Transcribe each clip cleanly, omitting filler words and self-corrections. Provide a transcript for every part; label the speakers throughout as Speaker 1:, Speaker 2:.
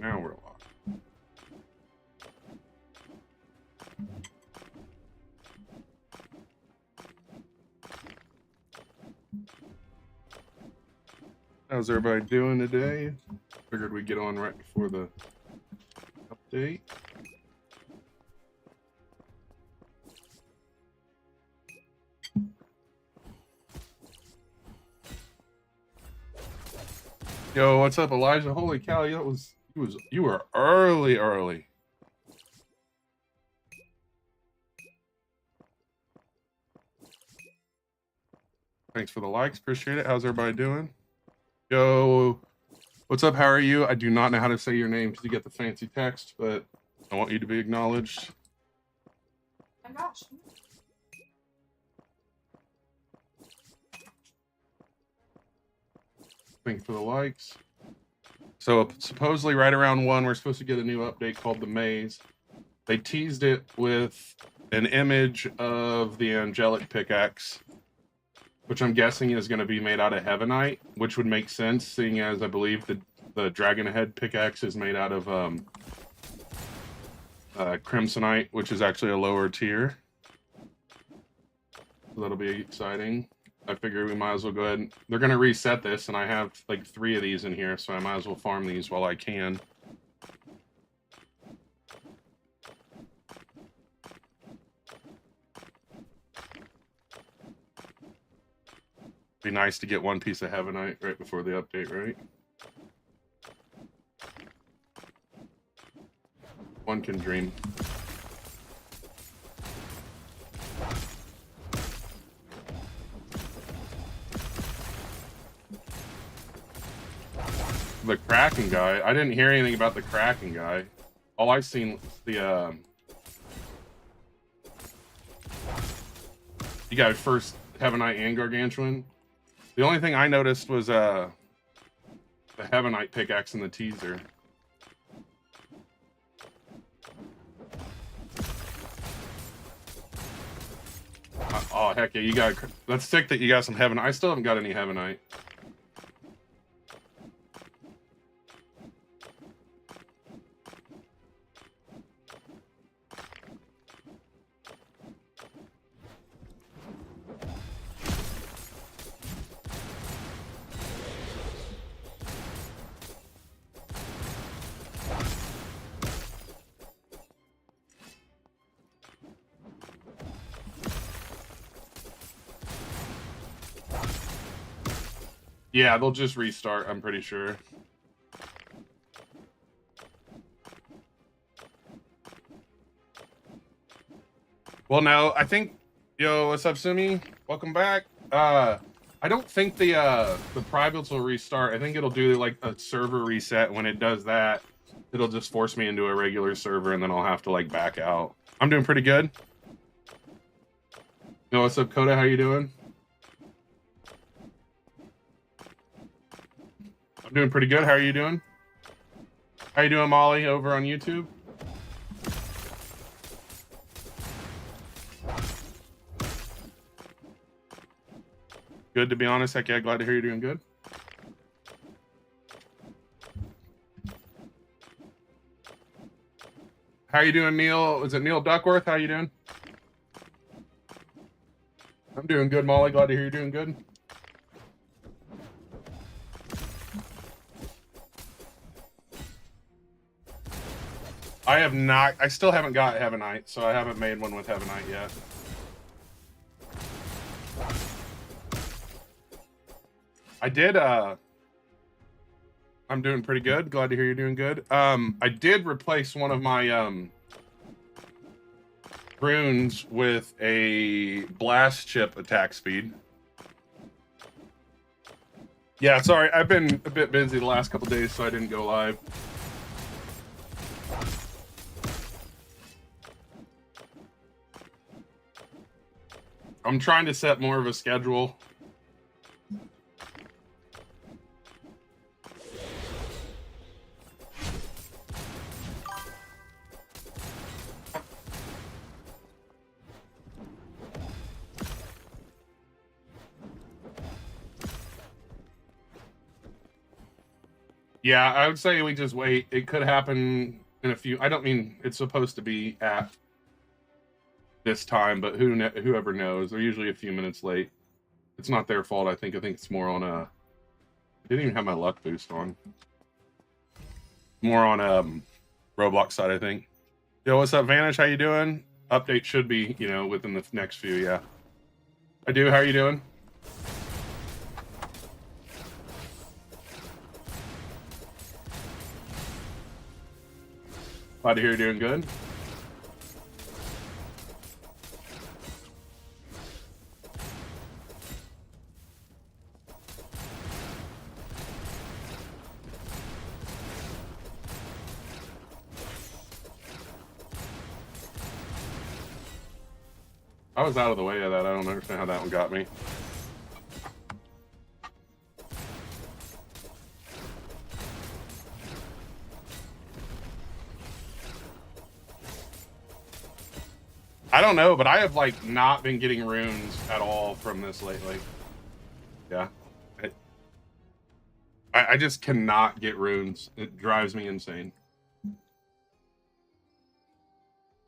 Speaker 1: now we're locked. How's everybody doing today? Figured we'd get on right before the update. Yo, what's up, Elijah? Holy cow, you were early. Thanks for the likes, appreciate it. How's everybody doing? Yo, what's up? How are you? I do not know how to say your name because you get the fancy text, but I want you to be acknowledged.
Speaker 2: Oh my gosh.
Speaker 1: Thank you for the likes. So supposedly right around 1, we're supposed to get a new update called the Maze. They teased it with an image of the angelic pickaxe, which I'm guessing is going to be made out of heavenite, which would make sense, seeing as I believe the dragon head pickaxe is made out of crimsonite, which is actually a lower tier. So that'll be exciting. I figure we might as well go ahead and they're going to reset this, and I have like 3 of these in here, so I might as well farm these while I can. Be nice to get 1 piece of heavenite right before the update, right? One can dream. The Kraken guy. I didn't hear anything about the Kraken guy. All I've seen was the you got first Heavenite and Gargantuan. The only thing I noticed was the Heavenite pickaxe in the teaser. Oh heck yeah, you got. That's sick that you got some Heavenite. I still haven't got any Heavenite. Yeah, they'll just restart, I'm pretty sure. Well, no, I think... Yo, what's up, Sumi? Welcome back. I don't think the privates will restart. I think it'll do, like, a server reset. When it does that, it'll just force me into a regular server, and then I'll have to, like, back out. I'm doing pretty good. Yo, what's up, Coda? How you doing? I'm doing pretty good. How are you doing? How you doing, Molly, over on YouTube? Good, to be honest. Heck yeah, glad to hear you're doing good. How you doing, Neil? Is it Neil Duckworth? How you doing? I'm doing good, Molly. Glad to hear you're doing good. I have not. I still haven't got Heavenite, so I haven't made one with Heavenite yet. I did. I'm doing pretty good. Glad to hear you're doing good. I did replace one of my runes with a blast chip attack speed. Yeah, sorry. I've been a bit busy the last couple days, so I didn't go live. I'm trying to set more of a schedule. Yeah, I would say we just wait. It could happen in a few. I don't mean it's supposed to be at this time, but whoever knows. They're usually a few minutes late. It's not their fault. I think it's more on a. I didn't even have my luck boost on. More on Roblox side, I think. Yo, what's up, Vanish? How you doing? Update should be, within the next few. Yeah, I do. How are you doing? Glad to hear you're doing good. I was out of the way of that. I don't understand how that one got me. I don't know, but I have like not been getting runes at all from this lately. Yeah. I just cannot get runes. It drives me insane.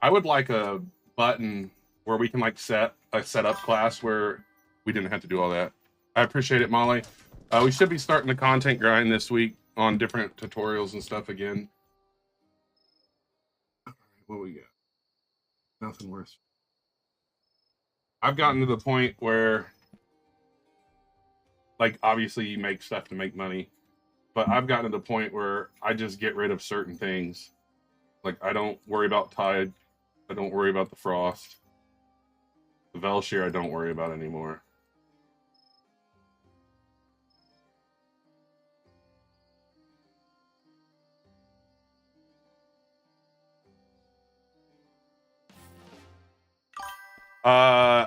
Speaker 1: I would like a button where we can like set a setup class where we didn't have to do all that. I appreciate it, Molly. We should be starting the content grind this week on different tutorials and stuff again. What we got? Nothing worse. I've gotten to the point where, like, obviously you make stuff to make money, but I've gotten to the point where I just get rid of certain things. Like, I don't worry about Tide. I don't worry about the Frost. The Velshire I don't worry about anymore.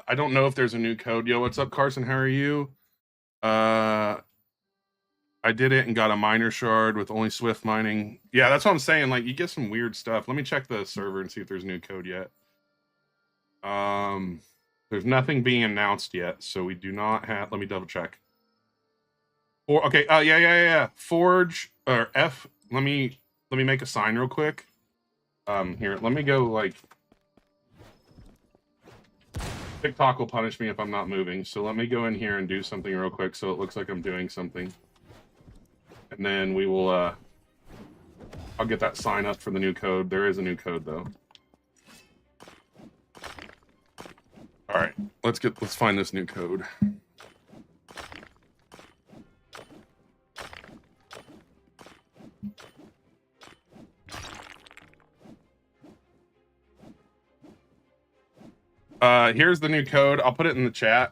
Speaker 1: I don't know if there's a new code. Yo, what's up, Carson? How are you? I did it and got a miner shard with only Swift mining. Yeah, that's what I'm saying. Like, you get some weird stuff. Let me check the server and see if there's new code yet. There's nothing being announced yet, so we do not have. Let me double check. Or okay. Yeah. Forge or F. Let me make a sign real quick. Here. Let me go like. TikTok will punish me if I'm not moving, so let me go in here and do something real quick so it looks like I'm doing something. And then we will, I'll get that sign up for the new code. There is a new code, though. All right, let's find this new code. Here's the new code. I'll put it in the chat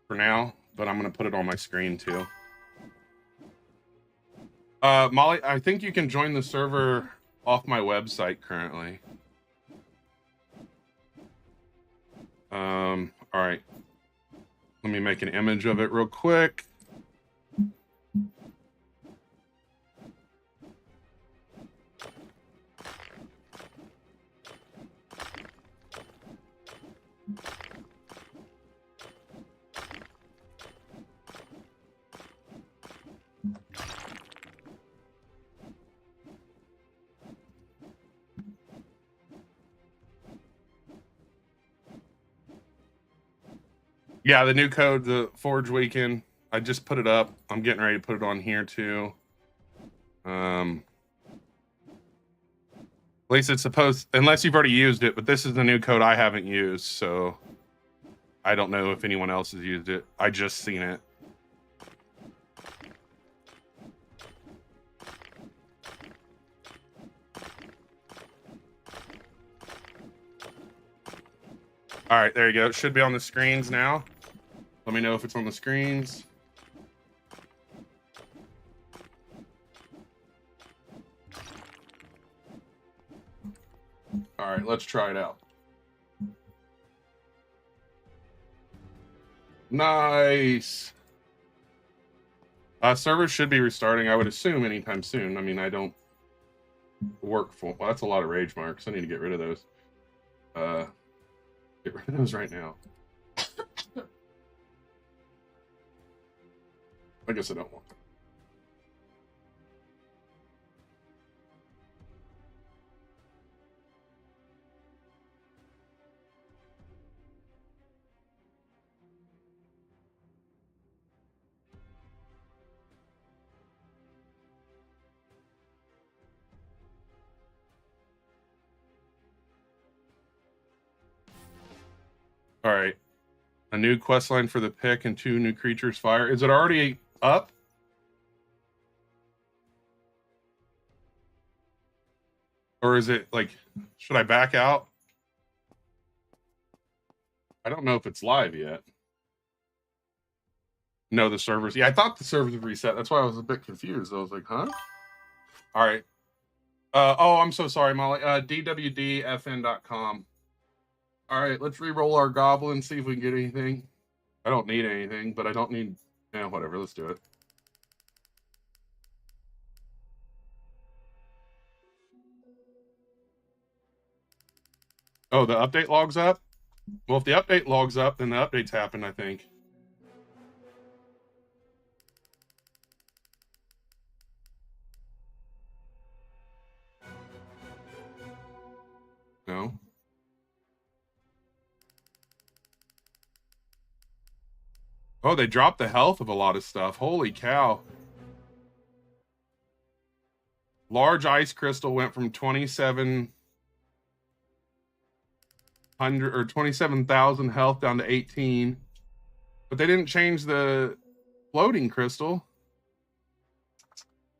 Speaker 1: for now, but I'm going to put it on my screen too. Molly, I think you can join the server off my website currently. All right. Let me make an image of it real quick. Yeah, the new code, the Forge Weekend. I just put it up. I'm getting ready to put it on here too. At least it's supposed, unless you've already used it, but this is the new code I haven't used, so I don't know if anyone else has used it. I just seen it. All right, there you go. It should be on the screens now. Let me know if it's on the screens. All right, let's try it out. Nice. Servers should be restarting, I would assume, anytime soon. I mean, I don't work full. Well, that's a lot of rage marks. I need to get rid of those. Get rid of those right now. I guess I don't want them. All right. A new quest line for the pick and 2 new creatures fire. Is it already up? Or is it like, should I back out? I don't know if it's live yet. No, the servers. Yeah, I thought the servers would reset. That's why I was a bit confused. I was like, huh? All right. Oh, I'm so sorry, Molly. DWDFN.com. All right, let's re-roll our goblin, see if we can get anything. I don't need anything, but I don't need... Yeah, whatever, let's do it. Oh, the update log's up? Well, if the update log's up, then the update's happened, I think. No? Oh, they dropped the health of a lot of stuff. Holy cow. Large ice crystal went from 2,700 or 27,000 health down to 18. But they didn't change the floating crystal.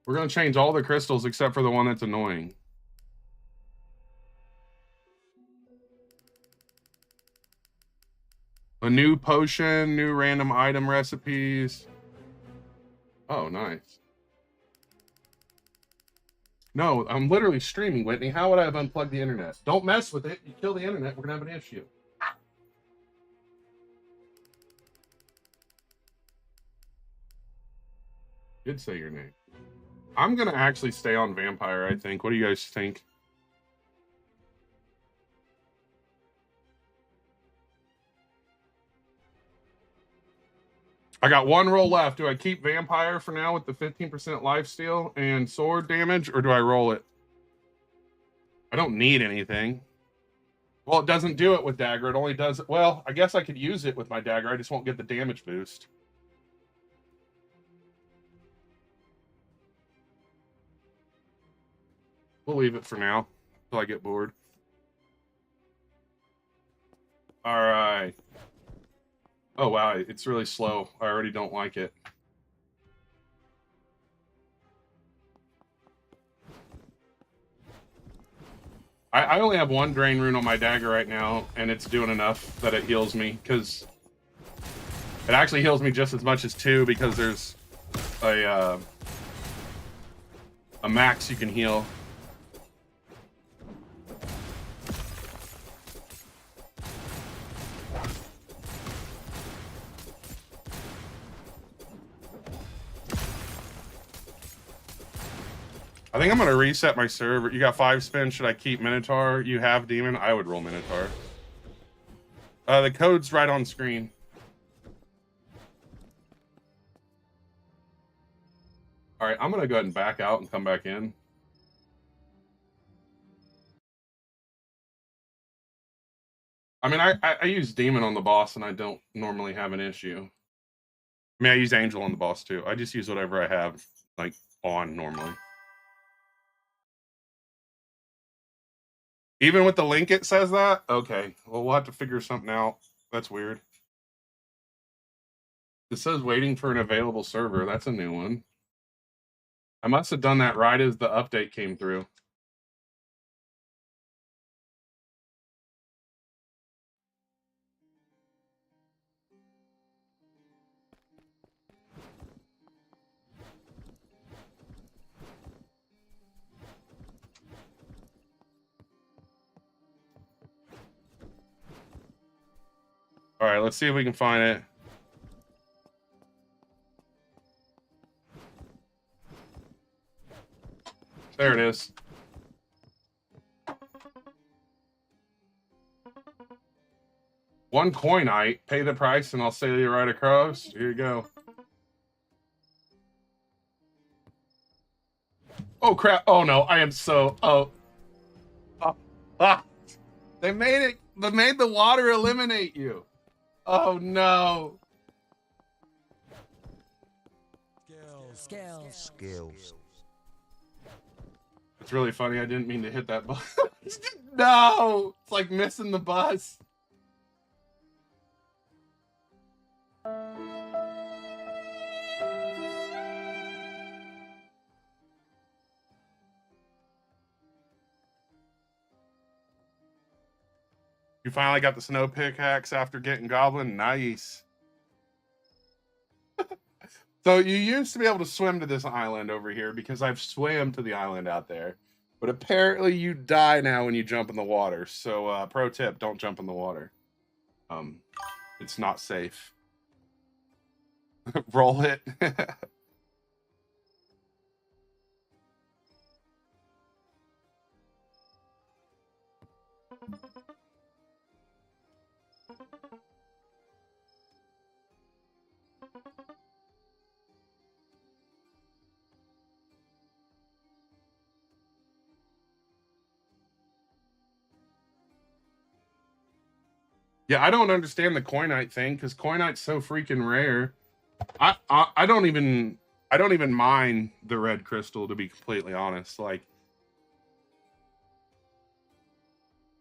Speaker 1: We're going to change all the crystals except for the one that's annoying. A new potion, new random item recipes. Oh, nice. No, I'm literally streaming, Whitney. How would I have unplugged the internet? Don't mess with it. You kill the internet, we're going to have an issue. Did say your name. I'm going to actually stay on Vampire, I think. What do you guys think? I got one roll left. Do I keep Vampire for now with the 15% lifesteal and sword damage, or do I roll it? I don't need anything. Well, it doesn't do it with dagger. It only does it. Well, I guess I could use it with my dagger. I just won't get the damage boost. We'll leave it for now until I get bored. All right. Oh, wow. It's really slow. I already don't like it. I only have one drain rune on my dagger right now, and it's doing enough that it heals me, because it actually heals me just as much as 2, because there's a max you can heal. I think I'm going to reset my server. You got 5 spins. Should I keep Minotaur? You have Demon? I would roll Minotaur. The code's right on screen. All right, I'm going to go ahead and back out and come back in. I mean, I use Demon on the boss, and I don't normally have an issue. I mean, I use Angel on the boss, too. I just use whatever I have, like, on normally. Even with the link, it says that? Okay. Well, we'll have to figure something out. That's weird. It says waiting for an available server. That's a new one. I must have done that right as the update came through. All right, let's see if we can find it. There it is. One coinite. Pay the price, and I'll sail you right across. Here you go. Oh crap! Oh no! I am so. Ah! They made it. They made the water eliminate you. Oh no!
Speaker 3: Skills.
Speaker 1: It's really funny. I didn't mean to hit that button. No! It's like missing the bus. You finally got the snow pickaxe after getting goblin? Nice. So you used to be able to swim to this island over here because I've swam to the island out there. But apparently you die now when you jump in the water. So pro tip, don't jump in the water. It's not safe. Roll it. Yeah, I don't understand the coinite thing because coinite's so freaking rare. I don't even mine the red crystal, to be completely honest. Like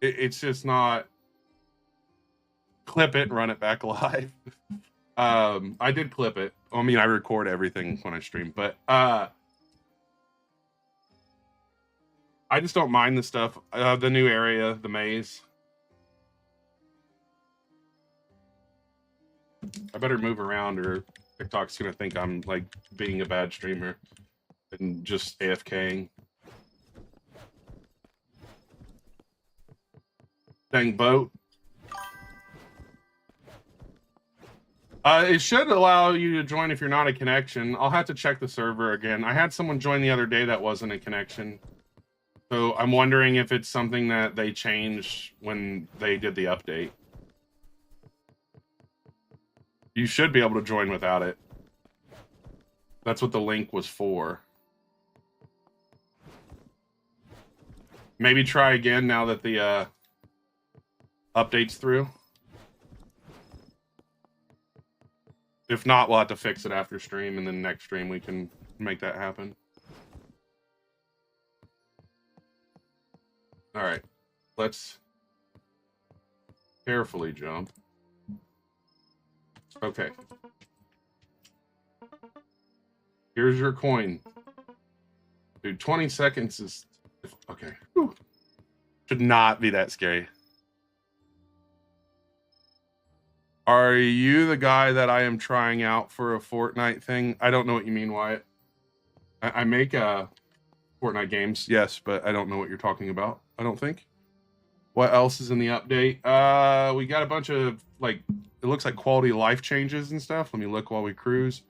Speaker 1: it's just not clip it, run it back live. I did clip it. I mean, I record everything when I stream, but I just don't mind the stuff. The new area, the maze. I better move around or TikTok's gonna think I'm like being a bad streamer and just AFKing. Dang boat. It should allow you to join if you're not a connection. I'll have to check the server again. I had someone join the other day that wasn't a connection. So I'm wondering if it's something that they changed when they did the update. You should be able to join without it. That's what the link was for. Maybe try again now that the update's through. If not, we'll have to fix it after stream, and then next stream we can make that happen. All right, let's carefully jump. Okay. Here's your coin. Dude, 20 seconds is... Okay. Whew. Should not be that scary. Are you the guy that I am trying out for a Fortnite thing? I don't know what you mean, Wyatt. I make Fortnite games, yes, but I don't know what you're talking about, I don't think. What else is in the update? We got a bunch of, like, it looks like quality of life changes and stuff. Let me look while we cruise.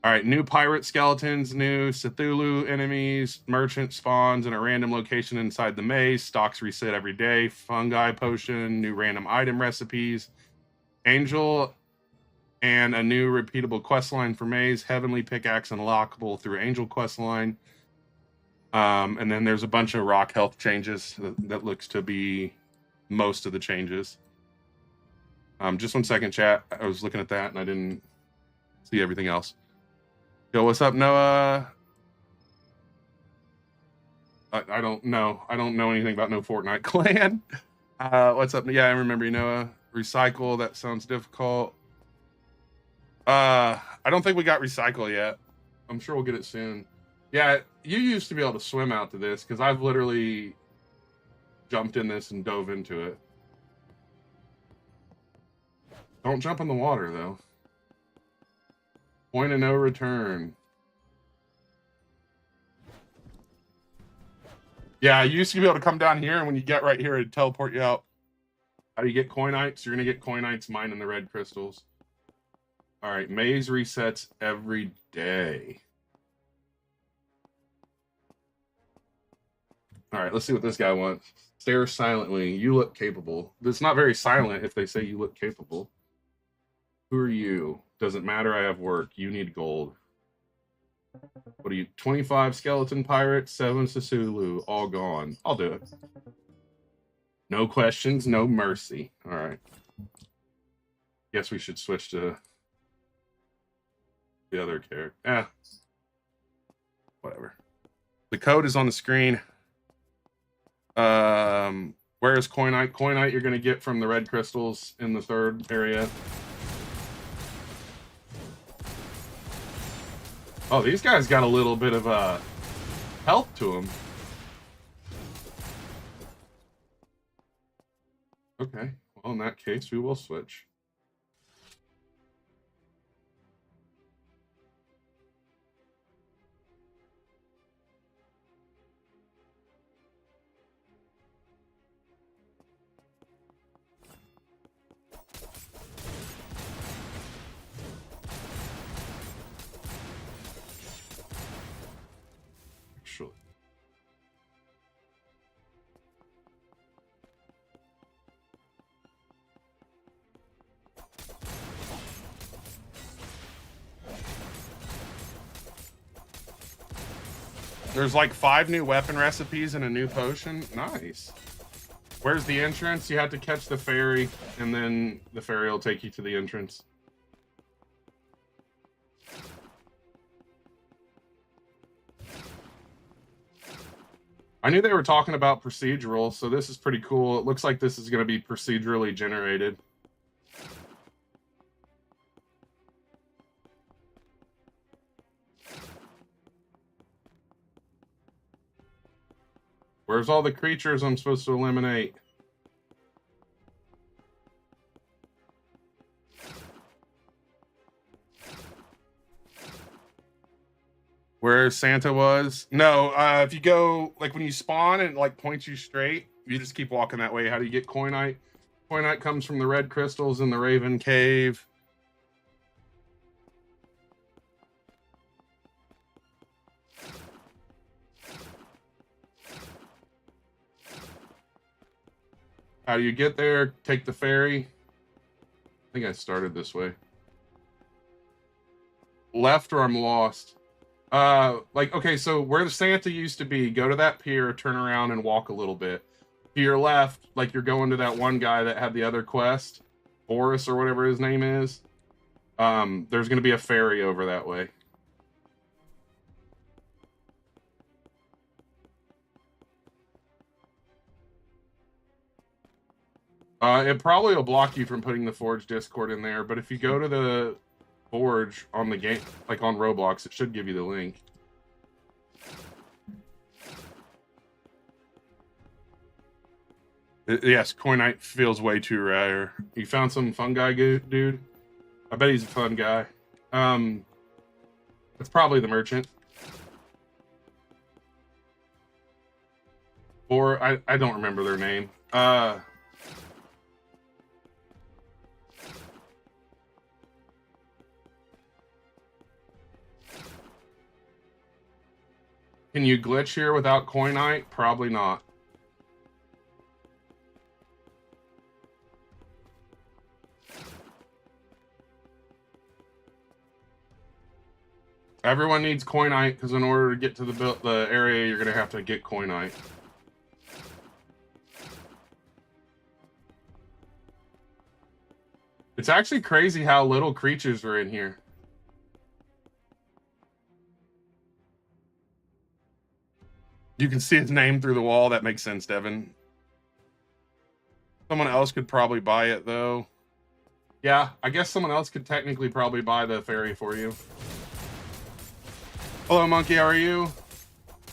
Speaker 1: All right, new pirate skeletons, new Cthulhu enemies, merchant spawns in a random location inside the maze, stocks reset every day, fungi potion, new random item recipes, angel, and a new repeatable quest line for maze, heavenly pickaxe unlockable through angel quest line. And then there's a bunch of rock health changes that looks to be most of the changes. Just 1 second, chat. I was looking at that and I didn't see everything else. Yo, what's up, Noah? I don't know. I don't know anything about no Fortnite clan. What's up? Yeah, I remember you, Noah. Recycle, that sounds difficult. I don't think we got recycle yet. I'm sure we'll get it soon. Yeah, you used to be able to swim out to this because I've literally jumped in this and dove into it. Don't jump in the water, though. Point of no return. Yeah, you used to be able to come down here, and when you get right here, it'd teleport you out. How do you get coinites? You're going to get coinites mining the red crystals. All right, maze resets every day. All right, let's see what this guy wants. Stare silently. You look capable. It's not very silent if they say you look capable. Who are you? Doesn't matter, I have work. You need gold. What are you? 25 skeleton pirates, 7 Cthulhu, all gone. I'll do it. No questions, no mercy. All right. Guess we should switch to the other character. Whatever. The code is on the screen. Where is coinite? Coinite you're going to get from the red crystals in the third area. Oh, these guys got a little bit of health to them. Okay. Well, in that case, we will switch. Actually. There's like 5 new weapon recipes and a new potion. Nice. Where's the entrance? You have to catch the ferry, and then the ferry will take you to the entrance. I knew they were talking about procedural, so this is pretty cool. It looks like this is going to be procedurally generated. Where's all the creatures I'm supposed to eliminate? Where Santa was? No, if you go, like when you spawn and it like points you straight, you just keep walking that way. How do you get coinite? Coinite comes from the red crystals in the Raven Cave. How do you get there? Take the ferry. I think I started this way. Left or I'm lost. Like, okay, so where the Santa used to be, go to that pier, turn around and walk a little bit. To your left, like you're going to that one guy that had the other quest, Boris or whatever his name is. There's gonna be a ferry over that way. It probably will block you from putting the Forge Discord in there, but if you go to the Forge on the game, like on Roblox, it should give you the link. Yes, Coinite feels way too rare. You found some fun guy, dude? I bet he's a fun guy. It's probably the merchant. Or, I don't remember their name. Can you glitch here without Coinite? Probably not. Everyone needs Coinite because in order to get to the area, you're gonna have to get Coinite. It's actually crazy how little creatures are in here. You can see his name through the wall. That makes sense, Devin. Someone else could probably buy it, though. Yeah, I guess someone else could technically probably buy the ferry for you. Hello, Monkey. How are you?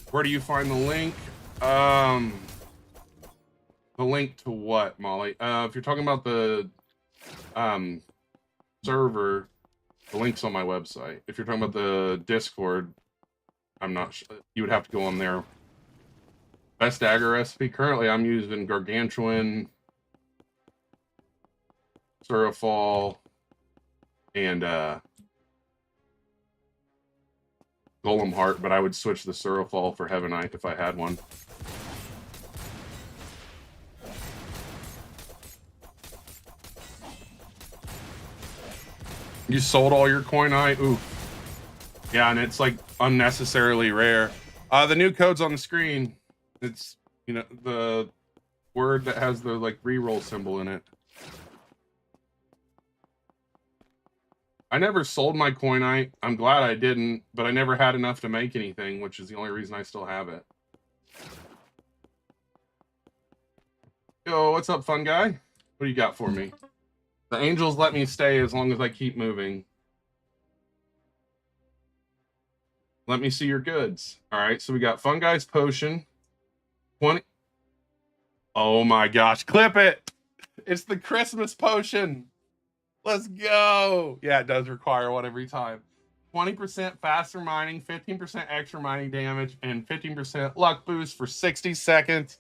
Speaker 1: Where do you find the link? The link to what, Molly? If you're talking about the server, the link's on my website. If you're talking about the Discord, I'm not sure. You would have to go on there. Best dagger recipe. Currently, I'm using Gargantuan, Surafall, and Golem Heart, but I would switch the Surafall for Heavenite if I had one. You sold all your Coinite? Oof. Yeah, and it's like unnecessarily rare. The new code's on the screen. It's, you know, the word that has the like reroll symbol in it. I never sold my Coinite. I'm glad I didn't, but I never had enough to make anything, which is the only reason I still have it. Yo, what's up, fun guy? What do you got for me? The angels let me stay as long as I keep moving. Let me see your goods. All right, so we got Fun Guy's potion. 20. Oh my gosh, clip it. It's the Christmas potion. Let's go. Yeah, it does require one every time. 20% faster mining, 15% extra mining damage, and 15% luck boost for 60 seconds.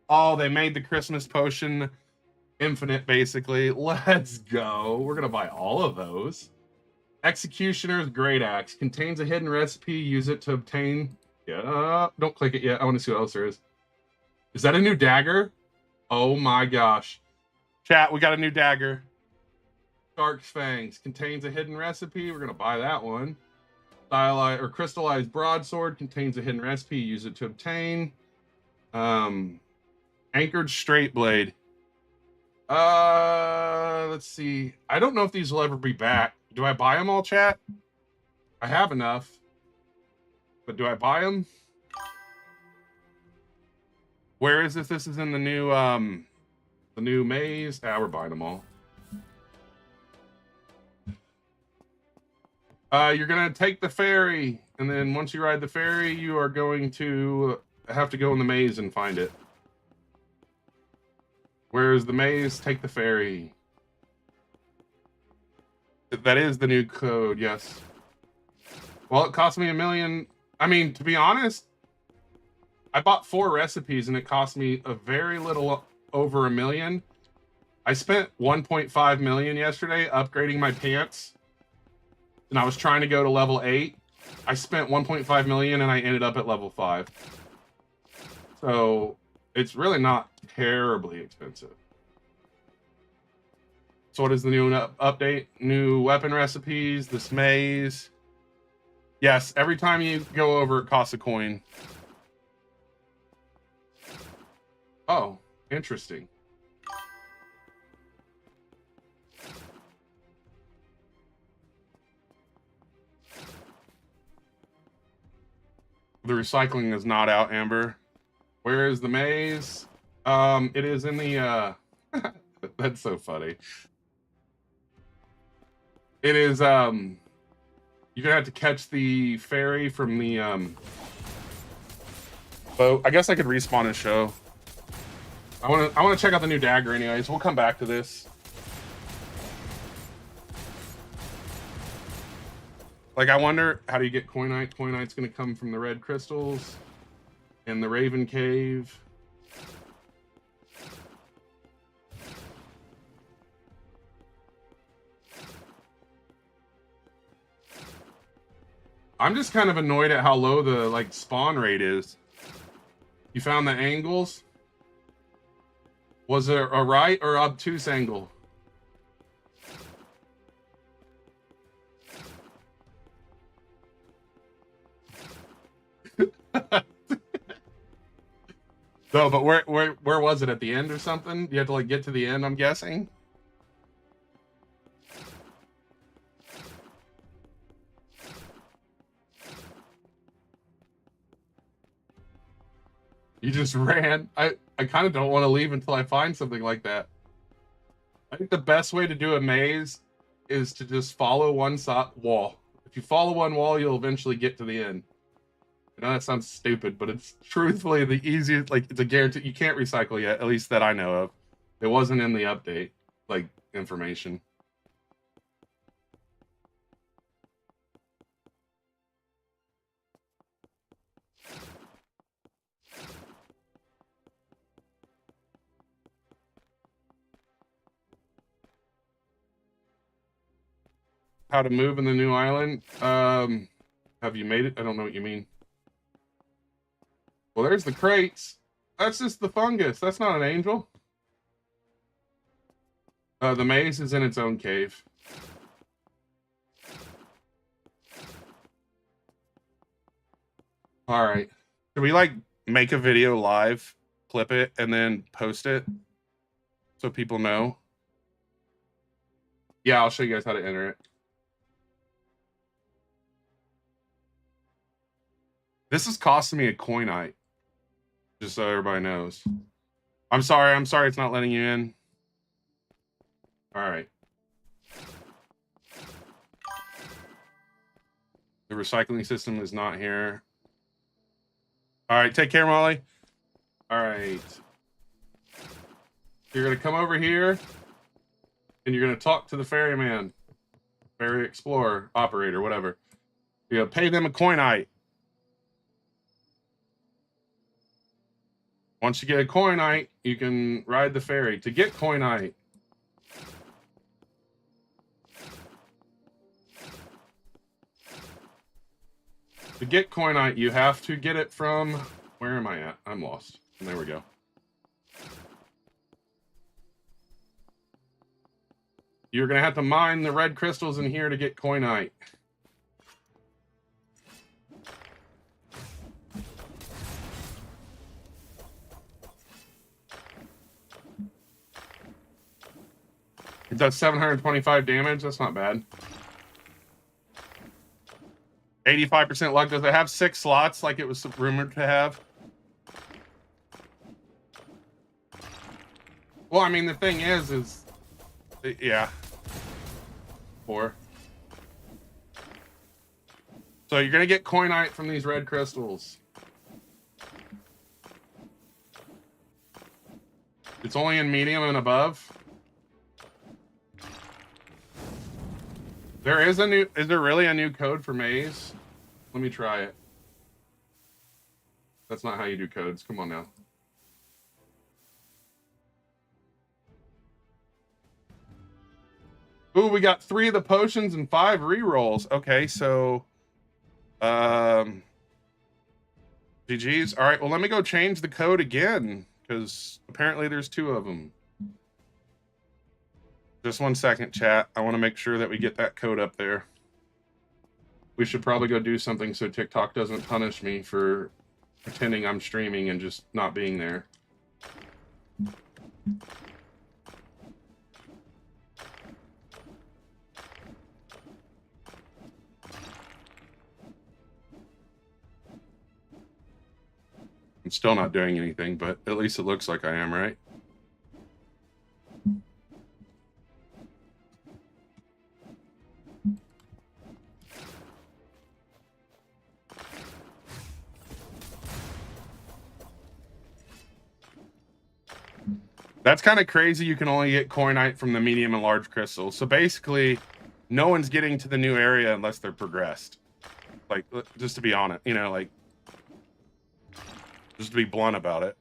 Speaker 1: Oh, they made the Christmas potion infinite, basically. Let's go. We're going to buy all of those. Executioner's Great Axe contains a hidden recipe. Use it to obtain. Yeah, don't click it yet. I want to see what else there is. Is that a new dagger? Oh my gosh. Chat, we got a new dagger. Shark's Fangs contains a hidden recipe. We're going to buy that one. Stylized or crystallized broadsword contains a hidden recipe. Use it to obtain. Anchored straight blade. Let's see. I don't know if these will ever be back. Do I buy them all, chat? I have enough. But do I buy them? Where is this? This is in the new maze. Ah, we're buying them all. You're gonna take the ferry, and then once you ride the ferry, you are going to have to go in the maze and find it. Where's the maze? Take the ferry. That is the new code, yes. Well, it cost me $1 million. I mean, to be honest, I bought 4 recipes and it cost me a very little over $1 million. I spent 1.5 million yesterday upgrading my pants, and I was trying to go to level 8. I spent 1.5 million and I ended up at level 5. So it's really not terribly expensive. So what is the new update? New weapon recipes, this maze. Yes, every time you go over, it costs a coin. Oh, interesting. The recycling is not out, Amber. Where is the maze? It is in the that's so funny. It is you're gonna have to catch the ferry from the boat. I guess I could respawn and show. I wanna check out the new dagger anyways. We'll come back to this. Like, I wonder, how do you get Coinite? Coinite's gonna come from the red crystals in the Raven Cave. I'm just kind of annoyed at how low the like spawn rate is. You found the angles? Was it a right or obtuse angle? No, but where was it, at the end or something? You have to like get to the end, I'm guessing. You just ran. I kind of don't want to leave until I find something like that. I think the best way to do a maze is to just follow one wall. If you follow one wall, you'll eventually get to the end. I know that sounds stupid, but it's truthfully the easiest. Like, it's a guarantee. You can't recycle yet, at least that I know of. It wasn't in the update, like, information. How to move in the new island? Have you made it? I don't know what you mean. Well, there's the crates. That's just the fungus. That's not an angel. The maze is in its own cave. All right. Should we like make a video live, clip it, and then post it so people know? Yeah, I'll show you guys how to enter it. This is costing me a coinite, just so everybody knows. I'm sorry it's not letting you in. All right. The recycling system is not here. All right, take care, Molly. All right. You're going to come over here, and you're going to talk to the ferryman, ferry explorer, operator, whatever. You're going to pay them a coinite. Once you get a coinite, you can ride the ferry. To get coinite, you have to get it from... Where am I at? I'm lost. And there we go. You're going to have to mine the red crystals in here to get coinite. It does 725 damage. That's not bad. 85% luck. Does it have 6 slots like it was rumored to have? Well, I mean, the thing is yeah. 4. So you're going to get coinite from these red crystals. It's only in medium and above. Is there really a new code for maze? Let me try it. That's not how you do codes. Come on now. Ooh, we got 3 of the potions and 5 rerolls. Okay, so GG's. All right, well, let me go change the code again, because apparently there's 2 of them. Just 1 second, chat. I want to make sure that we get that code up there. We should probably go do something so TikTok doesn't punish me for pretending I'm streaming and just not being there. I'm still not doing anything, but at least it looks like I am, right? That's kind of crazy. You can only get coinite from the medium and large crystals. So basically, no one's getting to the new area unless they're progressed. Like, just to be honest, you know, like, just to be blunt about it.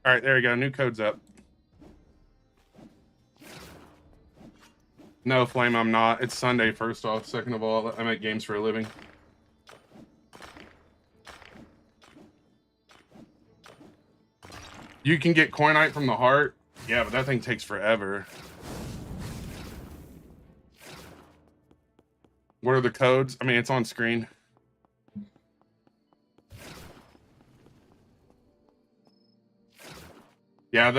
Speaker 1: All right, there you go. New code's up. No, Flame, I'm not. It's Sunday, first off. Second of all, I make games for a living. You can get coinite from the heart. Yeah, but that thing takes forever. What are the codes? I mean, it's on screen. Yeah,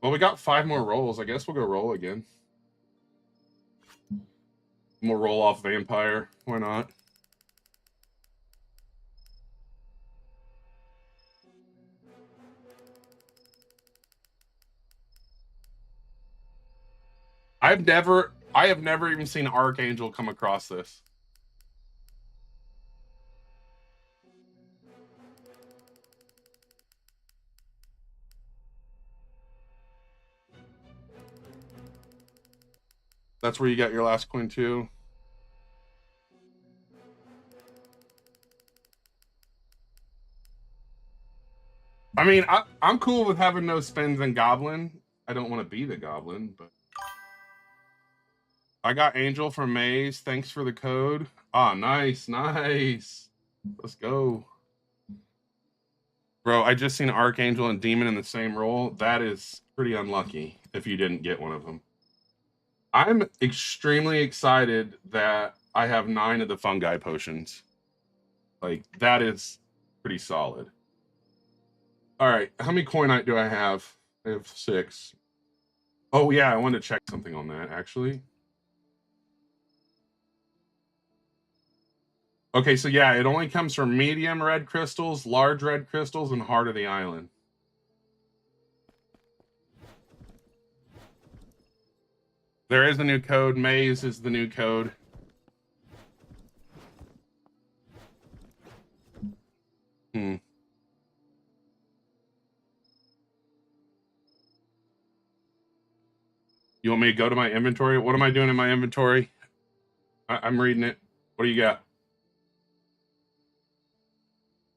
Speaker 1: well, we got 5 more rolls. I guess we'll go roll again. We'll roll off vampire. Why not? I have never even seen Archangel come across this. That's where you got your last coin too. I mean, I'm cool with having no spins and goblin. I don't want to be the goblin, but I got Angel from Maze. Thanks for the code. Ah, nice. Let's go. Bro, I just seen Archangel and Demon in the same roll. That is pretty unlucky if you didn't get one of them. I'm extremely excited that I have 9 of the fungi potions. Like, that is pretty solid. All right, how many coinite do I have? I have 6. Oh, yeah, I wanted to check something on that, actually. Okay, so yeah, it only comes from medium red crystals, large red crystals, and heart of the island. There is a new code. Maze is the new code. You want me to go to my inventory? What am I doing in my inventory? I'm reading it. What do you got?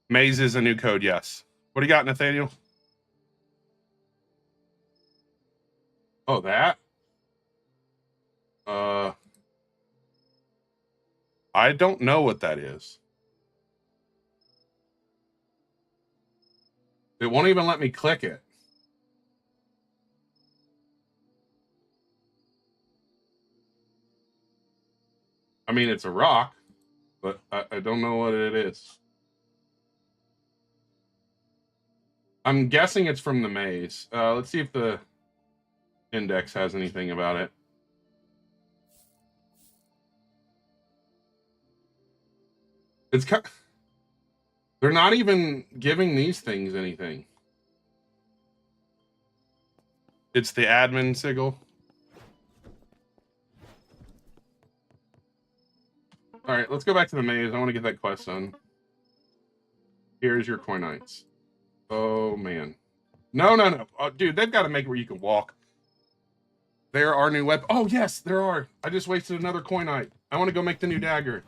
Speaker 1: Maze is a new code, yes. What do you got, Nathaniel? Oh, that? I don't know what that is. It won't even let me click it. I mean, it's a rock, but I don't know what it is. I'm guessing it's from the maze. Let's see if the index has anything about it. It's they're not even giving these things anything. It's the admin sigil. All right, let's go back to the maze. I want to get that quest done. Here's your coinites. Oh, man. No. Oh, dude, they've got to make it where you can walk. There are new weapons. Oh, yes, there are. I just wasted another coinite. I want to go make the new dagger.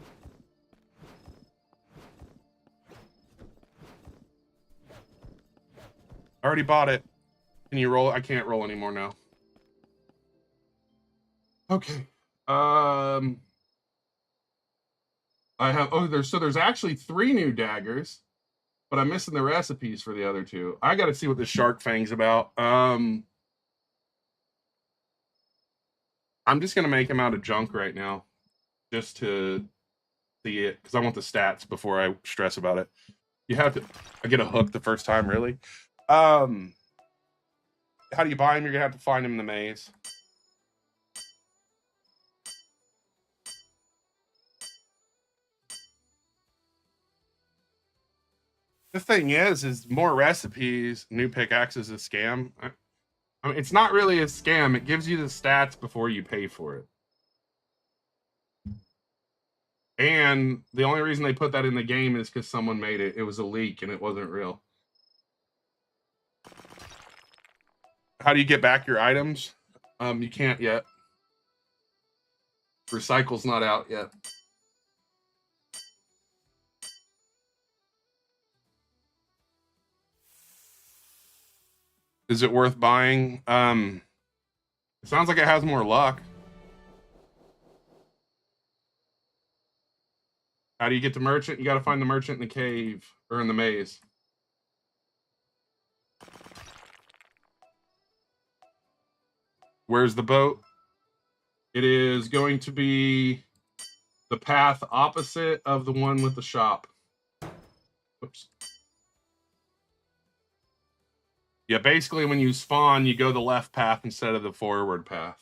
Speaker 1: I already bought it. Can you roll it? I can't roll anymore now. Okay. I have, there's actually 3 new daggers, but I'm missing the recipes for the other 2. I got to see what the shark fang's about. I'm just going to make him out of junk right now just to see it because I want the stats before I stress about it. You have to, I get a hook the first time, really. How do you buy him? You're going to have to find him in the maze. The thing is more recipes, new pickaxes is a scam. I mean, it's not really a scam. It gives you the stats before you pay for it. And the only reason they put that in the game is because someone made it. It was a leak and it wasn't real. How do you get back your items? You can't yet. Recycle's not out yet. Is it worth buying? It sounds like it has more luck. How do you get to merchant? You got to find the merchant in the cave or in the maze. Where's the boat? It is going to be the path opposite of the one with the shop. Oops. Yeah, basically when you spawn, you go the left path instead of the forward path.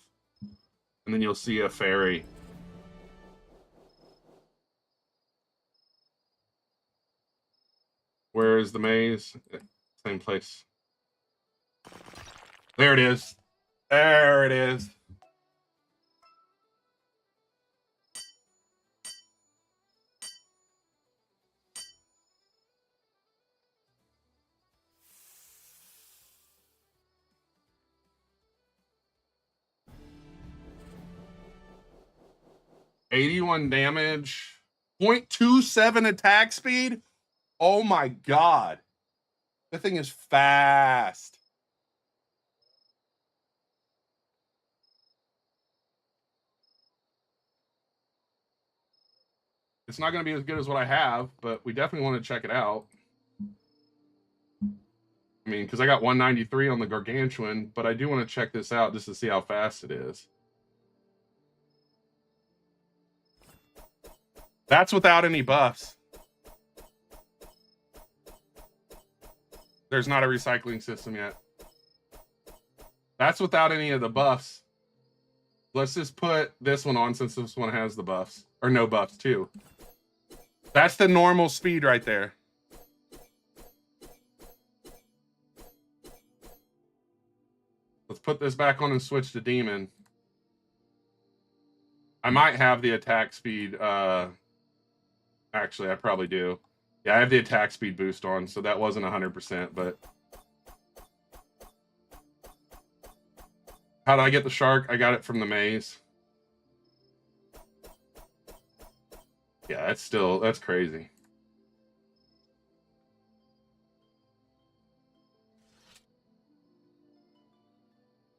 Speaker 1: And then you'll see a ferry. Where is the maze? Same place. There it is. There it is. $81 damage. 0.27 attack speed. Oh my god. That thing is fast. It's not going to be as good as what I have, but we definitely want to check it out. I mean, because I got 193 on the Gargantuan, but I do want to check this out just to see how fast it is. That's without any buffs. There's not a recycling system yet. That's without any of the buffs. Let's just put this one on since this one has the buffs. Or no buffs, too. That's the normal speed right there. Let's put this back on and switch to Demon. I might have the attack speed. Actually, I probably do. Yeah, I have the attack speed boost on, so that wasn't 100%, but... How did I get the shark? I got it from the maze. Yeah, that's crazy.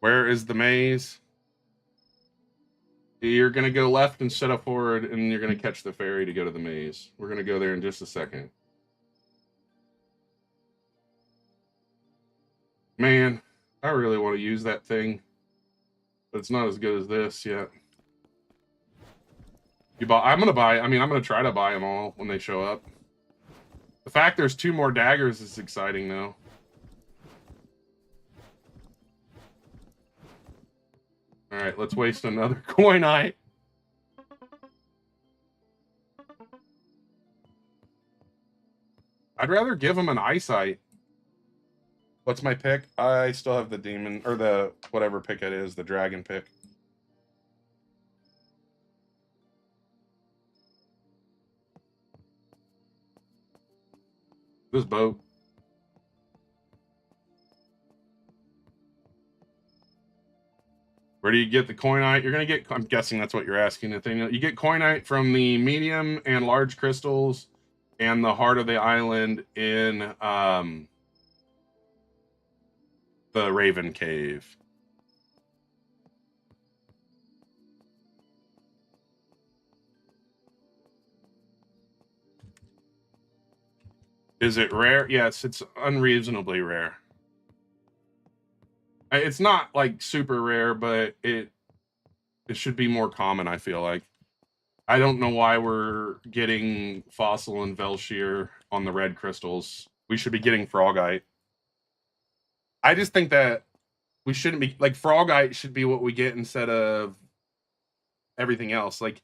Speaker 1: Where is the maze? You're going to go left instead of forward, and you're going to catch the ferry to go to the maze. We're going to go there in just a second. Man, I really want to use that thing, but it's not as good as this yet. I'm going to try to buy them all when they show up. The fact there's 2 more daggers is exciting, though. All right, let's waste another coinite. I'd rather give him an eyesight. What's my pick? I still have the demon, or the whatever pick it is, the dragon pick. This boat. Where do you get the coinite? You're going to get, I'm guessing that's what you're asking, Nathaniel. You get coinite from the medium and large crystals and the heart of the island in the Raven Cave. Is it rare? Yes, it's unreasonably rare. It's not like super rare, but it should be more common, I feel like. I don't know why we're getting Fossil and Velshire on the red crystals. We should be getting Frogite. I just think that we shouldn't be, like, Frogite should be what we get instead of everything else. Like,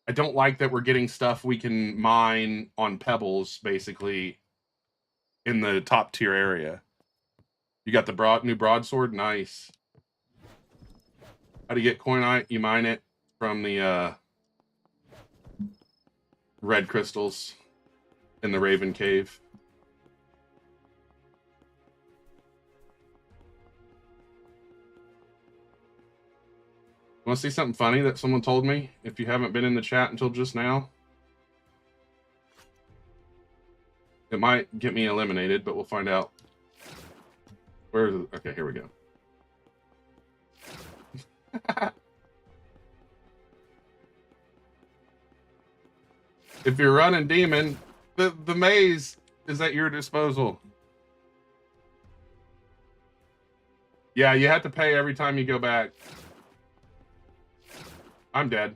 Speaker 1: I don't like that we're getting stuff we can mine on pebbles, basically, in the top tier area. You got the new broadsword? Nice. How do you get coinite? You mine it from the red crystals in the Raven Cave. Want to see something funny that someone told me? If you haven't been in the chat until just now, it might get me eliminated, but we'll find out. Where is it? Okay, here we go. If you're running demon, the maze is at your disposal. Yeah, you have to pay every time you go back. I'm dead.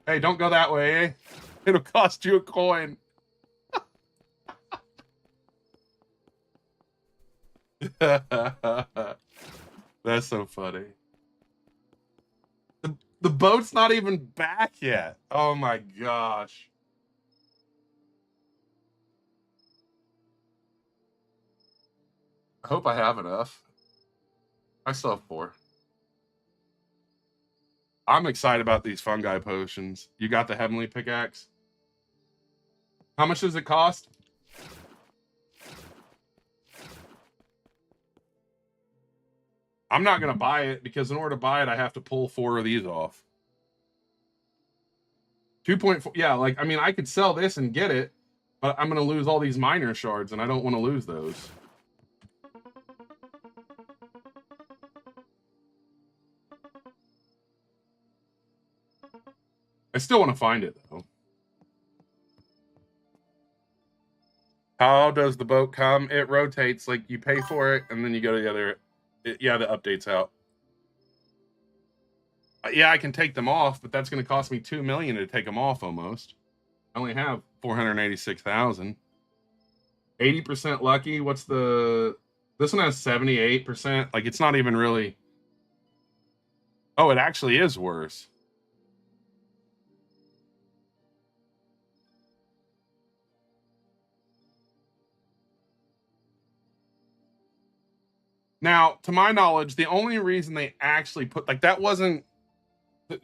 Speaker 1: Hey, don't go that way, eh? It'll cost you a coin. That's so funny. The boat's not even back yet. Oh my gosh. I hope I have enough. I still have 4. I'm excited about these fungi potions. You got the heavenly pickaxe? How much does it cost? I'm not going to buy it because in order to buy it, I have to pull 4 of these off. 2.4. Yeah, like, I mean, I could sell this and get it, but I'm going to lose all these miner shards, and I don't want to lose those. I still want to find it, though. How does the boat come? It rotates. Like, you pay for it, and then you go to the other... yeah, the update's out. Yeah, I can take them off, but that's going to cost me $2 million to take them off almost. I only have 486,000. 80% lucky. What's the... This one has 78%. Like, it's not even really... Oh, it actually is worse. Now, to my knowledge, the only reason they actually put... Like, that wasn't...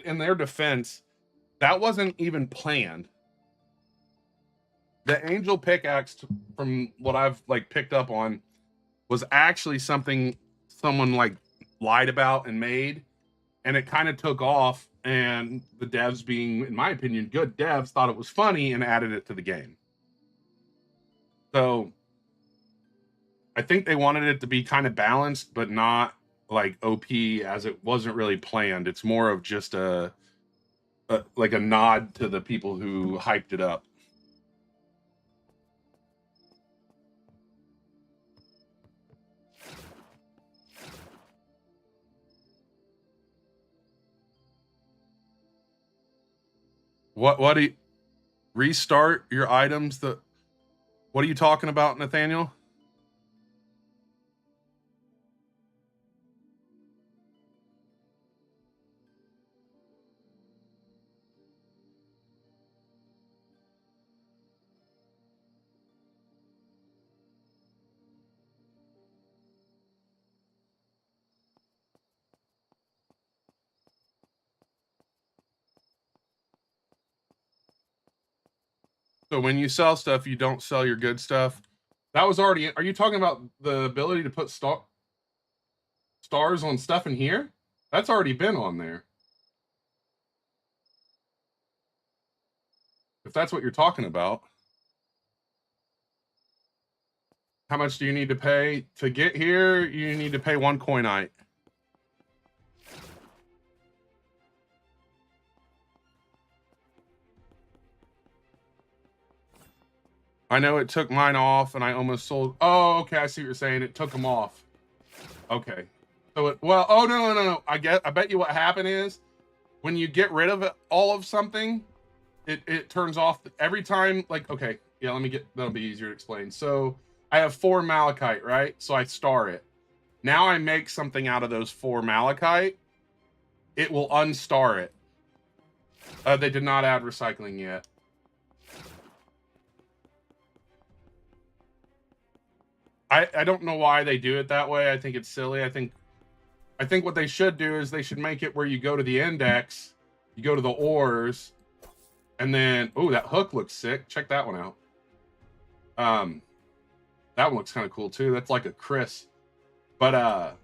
Speaker 1: In their defense, that wasn't even planned. The angel pickaxe, from what I've, like, picked up on, was actually something someone, like, lied about and made, and it kind of took off. And the devs, being, in my opinion, good devs, thought it was funny and added it to the game. So I think they wanted it to be kind of balanced, but not like OP, as it wasn't really planned. It's more of just a like a nod to the people who hyped it up. What do you restart your items? What are you talking about, Nathaniel? So when you sell stuff, you don't sell your good stuff. That was already. Are you talking about the ability to put stars on stuff in here? That's already been on there. If that's what you're talking about. How much do you need to pay to get here? You need to pay 1 coinite. I know it took mine off, and I almost sold. Oh, okay. I see what you're saying. It took them off. Okay. So oh no. I bet you what happened is when you get rid of all of something, it turns off every time. Like, okay, yeah. That'll be easier to explain. So I have 4 malachite, right? So I star it. Now I make something out of those 4 malachite. It will unstar it. They did not add recycling yet. I don't know why they do it that way. I think it's silly. I think what they should do is they should make it where you go to the index, you go to the ores, and then that hook looks sick. Check that one out. That one looks kind of cool too. That's like a Chris. But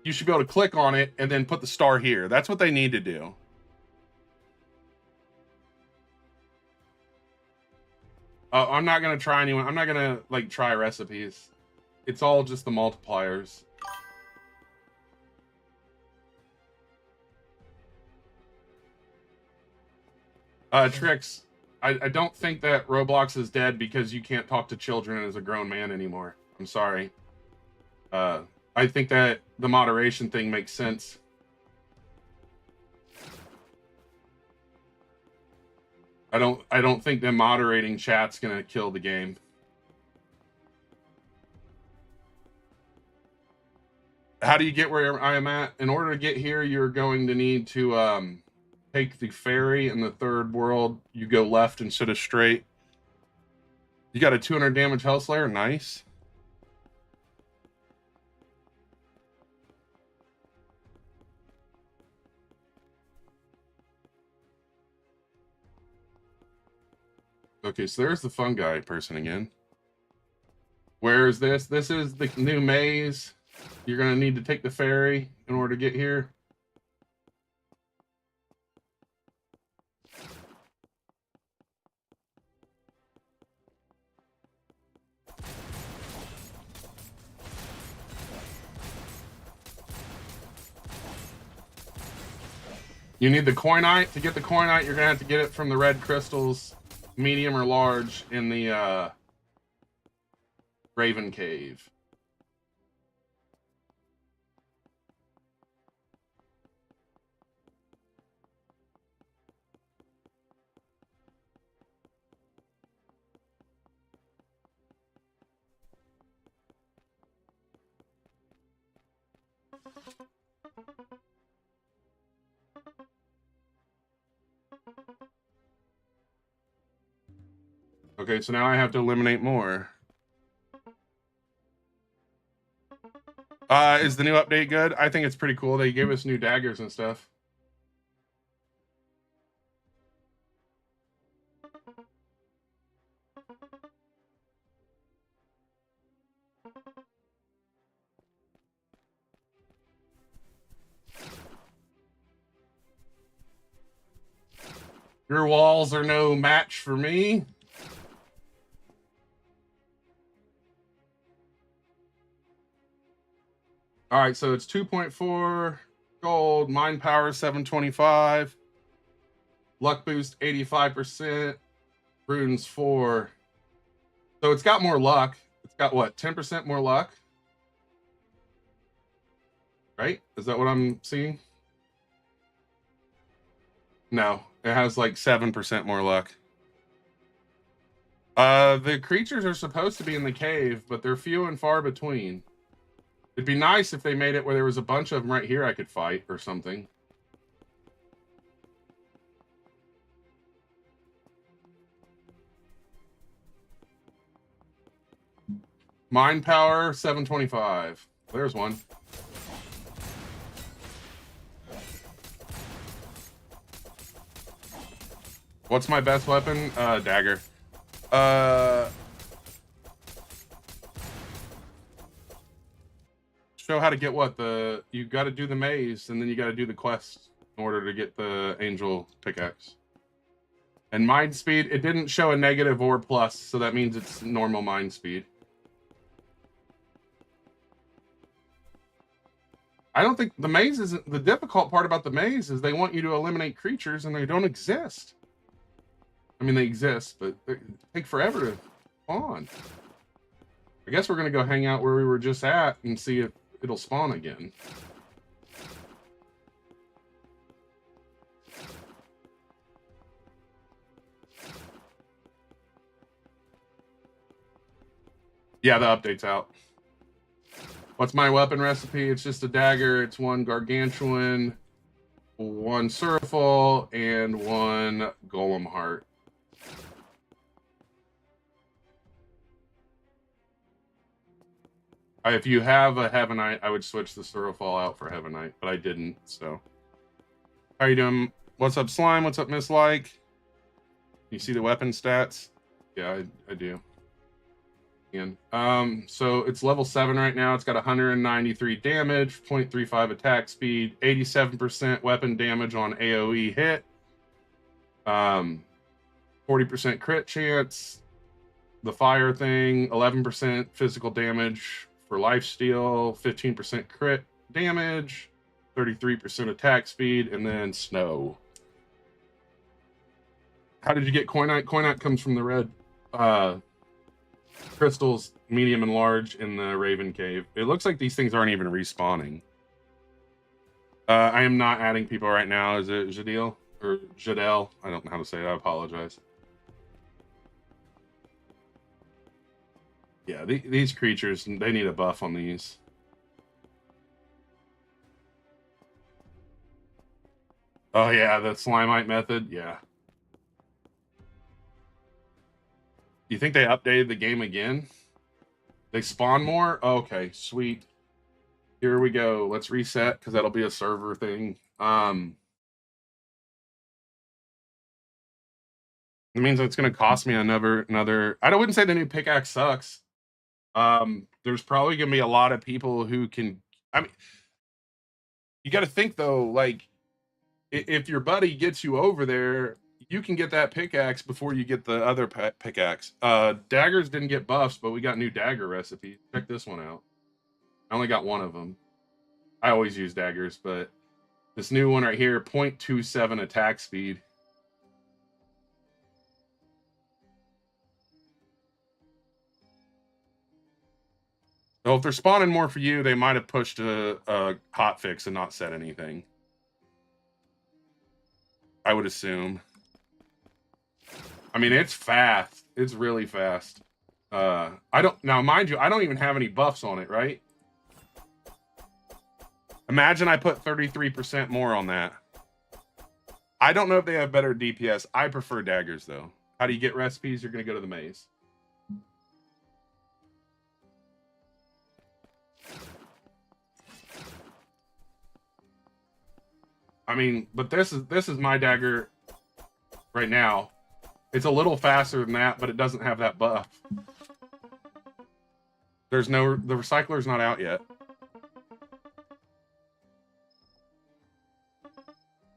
Speaker 1: you should be able to click on it and then put the star here. That's what they need to do. I'm not gonna try anyone. I'm not gonna like try recipes. It's all just the multipliers. Tricks. I don't think that Roblox is dead because you can't talk to children as a grown man anymore. I'm sorry. I think that the moderation thing makes sense. I don't think that moderating chat's gonna kill the game. How do you get where I am at? In order to get here, you're going to need to take the ferry in the 3rd world. You go left instead of straight. You got a 200 damage Hellslayer. Nice. Okay, so there's the fungi person again. Where is this? This is the new maze. You're going to need to take the ferry in order to get here. You need the coinite. To get the coinite, you're going to have to get it from the red crystals, medium or large, in the Raven Cave. Okay, so now I have to eliminate more. Is the new update good? I think it's pretty cool. They gave us new daggers and stuff. Your walls are no match for me. All right, so it's 2.4 gold, mind power 725, luck boost 85%, runes 4. So it's got more luck. It's got what, 10% more luck? Right? Is that what I'm seeing? No, it has like 7% more luck. The creatures are supposed to be in the cave, but they're few and far between. It'd be nice if they made it where there was a bunch of them right here I could fight or something. Mind power 725. There's one. What's my best weapon? Dagger. Show how to get what? You got to do the maze, and then you got to do the quest in order to get the angel pickaxe. And mind speed, it didn't show a negative or plus, so that means it's normal mind speed. I don't think the maze isn't the difficult part about the maze is they want you to eliminate creatures and they don't exist. I mean, they exist, but they take forever to spawn. I guess we're going to go hang out where we were just at and see if it'll spawn again. Yeah, the update's out. What's my weapon recipe? It's just a dagger. It's 1 gargantuan, 1 surfall, and 1 golem heart. If you have a Heavenite, I would switch the Surafall out for Heavenite, but I didn't, so. How you doing? What's up, Slime? What's up, Miss Like? You see the weapon stats? Yeah, I do. Again. So it's level 7 right now. It's got 193 damage, 0.35 attack speed, 87% weapon damage on AoE hit, 40% crit chance, the fire thing, 11% physical damage for lifesteal, 15% crit damage, 33% attack speed, and then snow. How did you get Coinite? Coinite comes from the red crystals, medium and large, in the Raven Cave. It looks like these things aren't even respawning. I am not adding people right now. Is it Jadil or Jadel? I don't know how to say it. I apologize. Yeah, these creatures, they need a buff on these. Oh yeah, the Slimite method, yeah. You think they updated the game again? They spawn more? Okay, sweet. Here we go. Let's reset, because that'll be a server thing. It means it's going to cost me another. I wouldn't say the new pickaxe sucks. There's probably going to be a lot of people who can. I mean, you got to think though, like if your buddy gets you over there, you can get that pickaxe before you get the other pickaxe. Daggers didn't get buffs, but we got new dagger recipes. Check this one out. I only got one of them. I always use daggers, but this new one right here, 0.27 attack speed. So if they're spawning more for you, they might have pushed a hot fix and not said anything. I would assume. I mean, it's fast. It's really fast. Now, mind you, I don't even have any buffs on it, right? Imagine I put 33% more on that. I don't know if they have better DPS. I prefer daggers, though. How do you get recipes? You're going to go to the maze. I mean, but this is my dagger right now. It's a little faster than that, but it doesn't have that buff. The recycler's not out yet.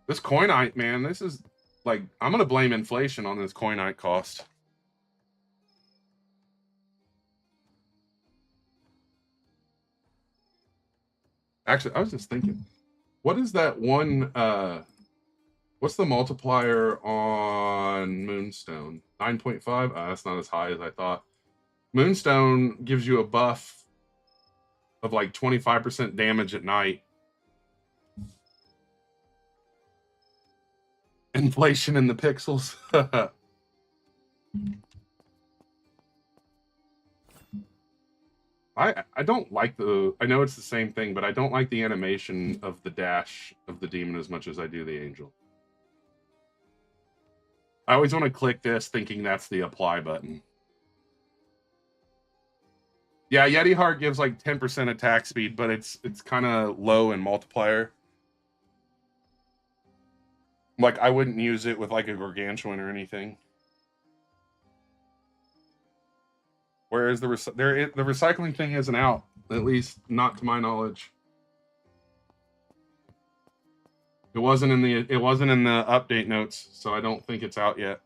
Speaker 1: This Coinite, man, this is Like, I'm gonna blame inflation on this coinite cost. Actually, I was just thinking, what is that one? What's the multiplier on Moonstone? 9.5. That's not as high as I thought. Moonstone gives you a buff of like 25% damage at night. Inflation in the pixels. I don't like the, I know it's the same thing, but I don't like the animation of the dash of the demon as much as I do the angel. I always want to click this thinking that's the apply button. Yeah, Yeti Heart gives like 10% attack speed, but it's kind of low in multiplier. Like, I wouldn't use it with like a gargantuan or anything. Whereas the recycling thing isn't out, at least not to my knowledge. It wasn't in the update notes, so I don't think it's out yet.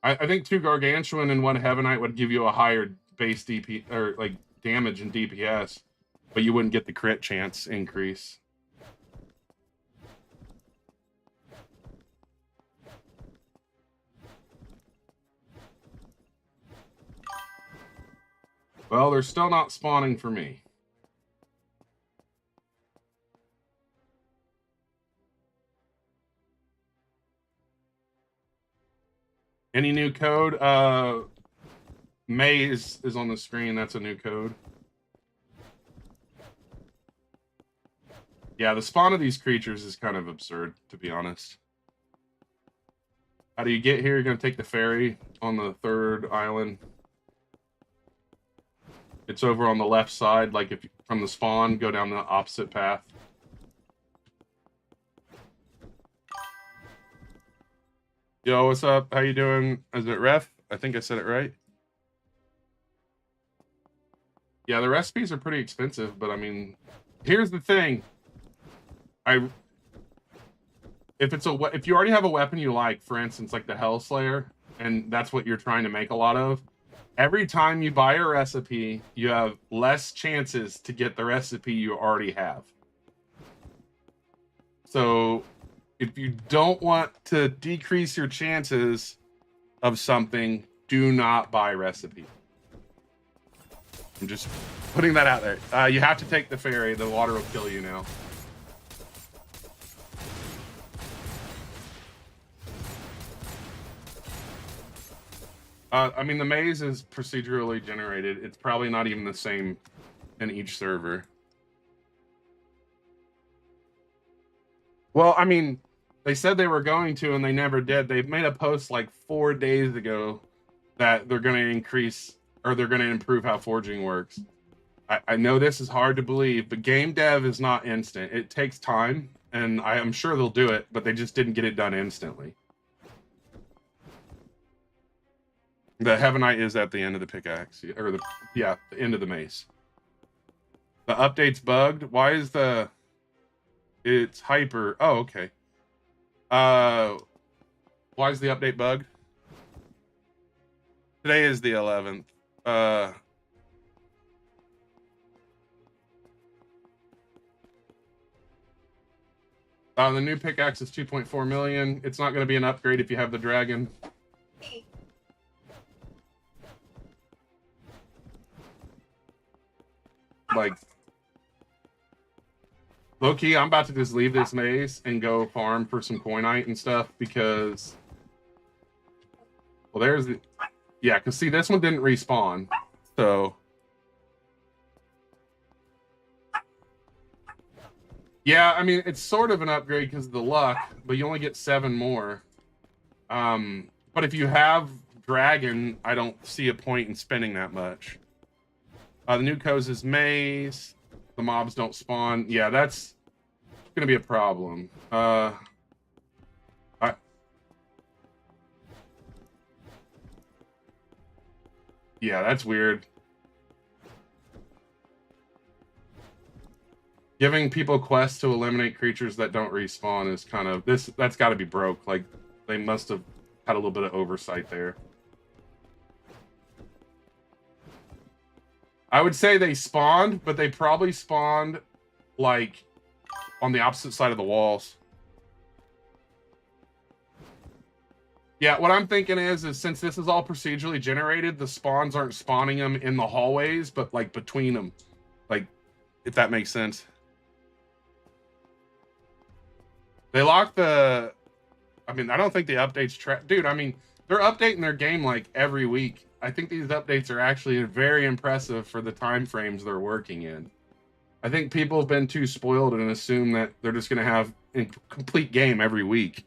Speaker 1: I think 2 gargantuan and 1 heavenite would give you a higher base DP or like damage and DPS, but you wouldn't get the crit chance increase. Well, they're still not spawning for me. Any new code? Maze is on the screen. That's a new code. Yeah, the spawn of these creatures is kind of absurd, to be honest. How do you get here? You're going to take the ferry on the 3rd island. It's over on the left side, like if you, from the spawn, go down the opposite path. Yo, what's up? How you doing? Is it Ref? I think I said it right. Yeah, the recipes are pretty expensive, but I mean, here's the thing. If you already have a weapon you like, for instance, like the Hellslayer, and that's what you're trying to make a lot of, every time you buy a recipe, you have less chances to get the recipe you already have. So if you don't want to decrease your chances of something, do not buy recipe. I'm just putting that out there. You have to take the ferry. The water will kill you now. I mean, the maze is procedurally generated. It's probably not even the same in each server. Well, I mean, they said they were going to, and they never did. They made a post like 4 days ago that they're going to increase, or they're going to improve how forging works. I know this is hard to believe, but game dev is not instant. It takes time, and I am sure they'll do it, but they just didn't get it done instantly. The Heavenite is at the end of the pickaxe, or the end of the mace. The update's bugged. Why is it's hyper? Oh, okay. Why is the update bugged? Today is the 11th. The new pickaxe is 2.4 million. It's not going to be an upgrade if you have the dragon. Like, low-key, I'm about to just leave this maze and go farm for some coinite and stuff because, well, there's the, yeah, because see, this one didn't respawn, so. Yeah, I mean, it's sort of an upgrade because of the luck, but you only get 7 more. But if you have dragon, I don't see a point in spending that much. The new codes is maze. The mobs don't spawn. Yeah, that's gonna be a problem. Yeah, that's weird. Giving people quests to eliminate creatures that don't respawn is kind of this. That's got to be broke. Like they must have had a little bit of oversight there. I would say they spawned, but they probably spawned like on the opposite side of the walls. Yeah, what I'm thinking is since this is all procedurally generated, the spawns aren't spawning them in the hallways, but like between them. Like, if that makes sense. They locked the... I mean, I don't think the updates... Dude, I mean, they're updating their game like every week. I think these updates are actually very impressive for the time frames they're working in. I think people have been too spoiled and assume that they're just going to have a complete game every week.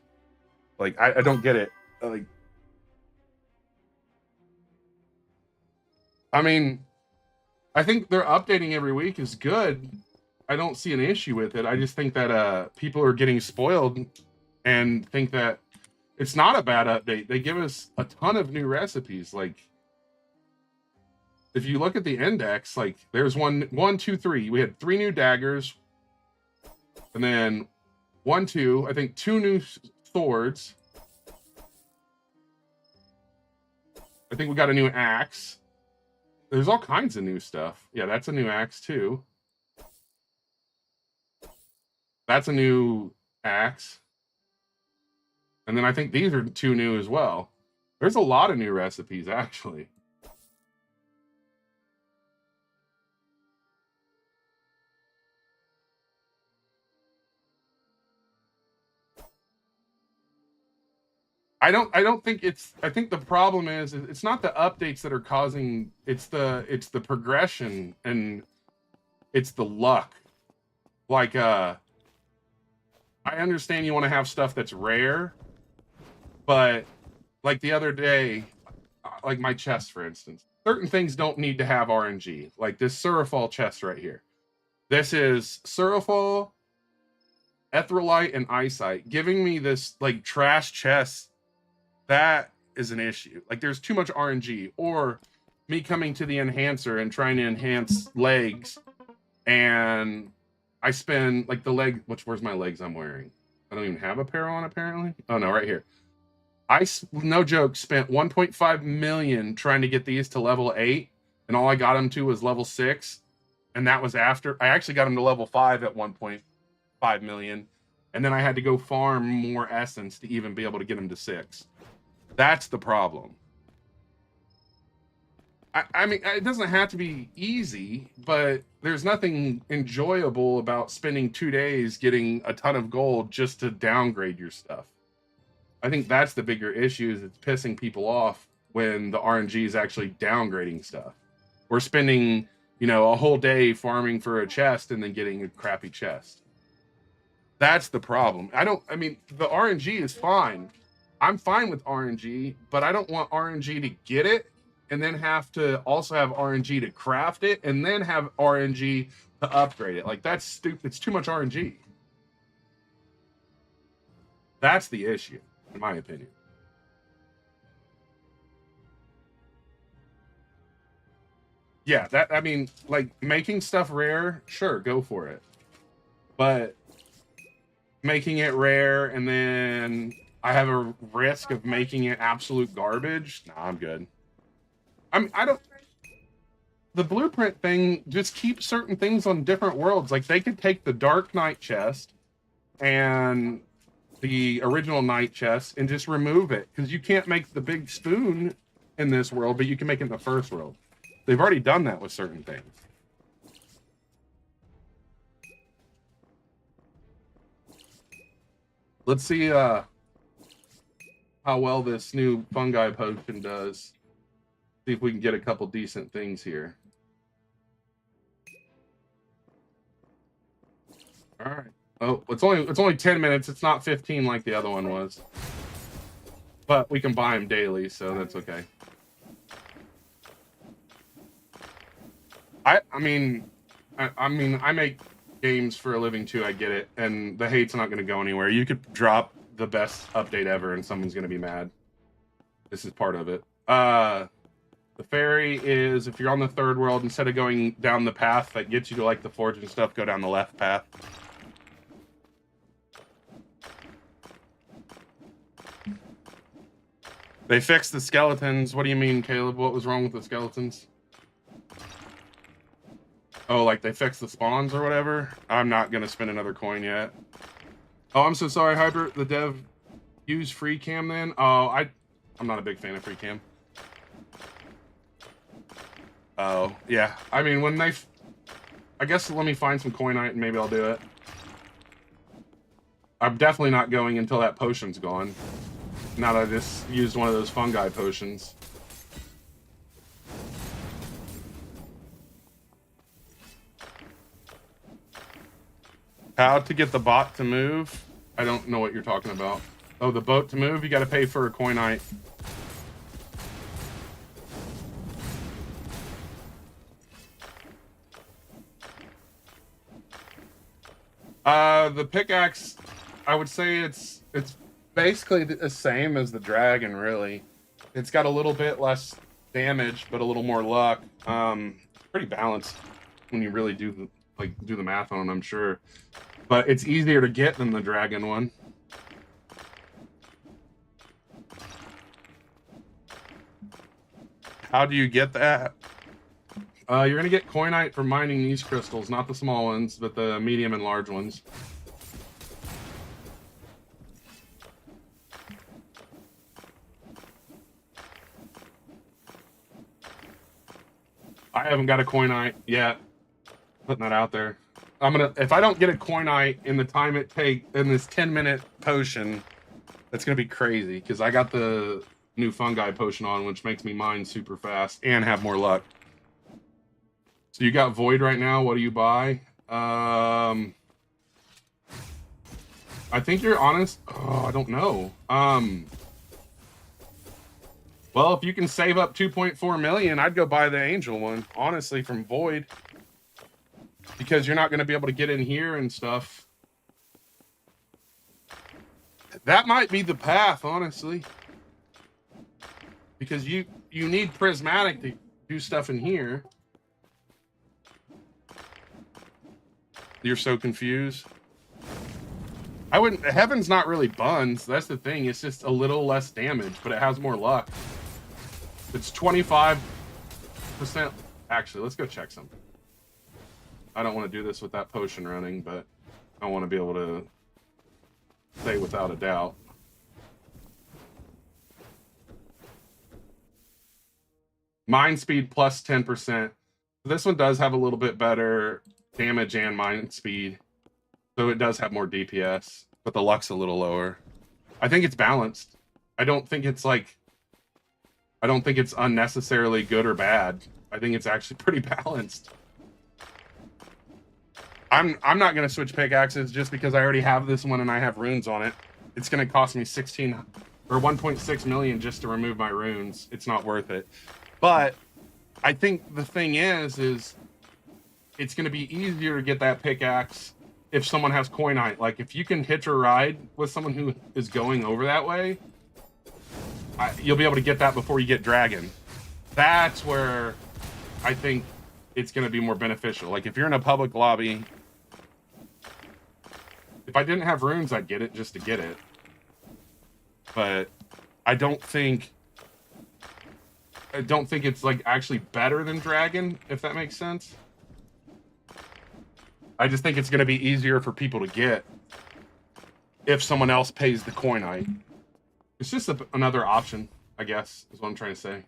Speaker 1: Like, I don't get it. Like, I mean, I think they're updating every week is good. I don't see an issue with it. I just think that people are getting spoiled and think that it's not a bad update. They give us a ton of new recipes. Like, if you look at the index, like there's one, two, three. We had 3 new daggers, and then 1, 2. I think 2 new swords. I think we got a new axe. There's all kinds of new stuff. Yeah, that's a new axe too. That's a new axe. And then I think these are 2 new as well. There's a lot of new recipes, actually. I don't think it's... I think the problem is it's not the updates that are causing... It's the progression and it's the luck. Like, I understand you want to have stuff that's rare, but like the other day, like my chest, for instance, certain things don't need to have RNG. Like this Surafall chest right here. This is Surafall, Etherealite, and Eyesight. Giving me this like trash chest, that is an issue. Like there's too much RNG. Or me coming to the enhancer and trying to enhance legs, and I spend like the leg, where's my legs I'm wearing? I don't even have a pair on apparently. Oh no, right here. I, no joke, spent 1.5 million trying to get these to level 8, and all I got them to was level 6, and that was after I actually got them to level 5 at 1.5 million, and then I had to go farm more essence to even be able to get them to 6. That's the problem. I mean, it doesn't have to be easy, but there's nothing enjoyable about spending 2 days getting a ton of gold just to downgrade your stuff. I think that's the bigger issue, is it's pissing people off when the RNG is actually downgrading stuff. We're spending, you know, a whole day farming for a chest and then getting a crappy chest. That's the problem. I mean, the RNG is fine. I'm fine with RNG, but I don't want RNG to get it and then have to also have RNG to craft it and then have RNG to upgrade it. Like, that's stupid. It's too much RNG. That's the issue, in my opinion. Yeah, I mean, like, making stuff rare, sure, go for it. But making it rare and then I have a risk of making it absolute garbage, nah, I'm good. I don't... The blueprint thing, just keep certain things on different worlds. Like, they could take the Dark Knight chest and the original Knight chest and just remove it. Because you can't make the big spoon in this world, but you can make it in the first world. They've already done that with certain things. Let's see how well this new fungi potion does. See if we can get a couple decent things here. All right. Oh, it's only 10 minutes. It's not 15 like the other one was. But we can buy them daily, so that's okay. I mean, I make games for a living too. I get it, and the hate's not going to go anywhere. You could drop the best update ever, and someone's going to be mad. This is part of it. The The ferry is if you're on the third world, instead of going down the path that gets you to like the forge and stuff, go down the left path. They fixed the skeletons. What do you mean, Caleb? What was wrong with the skeletons? Oh, like they fixed the spawns or whatever? I'm not going to spend another coin yet. Oh, I'm so sorry, Hyper. The dev used free cam then? Oh, I'm not a big fan of free cam. Oh, yeah. I mean, when they... I guess let me find some coinite and maybe I'll do it. I'm definitely not going until that potion's gone. Now that I just used one of those fungi potions. How to get the bot to move? I don't know what you're talking about. Oh, the boat to move? You got to pay for a coinite. The pickaxe, I would say it's basically the same as the dragon, really. It's got a little bit less damage, but a little more luck. Pretty balanced when you really do the math on it, I'm sure. But it's easier to get than the dragon one. How do you get that? You're gonna get coinite from mining these crystals, not the small ones, but the medium and large ones. I haven't got a coinite yet. Putting that out there. If I don't get a coinite in the time it takes in this 10-minute potion, that's gonna be crazy because I got the new fungi potion on, which makes me mine super fast and have more luck. So you got void right now. What do you buy? I think you're honest. Oh, I don't know. Well, if you can save up 2.4 million, I'd go buy the angel one, honestly, from void. Because you're not going to be able to get in here and stuff. That might be the path, honestly. Because you need prismatic to do stuff in here. You're so confused. I wouldn't... Heaven's not really buns. That's the thing. It's just a little less damage, but it has more luck. It's 25%. Actually, let's go check something. I don't want to do this with that potion running, but I want to be able to say without a doubt. Mine speed plus 10%. This one does have a little bit better damage and mine speed. So it does have more DPS, but the luck's a little lower. I think it's balanced. I don't think it's unnecessarily good or bad. I think it's actually pretty balanced. I'm not going to switch pickaxes just because I already have this one and I have runes on it. It's going to cost me 1.6 million just to remove my runes. It's not worth it. But I think the thing is it's going to be easier to get that pickaxe if someone has coinite. Like if you can hitch a ride with someone who is going over that way, you'll be able to get that before you get dragon. That's where I think it's going to be more beneficial. Like if you're in a public lobby, if I didn't have runes, I'd get it just to get it. But I don't think it's like actually better than dragon, if that makes sense. I just think it's going to be easier for people to get if someone else pays the coinite. It's just another option, I guess, is what I'm trying to say.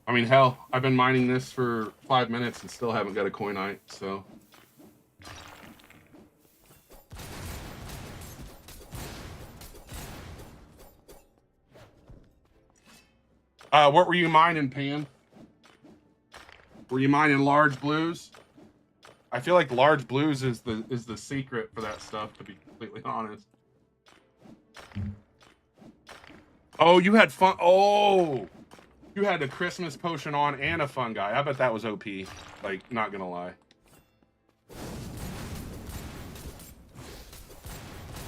Speaker 1: I mean, hell, I've been mining this for 5 minutes and still haven't got a coinite, so... What were you mining, Pan? Were you mining large blues? I feel like large blues is the secret for that stuff, to be completely honest. Oh, you had fun. Oh, you had a Christmas potion on and a fungi. I bet that was OP. Like, not gonna lie.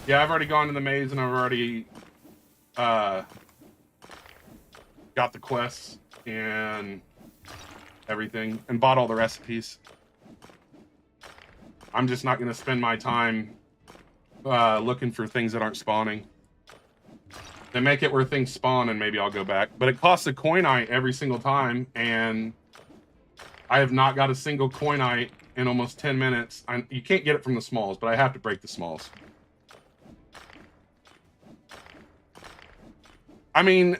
Speaker 1: Yeah, I've already gone to the maze and I've already got the quests and everything, and bought all the recipes. I'm just not going to spend my time looking for things that aren't spawning. They make it where things spawn, and maybe I'll go back. But it costs a coinite every single time, and I have not got a single coinite in almost 10 minutes. You can't get it from the smalls, but I have to break the smalls. I mean,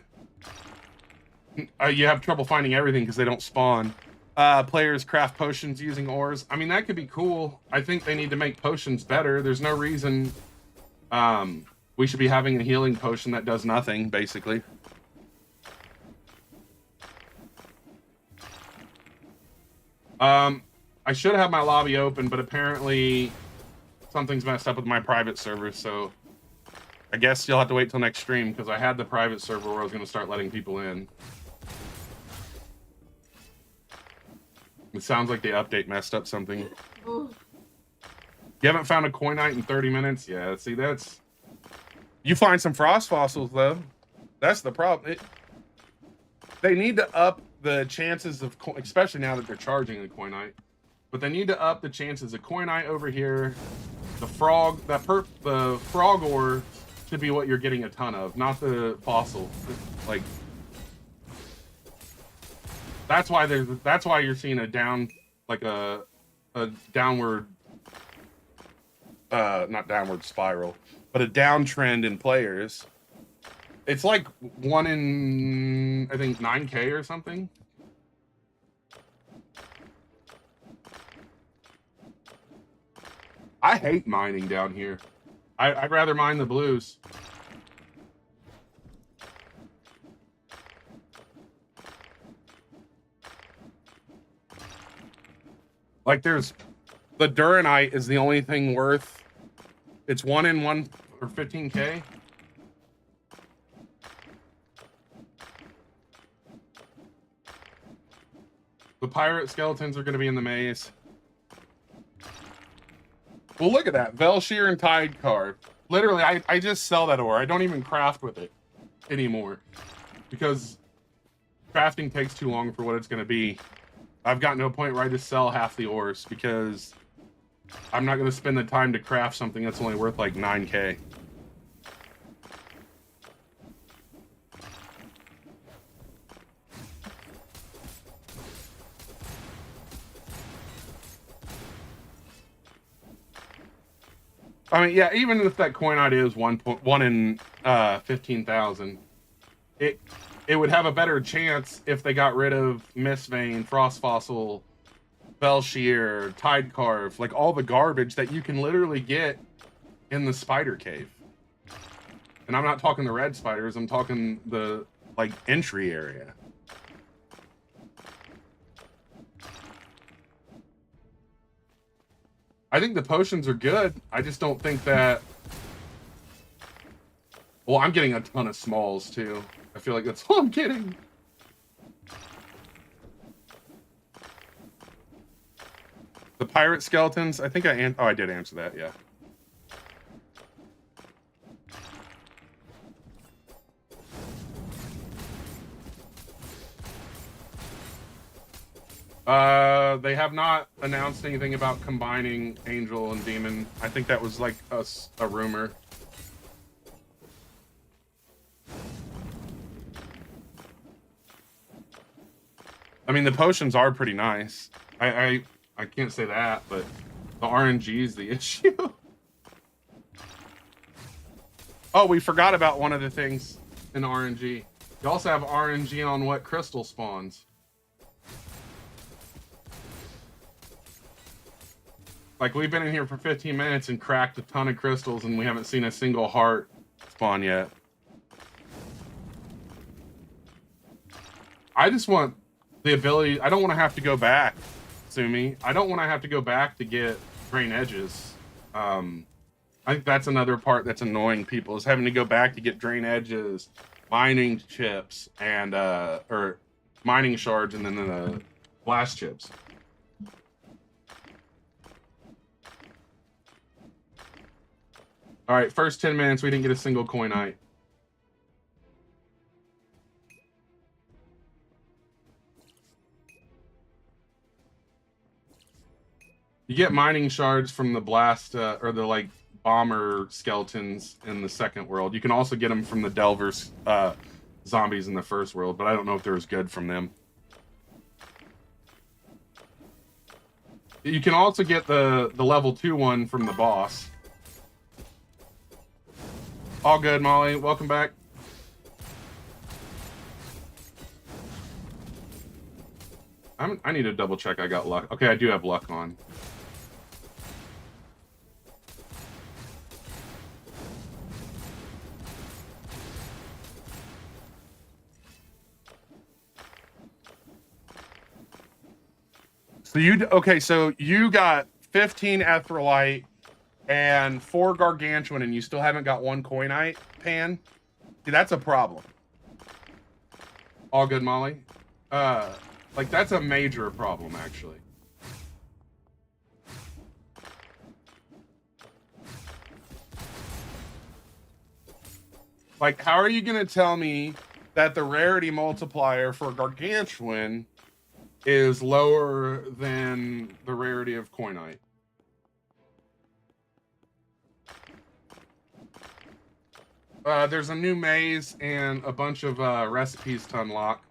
Speaker 1: you have trouble finding everything because they don't spawn. Players craft potions using ores. I mean, that could be cool. I think they need to make potions better. There's no reason we should be having a healing potion that does nothing, basically. I should have my lobby open, but apparently something's messed up with my private server, so I guess you'll have to wait till next stream, because I had the private server where I was going to start letting people in. It sounds like the update messed up something. You haven't found a coinite in 30 minutes? Yeah, see, that's... You find some frost fossils, though. That's the problem. They need to up the chances of... Especially now that they're charging the coinite. But they need to up the chances of coinite over here. The frog... The frog ore should be what you're getting a ton of, not the fossil. Like... That's why you're seeing a down, like a downward, not downward spiral, but a downtrend in players. It's like 1 in, I think, 9K or something. I hate mining down here. I'd rather mine the blues. Like, there's the Duranite is the only thing worth. It's 1 in 1 or 15K. The pirate skeletons are going to be in the maze. Well, look at that. Velshire and Tide card. Literally, I just sell that ore. I don't even craft with it anymore. Because crafting takes too long for what it's going to be. I've gotten to a point where I just sell half the ores because I'm not going to spend the time to craft something that's only worth like 9K. I mean, yeah, even if that coinite is 1 in 15,000, it would have a better chance if they got rid of Mistvein, Frost Fossil, Velshire, Tide Carve, like all the garbage that you can literally get in the spider cave. And I'm not talking the red spiders, I'm talking the, like, entry area. I think the potions are good. I just don't think that... Well, I'm getting a ton of smalls, too. I feel like that's all I'm getting. The pirate skeletons, I think I did answer that, yeah. They have not announced anything about combining Angel and Demon. I think that was like a rumor. I mean, the potions are pretty nice. I can't say that, but the RNG is the issue. Oh, we forgot about one of the things in RNG. You also have RNG on what crystal spawns. Like, we've been in here for 15 minutes and cracked a ton of crystals, and we haven't seen a single heart spawn yet. I just want the ability... I don't want to have to go back, Sumi. I don't want to have to go back to get drain edges. I think that's another part that's annoying people, is having to go back to get drain edges, mining chips, and or mining shards, and then the blast chips. All right, first 10 minutes, we didn't get a single coinite. You get mining shards from the blast or the like bomber skeletons in the second world. You can also get them from the delvers zombies in the first world, but I don't know if they're as good from them. You can also get the level 2 one from the boss. All good, Molly. Welcome back. I need to double check I got luck. Okay, I do have luck on. So you got 15 Etherlite and 4 Gargantuan, and you still haven't got 1 Coinite pan? See, that's a problem. All good, Molly. Like, that's a major problem, actually. Like, how are you going to tell me that the rarity multiplier for Gargantuan is lower than the rarity of Coinite? There's a new maze and a bunch of recipes to unlock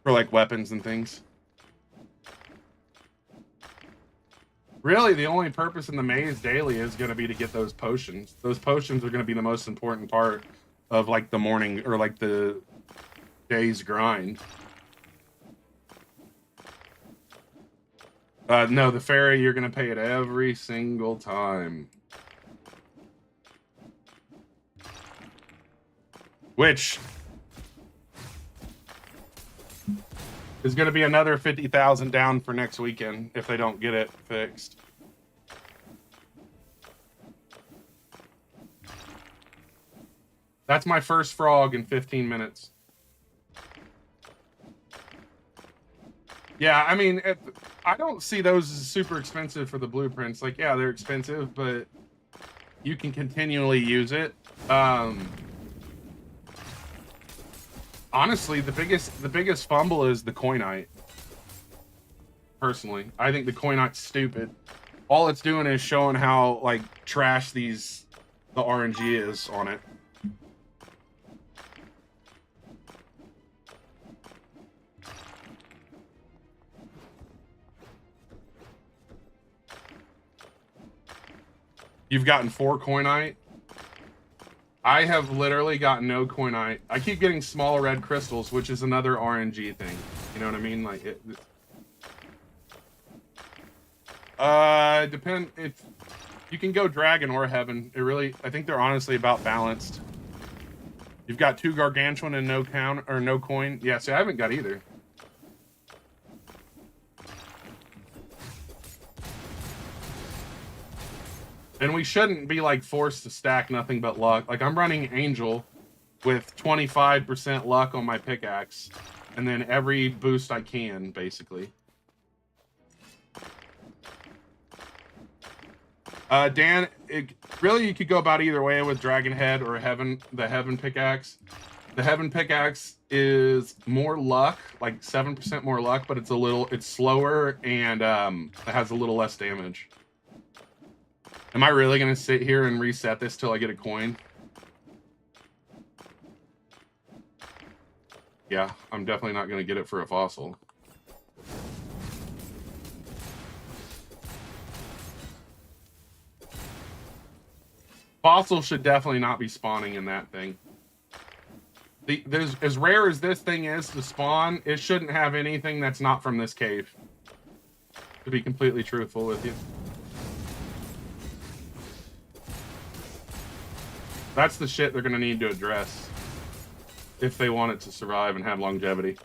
Speaker 1: for like weapons and things. Really, the only purpose in the maze daily is going to be to get those potions. Those potions are going to be the most important part of like the morning or like the day's grind. No, the fairy, you're going to pay it every single time. Which is going to be another 50,000 down for next weekend if they don't get it fixed. That's my first frog in 15 minutes. Yeah, I mean, I don't see those as super expensive for the blueprints. Like, yeah, they're expensive, but you can continually use it. Honestly, the biggest fumble is the Coinite. Personally, I think the Coinite's stupid. All it's doing is showing how like trash the RNG is on it. You've gotten 4 Coinite. I have literally got no Coinite. I keep getting small red crystals, which is another RNG thing. You know what I mean? Like it. Depend if you can go dragon or heaven. It really, I think they're honestly about balanced. You've got 2 Gargantuan and no count or no coin. Yeah, see, I haven't got either. And we shouldn't be like forced to stack nothing but luck. Like I'm running Angel with 25% luck on my pickaxe, and then every boost I can, basically. Dan, really you could go about either way with Dragon Head or the Heaven pickaxe. The Heaven pickaxe is more luck, like 7% more luck, but it's slower and it has a little less damage. Am I really going to sit here and reset this till I get a coin? Yeah, I'm definitely not going to get it for a fossil. Fossil should definitely not be spawning in that thing. There's as rare as this thing is to spawn, it shouldn't have anything that's not from this cave. To be completely truthful with you. That's the shit they're going to need to address if they want it to survive and have longevity.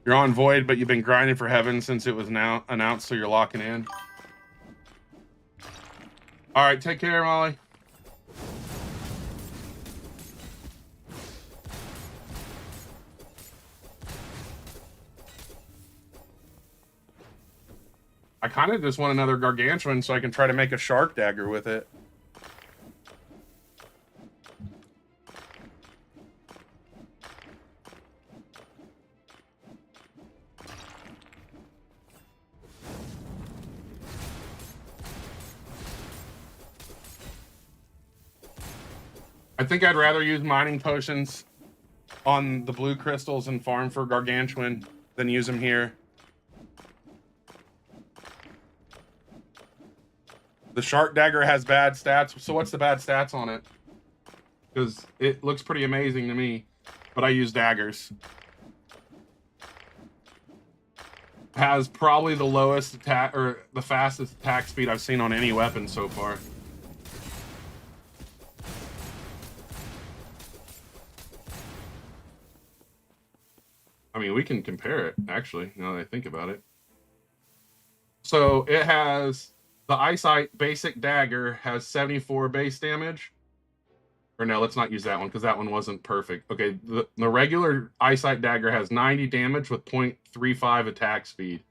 Speaker 1: You're on Void, but you've been grinding for Heaven since it was now announced, so you're locking in. All right, take care, Molly. I kind of just want another Gargantuan so I can try to make a shark dagger with it. I think I'd rather use mining potions on the blue crystals and farm for gargantuan than use them here. The shark dagger has bad stats. So what's the bad stats on it? Because it looks pretty amazing to me, but I use daggers. Has probably the lowest attack or the fastest attack speed I've seen on any weapon so far. I mean, we can compare it, actually, now that I think about it. So it has the Eyesight Basic Dagger has 74 base damage. Or no, let's not use that one because that one wasn't perfect. Okay, the regular Eyesight Dagger has 90 damage with 0.35 attack speed.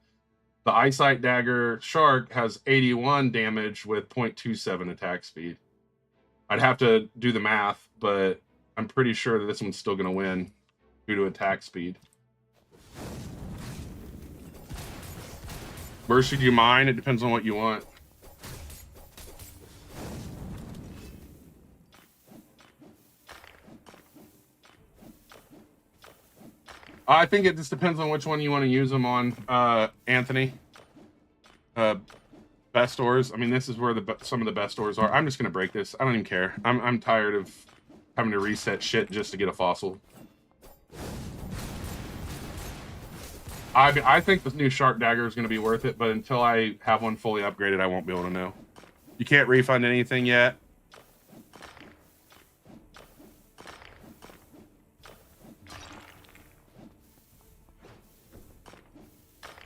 Speaker 1: The Eyesight Dagger Shark has 81 damage with 0.27 attack speed. I'd have to do the math, but I'm pretty sure that this one's still going to win due to attack speed. Where should you mine? It depends on what you want. I think it just depends on which one you want to use them on, Anthony. Best ores. I mean, this is where some of the best ores are. I'm just gonna break this. I don't even care. I'm tired of having to reset shit just to get a fossil. I think the new shark dagger is going to be worth it, but until I have one fully upgraded, I won't be able to know. You can't refund anything yet.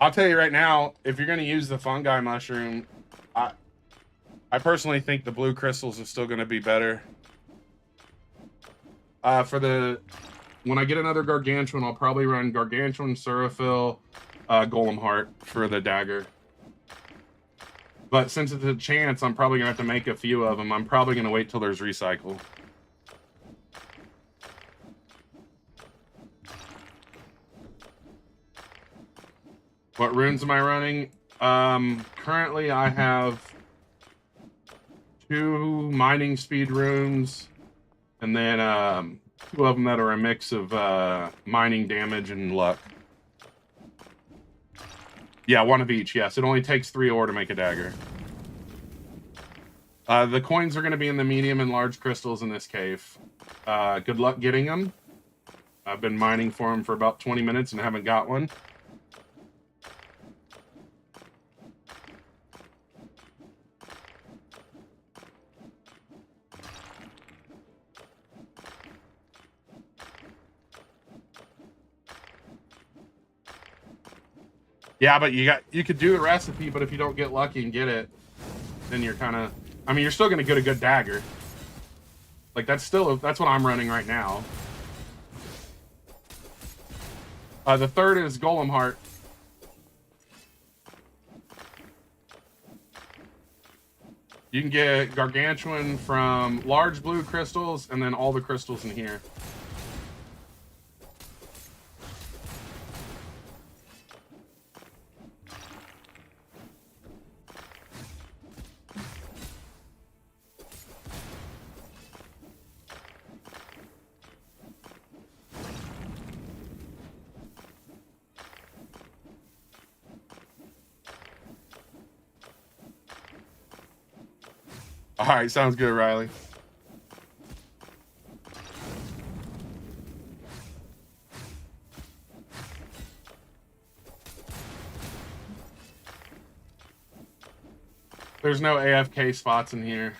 Speaker 1: I'll tell you right now, if you're going to use the fungi mushroom, I personally think the blue crystals are still going to be better. When I get another gargantuan, I'll probably run gargantuan, Seraphil, golem heart for the dagger. But since it's a chance, I'm probably gonna have to make a few of them. I'm probably gonna wait till there's recycle. What runes am I running? Currently I have 2 mining speed runes, and then 2 of them that are a mix of mining damage and luck. Yeah, 1 of each, yes. It only takes 3 ore to make a dagger. The coins are going to be in the medium and large crystals in this cave. Good luck getting them. I've been mining for them for about 20 minutes and haven't got one. Yeah, but you could do the recipe, but if you don't get lucky and get it, then you're kind of, I mean, you're still going to get a good dagger. Like that's what I'm running right now. The third is golem heart. You can get gargantuan from large blue crystals and then all the crystals in here. All right, sounds good, Riley. There's no AFK spots in here.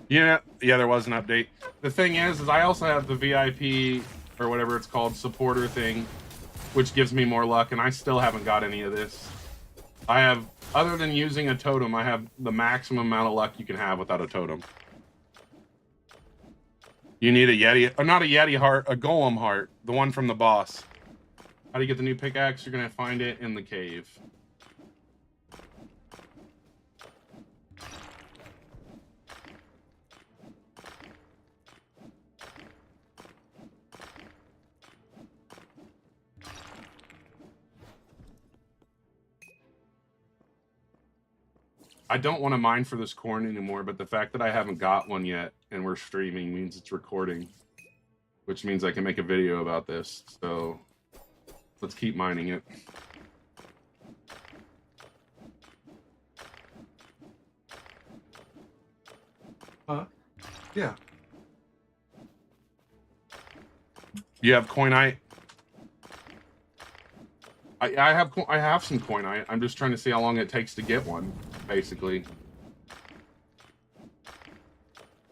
Speaker 1: Yeah, there was an update. The thing is I also have the VIP or whatever it's called supporter thing, which gives me more luck, and I still haven't got any of this. I have, other than using a totem, I have the maximum amount of luck you can have without a totem. You need a Yeti, or not a Yeti heart, a golem heart, the one from the boss. How do you get the new pickaxe? You're gonna find it in the cave. I don't want to mine for this corn anymore, but the fact that I haven't got one yet and we're streaming means it's recording, which means I can make a video about this. So let's keep mining it. Yeah. You have coinite? I have some coinite. I'm just trying to see how long it takes to get one, basically.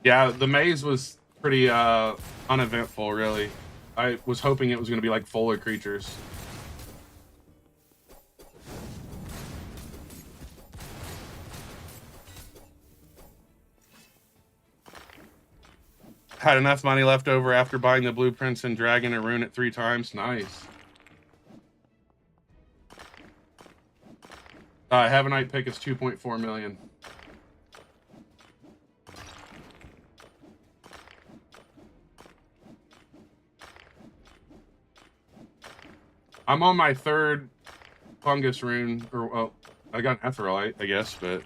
Speaker 1: Yeah, the maze was pretty uneventful, really. I was hoping it was going to be like full of creatures. Had enough money left over after buying the blueprints and dragging a rune it 3 times. Nice. Heavenite pick is 2.4 million. I'm on my 3rd fungus rune, or well, I got Etherite, I guess, but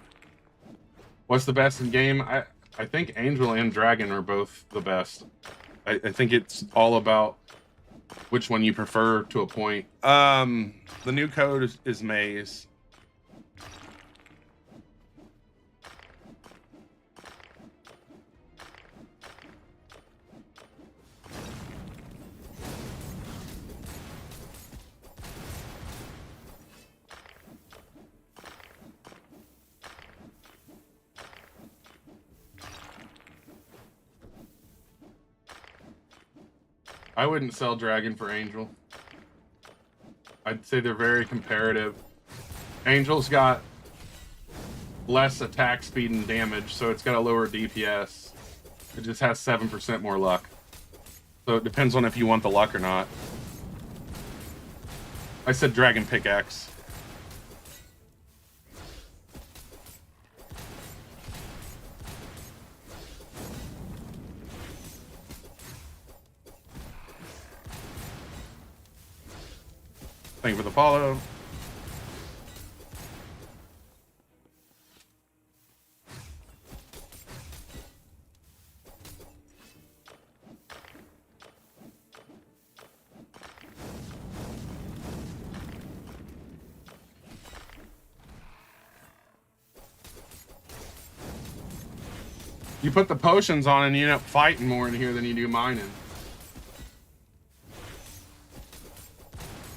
Speaker 1: what's the best in game? I think Angel and Dragon are both the best. I think it's all about which one you prefer to a point. The new code is Maze. I wouldn't sell Dragon for Angel. I'd say they're very comparative. Angel's got less attack speed and damage, so it's got a lower DPS. It just has 7% more luck. So it depends on if you want the luck or not. I said Dragon Pickaxe. Thank you for the follow. You put the potions on and you end up fighting more in here than you do mining.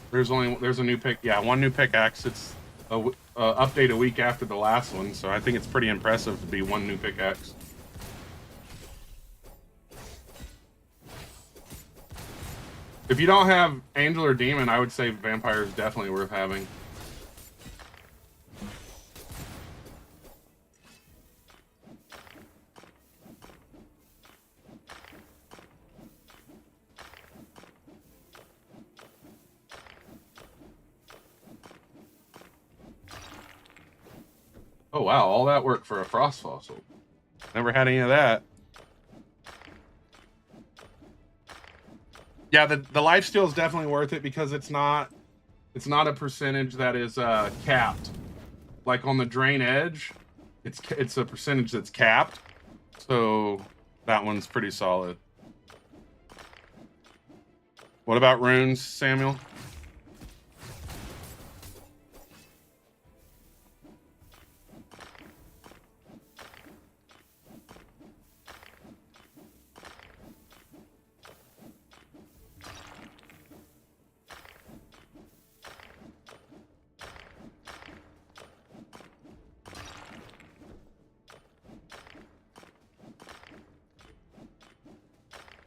Speaker 1: There's a new pick. Yeah, one new pickaxe. It's a update a week after the last one, so I think it's pretty impressive to be one new pickaxe. If you don't have Angel or Demon, I would say Vampire is definitely worth having. Oh wow, all that work for a frost fossil. Never had any of that. Yeah, the lifesteal is definitely worth it because it's not a percentage that is capped. Like on the drain edge, it's a percentage that's capped. So that one's pretty solid. What about runes, Samuel?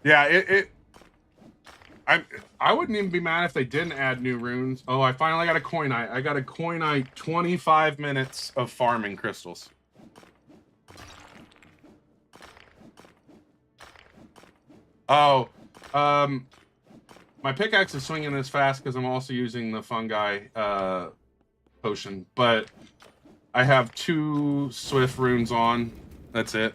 Speaker 1: Yeah, I wouldn't even be mad if they didn't add new runes. Oh, I finally got a coinite. I got a coinite 25 minutes of farming crystals. Oh, my pickaxe is swinging this fast because I'm also using the fungi potion, but I have 2 swift runes on. That's it.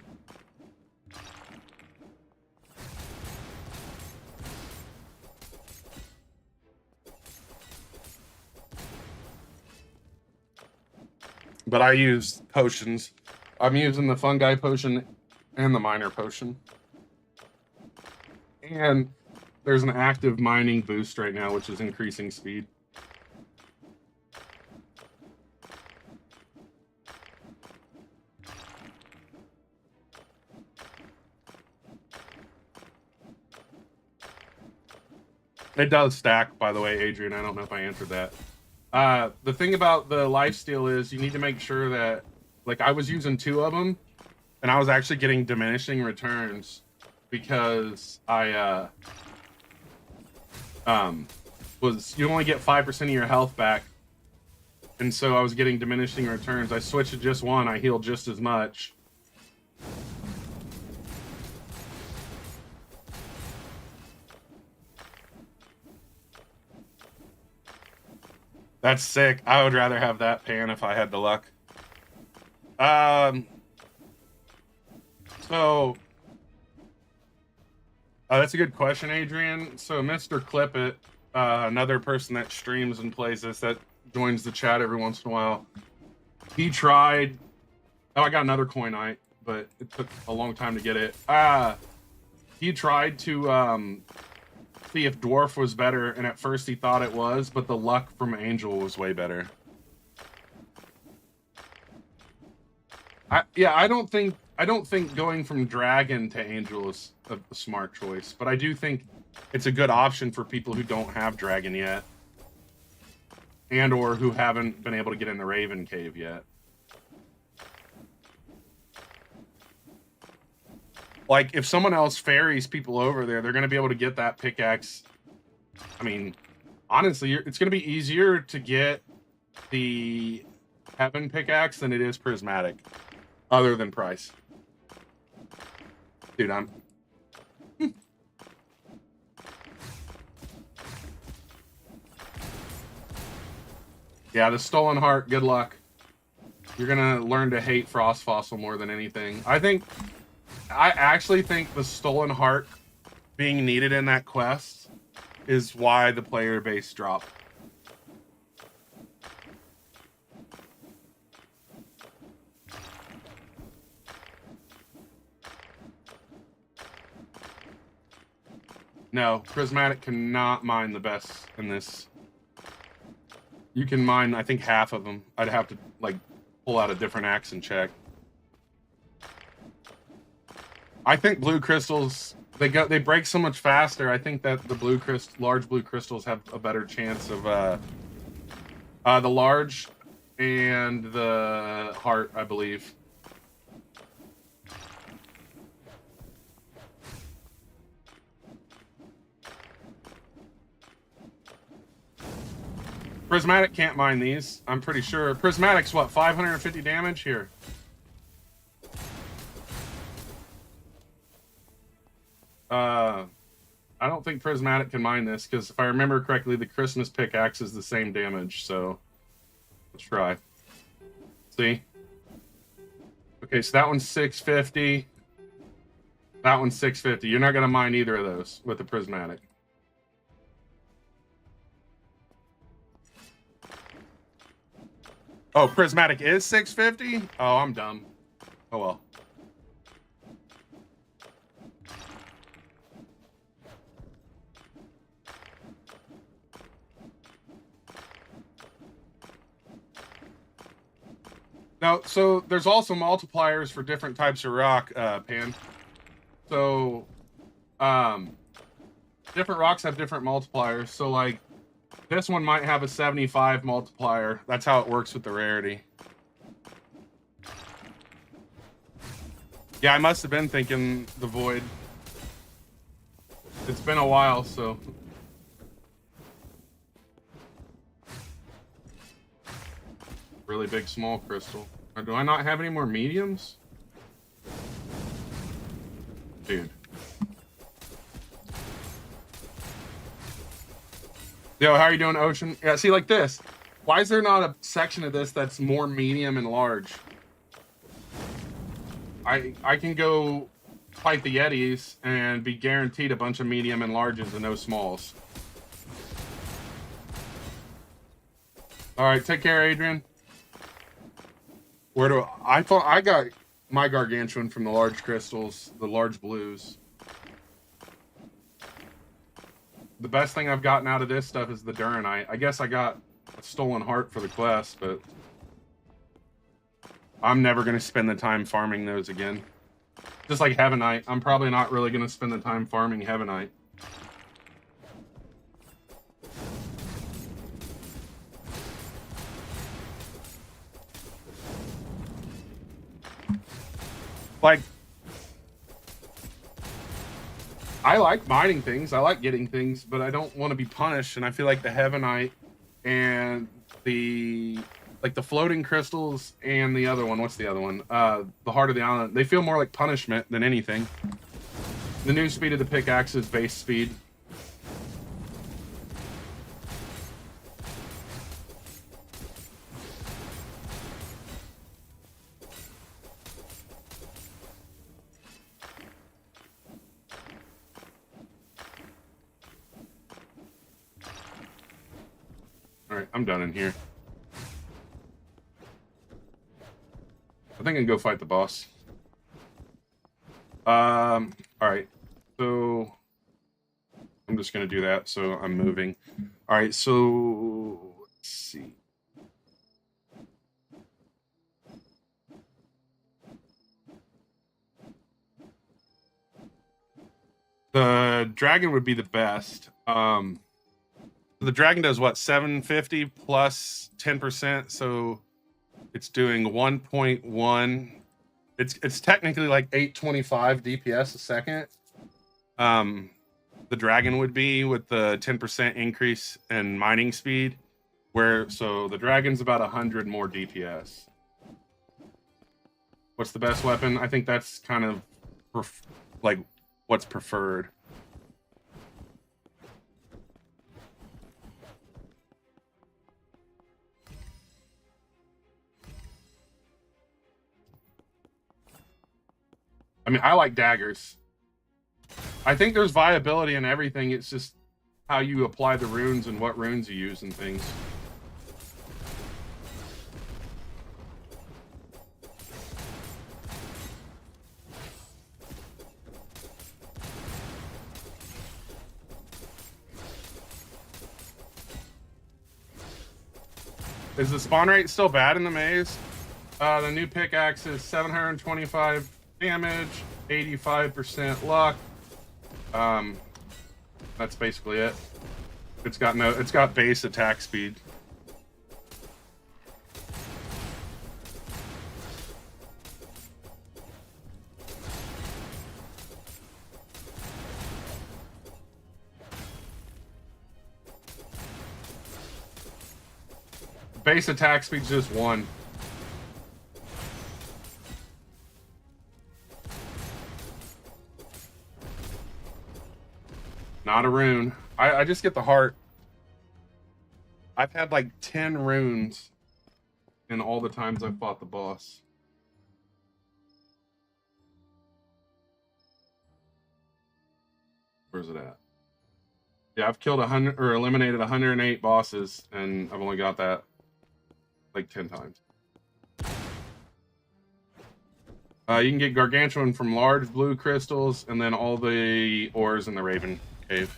Speaker 1: But I use potions. I'm using the fungi potion and the miner potion. And there's an active mining boost right now, which is increasing speed. It does stack, by the way, Adrian. I don't know if I answered that. The thing about the lifesteal is you need to make sure that, like, I was using 2 of them, and I was actually getting diminishing returns because I you only get 5% of your health back, and so I was getting diminishing returns. I switched to just 1. I healed just as much. That's sick. I would rather have that pan if I had the luck. So that's a good question, Adrian. So Mr. Clippit, another person that streams and plays this, that joins the chat every once in a while, he tried. Oh, I got another coinite, but it took a long time to get it. He tried to see if dwarf was better, and at first he thought it was, but the luck from angel was way better. I don't think going from dragon to angel is a smart choice, but I do think it's a good option for people who don't have dragon yet, and or who haven't been able to get in the Raven Cave yet. Like, if someone else ferries people over there, they're going to be able to get that pickaxe. I mean, honestly, it's going to be easier to get the heaven pickaxe than it is prismatic, other than price. Dude, I'm... Yeah, the stolen heart, good luck. You're going to learn to hate frost fossil more than anything. I actually think the stolen heart being needed in that quest is why the player base dropped. No, prismatic cannot mine the best in this. You can mine, I think, half of them. I'd have to, like, pull out a different axe and check. I think blue crystals, they break so much faster. I think that the large blue crystals have a better chance of the large and the heart, I believe. Prismatic can't mine these, I'm pretty sure. Prismatic's what, 550 damage here? I don't think prismatic can mine this, because if I remember correctly, the Christmas pickaxe is the same damage, so let's try. See? Okay, so that one's 650. That one's 650. You're not going to mine either of those with the prismatic. Oh, prismatic is 650? Oh, I'm dumb. Oh, well. Now, so there's also multipliers for different types of rock, Pan. So, different rocks have different multipliers. So, like, this one might have a 75 multiplier. That's how it works with the rarity. Yeah, I must have been thinking the void. It's been a while, so... Really big small crystal. Or do I not have any more mediums? Dude. Yo, how are you doing, Ocean? Yeah, see, like this. Why is there not a section of this that's more medium and large? I can go fight the Yetis and be guaranteed a bunch of medium and larges and no smalls. All right, take care, Adrian. Where do I thought I got my gargantuan from the large crystals, the large blues. The best thing I've gotten out of this stuff is the Duranite. I guess I got a stolen heart for the quest, but I'm never going to spend the time farming those again. Just like Heavenite, I'm probably not really going to spend the time farming Heavenite. Like, I like mining things, I like getting things, but I don't want to be punished, and I feel like the Heavenite and the floating crystals and the other one, what's the other one? The Heart of the Island, they feel more like punishment than anything. The new speed of the pickaxe is base speed. Alright, I'm done in here. I think I can go fight the boss. Alright. So I'm just gonna do that, so I'm moving. Alright, so let's see. The dragon would be the best. The dragon does what, 750 plus 10%, so it's doing 1.1. It's technically like 825 DPS a second. The dragon would be with the 10% increase in mining speed, so the dragon's about 100 more DPS. What's the best weapon? I think that's kind of like what's preferred. I mean, I like daggers. I think there's viability in everything. It's just how you apply the runes and what runes you use and things. Is the spawn rate still bad in the maze? The new pickaxe is 725 damage, 85% luck. That's basically it. It's got base attack speed. Base attack speed's just 1. Not a rune. I just get the heart. I've had like 10 runes in all the times I've fought the boss. Where's it at? Yeah, I've killed 100 or eliminated 108 bosses, and I've only got that like 10 times. You can get gargantuan from large blue crystals, and then all the ores in the Raven Cave.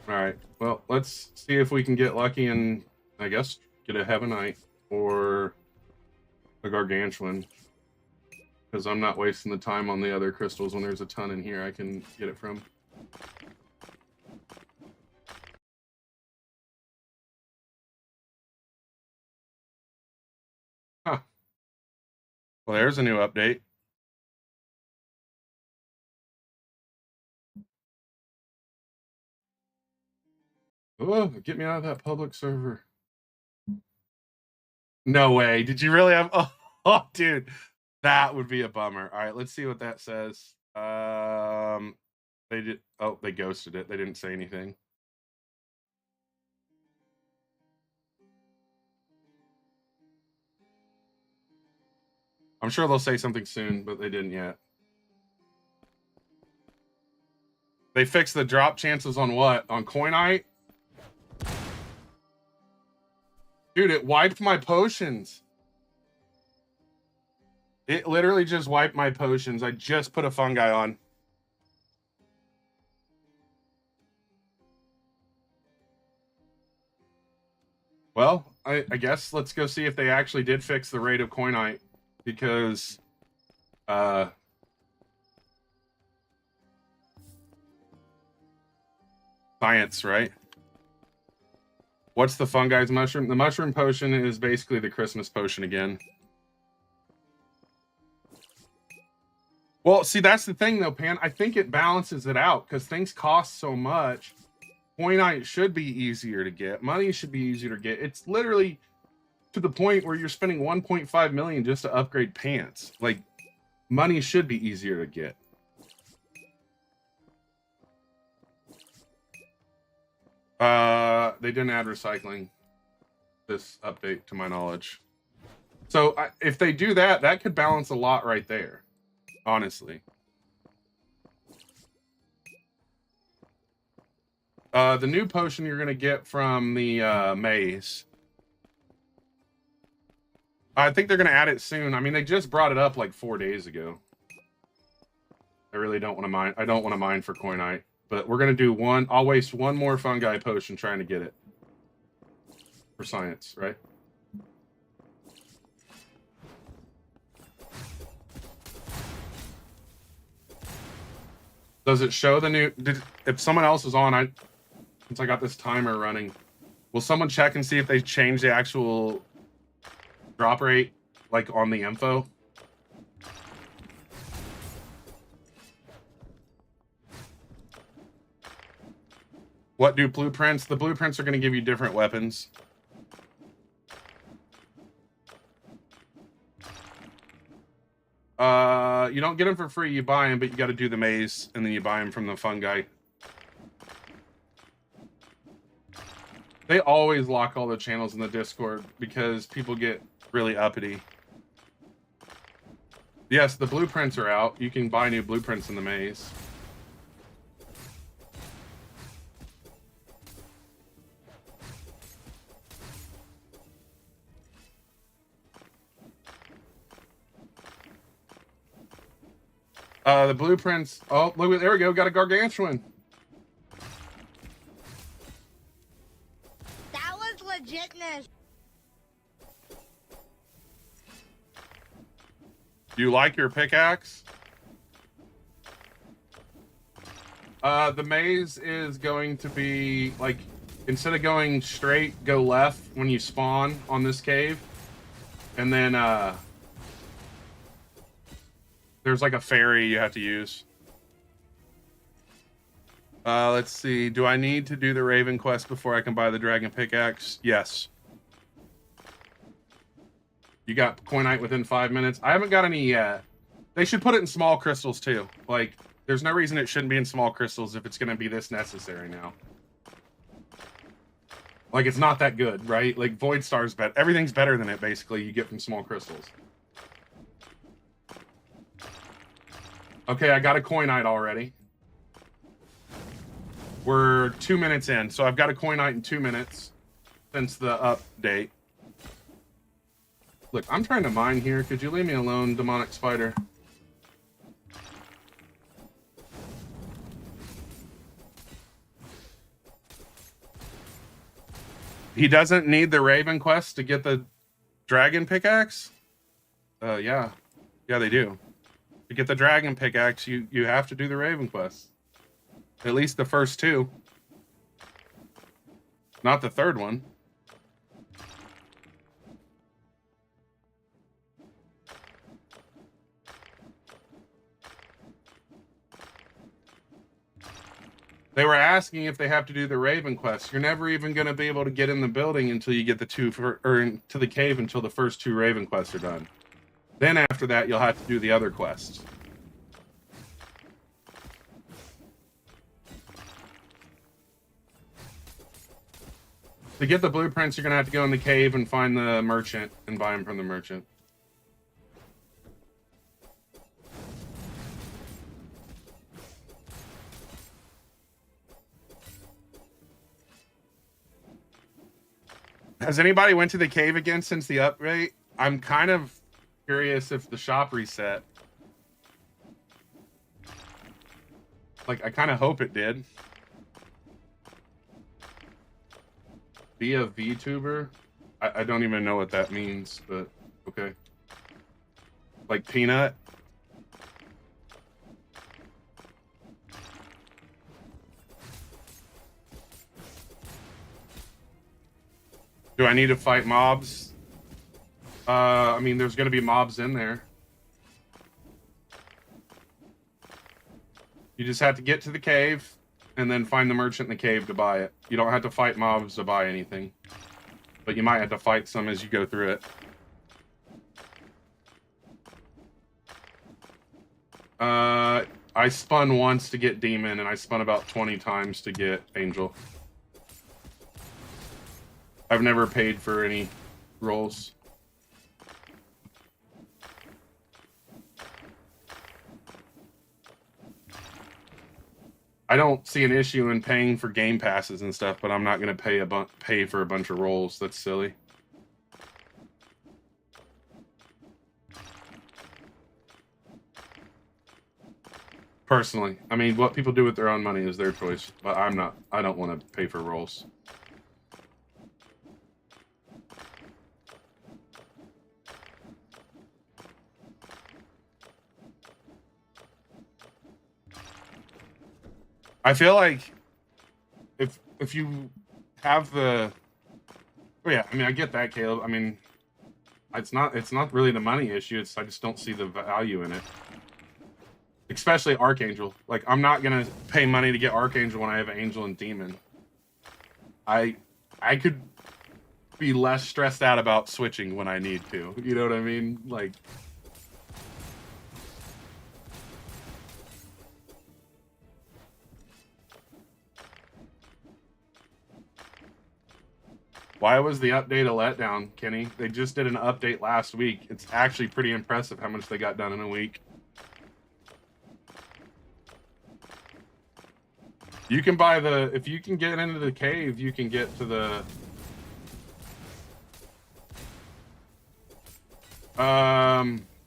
Speaker 1: Alright, well, let's see if we can get lucky and, I guess, get a Heavenite or a gargantuan. Because I'm not wasting the time on the other crystals when there's a ton in here I can get it from. Huh. Well, there's a new update. Oh, get me out of that public server. No way. Did you really have... Oh, dude. That would be a bummer. All right, let's see what that says. They did... Oh, they ghosted it. They didn't say anything. I'm sure they'll say something soon, but they didn't yet. They fixed the drop chances on what? On Coinite? Dude, it wiped my potions. It literally just wiped my potions. I just put a fungi on. Well, I guess let's go see if they actually did fix the rate of Coinite. Because science, right? What's the fungi's mushroom? The mushroom potion is basically the Christmas potion again. Well, see, that's the thing, though, Pan. I think it balances it out because things cost so much. Coinite should be easier to get. Money should be easier to get. It's literally to the point where you're spending 1.5 million just to upgrade pants. Like, money should be easier to get. They didn't add recycling this update, to my knowledge. So if they do that, that could balance a lot right there. Honestly. The new potion you're going to get from the maze. I think they're going to add it soon. I mean, they just brought it up like 4 days ago. I really don't want to mine. I don't want to mine for Coinite. But we're going to do one. I'll waste one more fungi potion trying to get it. For science, right? Does it show the new... if someone else is on, since I got this timer running, will someone check and see if they changed the actual drop rate, like on the info? What do blueprints? The blueprints are going to give you different weapons. You don't get them for free, you buy them, but you got to do the maze, and then you buy them from the fungi. They always lock all the channels in the Discord because people get really uppity. Yes, the blueprints are out. You can buy new blueprints in the maze. The blueprints. Oh, look! There we go. Got a gargantuan.
Speaker 3: That was legitness.
Speaker 1: Do you like your pickaxe? The maze is going to be like, instead of going straight, go left when you spawn on this cave, and then there's like a ferry you have to use. Let's see. Do I need to do the Raven quest before I can buy the dragon pickaxe? Yes. You got Coinite within 5 minutes. I haven't got any yet. They should put it in small crystals too. Like, there's no reason it shouldn't be in small crystals if it's going to be this necessary now. Like, it's not that good, right? Like, Void Star's better. Everything's better than it, basically, you get from small crystals. Okay, I got a Coinite already. We're 2 minutes in, so I've got a Coinite in 2 minutes since the update. Look, I'm trying to mine here. Could you leave me alone, demonic spider? He doesn't need the Raven quest to get the dragon pickaxe? Yeah. Yeah, they do. To get the dragon pickaxe, you have to do the Raven quest. At least the first two. Not the third one. They were asking if they have to do the Raven quest. You're never even going to be able to get in the building until you get or into the cave until the first 2 Raven quests are done. Then after that, you'll have to do the other quests. To get the blueprints, you're going to have to go in the cave and find the merchant and buy them from the merchant. Has anybody went to the cave again since the update? I'm kind of curious if the shop reset. Like, I kind of hope it did. Be a VTuber? I don't even know what that means, but okay. Like peanut? Do I need to fight mobs? I mean, there's going to be mobs in there. You just have to get to the cave and then find the merchant in the cave to buy it. You don't have to fight mobs to buy anything. But you might have to fight some as you go through it. I spun once to get Demon, and I spun about 20 times to get Angel. I've never paid for any rolls. I don't see an issue in paying for game passes and stuff, but I'm not going to pay for a bunch of rolls. That's silly. Personally, I mean, what people do with their own money is their choice, but I don't want to pay for rolls. I feel like if you have the, oh yeah, I mean, I get that, Caleb. I mean, it's not really the money issue. I just don't see the value in it. Especially Archangel. Like, I'm not gonna pay money to get Archangel when I have Angel and Demon. I could be less stressed out about switching when I need to. You know what I mean? Like, why was the update a letdown, Kenny? They just did an update last week. It's actually pretty impressive how much they got done in a week. You can buy if you can get into the cave, you can get to the...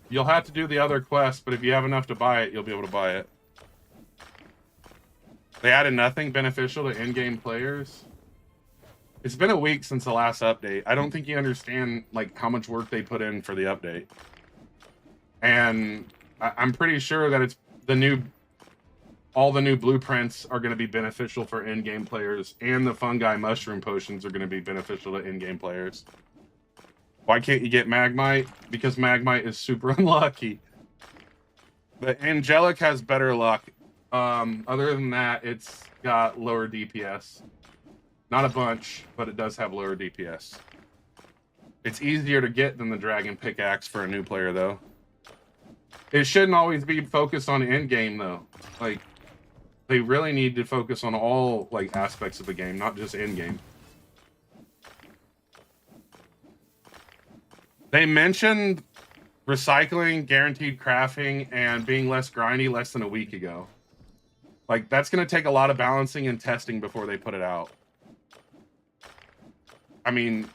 Speaker 1: You'll have to do the other quest, but if you have enough to buy it, you'll be able to buy it. They added nothing beneficial to in-game players. It's been a week since the last update. I don't think you understand, like, how much work they put in for the update. And I'm pretty sure that it's all the new blueprints are going to be beneficial for in-game players, and the fungi mushroom potions are going to be beneficial to in-game players. Why can't you get Magmite? Because Magmite is super unlucky. But Angelic has better luck. Other than that, it's got lower DPS. Not a bunch, but it does have lower DPS. It's easier to get than the Dragon Pickaxe for a new player, though. It shouldn't always be focused on in-game, though. Like, they really need to focus on all, like, aspects of the game, not just in-game. They mentioned recycling, guaranteed crafting, and being less grindy less than a week ago. Like, that's going to take a lot of balancing and testing before they put it out. I mean,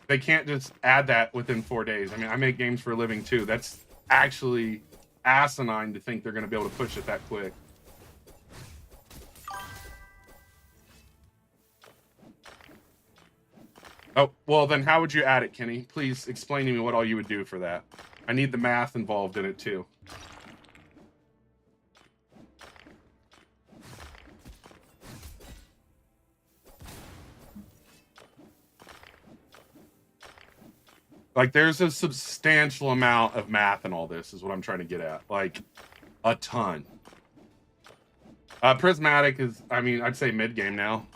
Speaker 1: they can't just add that within 4 days. I mean, I make games for a living, too. That's actually asinine to think they're going to be able to push it that quick. Oh, well, then how would you add it, Kenny? Please explain to me what all you would do for that. I need the math involved in it, too. Like, there's a substantial amount of math in all this, is what I'm trying to get at. Like, a ton. Prismatic is, I mean, I'd say mid-game now.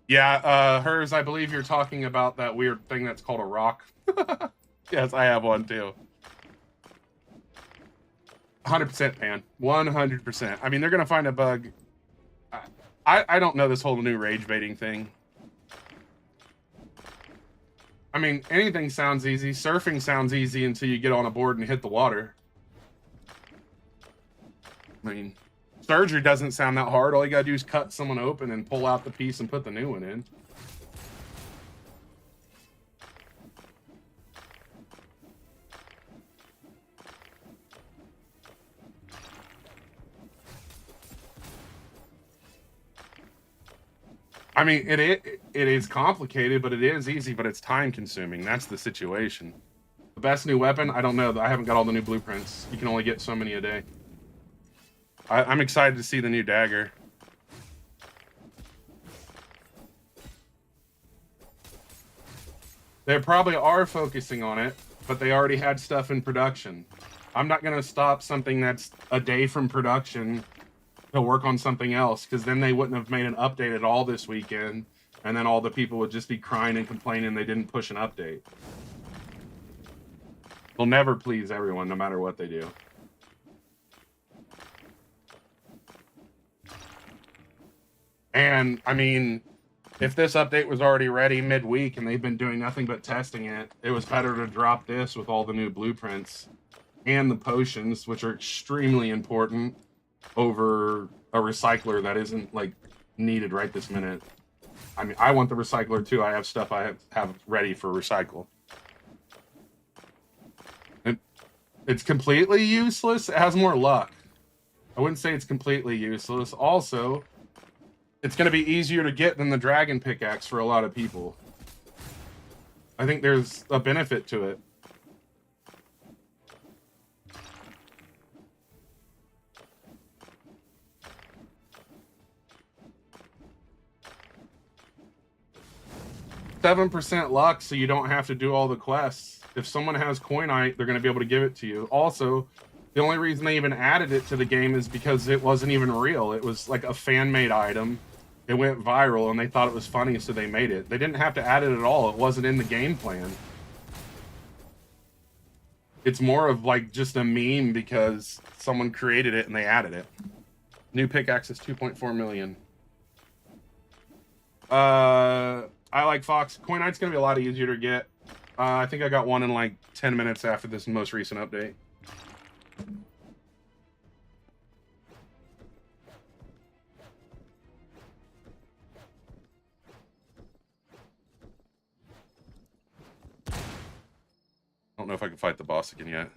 Speaker 1: Yeah, hers, I believe you're talking about that weird thing that's called a rock. Yes, I have one too. 100% Pan. 100%. I mean, they're going to find a bug. I don't know this whole new rage baiting thing. I mean, anything sounds easy. Surfing sounds easy until you get on a board and hit the water. I mean, Surgery doesn't sound that hard. All you gotta do is cut someone open and pull out the piece and put the new one in. I mean, it is complicated, but it is easy, but it's time consuming. That's the situation. The best new weapon? I don't know. I haven't got all the new blueprints. You can only get so many a day. I'm excited to see the new dagger. They probably are focusing on it, but they already had stuff in production. I'm not going to stop something that's a day from production to work on something else, because then they wouldn't have made an update at all this weekend, and then all the people would just be crying and complaining they didn't push an update. They'll never please everyone, no matter what they do. And, I mean, if this update was already ready midweek and they've been doing nothing but testing it, it was better to drop this with all the new blueprints and the potions, which are extremely important, over a recycler that isn't, like, needed right this minute. I mean, I want the recycler too. I have stuff I have ready for recycle. It's completely useless. It has more luck. I wouldn't say it's completely useless. Also, it's going to be easier to get than the dragon pickaxe for a lot of people. I think there's a benefit to it. %7 luck, so you don't have to do all the quests. If someone has coinite, they're going to be able to give it to you. Also, the only reason they even added it to the game is because it wasn't even real. It was like a fan-made item. It went viral, and they thought it was funny, so they made it. They didn't have to add it at all. It wasn't in the game plan. It's more of like just a meme because someone created it and they added it. New pickaxe is 2.4 million. I like Fox. Coinite's going to be a lot easier to get. I think I got one in like 10 minutes after this most recent update. I don't know if I can fight the boss again yet.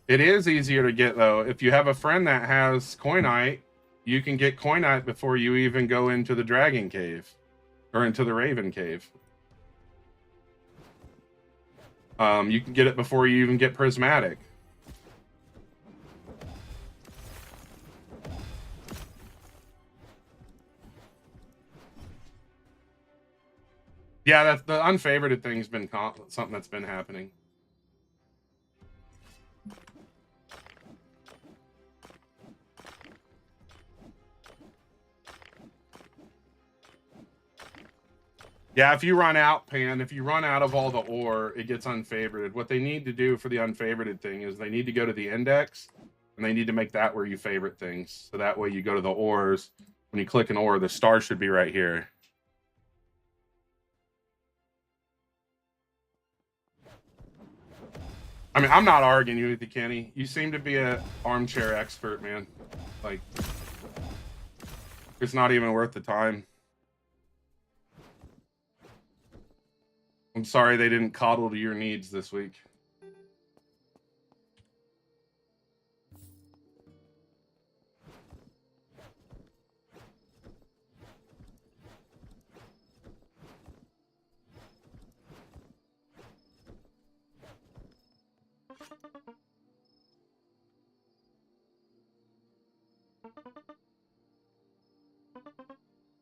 Speaker 1: It is easier to get, though. If you have a friend that has coinite, you can get coinite before you even go into the dragon cave. Or into the raven cave. You can get it before you even get prismatic. Yeah, that's the unfavorited thing's been something that's been happening. Yeah, if you run out, Pan, if you run out of all the ore, it gets unfavorited. What they need to do for the unfavorited thing is they need to go to the index, and they need to make that where you favorite things. So that way you go to the ores. When you click an ore, the star should be right here. I mean, I'm not arguing with you, Kenny. You seem to be an armchair expert, man. Like, it's not even worth the time. I'm sorry they didn't coddle to your needs this week.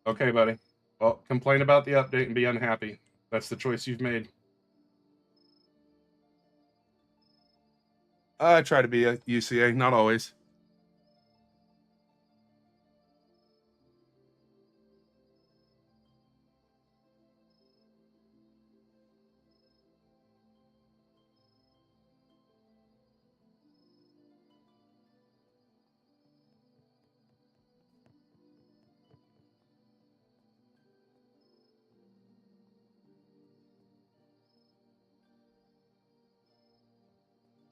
Speaker 1: Okay, buddy. Well, complain about the update and be unhappy. That's the choice you've made. I try to be a UCA, not always.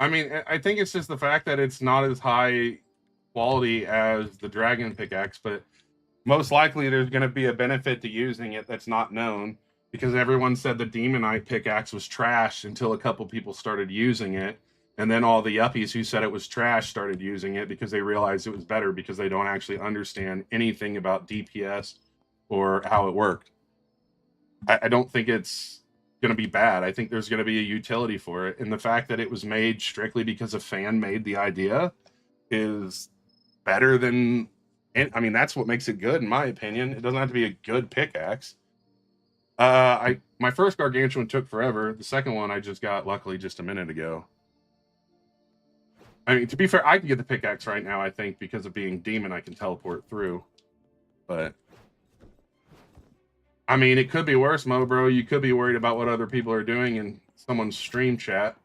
Speaker 1: I mean, I think it's just the fact that it's not as high quality as the dragon pickaxe, but most likely there's going to be a benefit to using it that's not known, because everyone said the demonite pickaxe was trash until a couple people started using it, and then all the yuppies who said it was trash started using it because they realized it was better, because they don't actually understand anything about DPS or how it worked. I don't think it's going to be bad. I think there's going to be a utility for it, and the fact that it was made strictly because a fan made the idea is better than, I mean, that's what makes it good, in my opinion. It doesn't have to be a good pickaxe. My first gargantuan took forever. The second one I just got, luckily, just a minute ago. I mean, to be fair, I can get the pickaxe right now, I think, because of being demon, I can teleport through. But, I mean, it could be worse, Mo, bro. You could be worried about what other people are doing in someone's stream chat.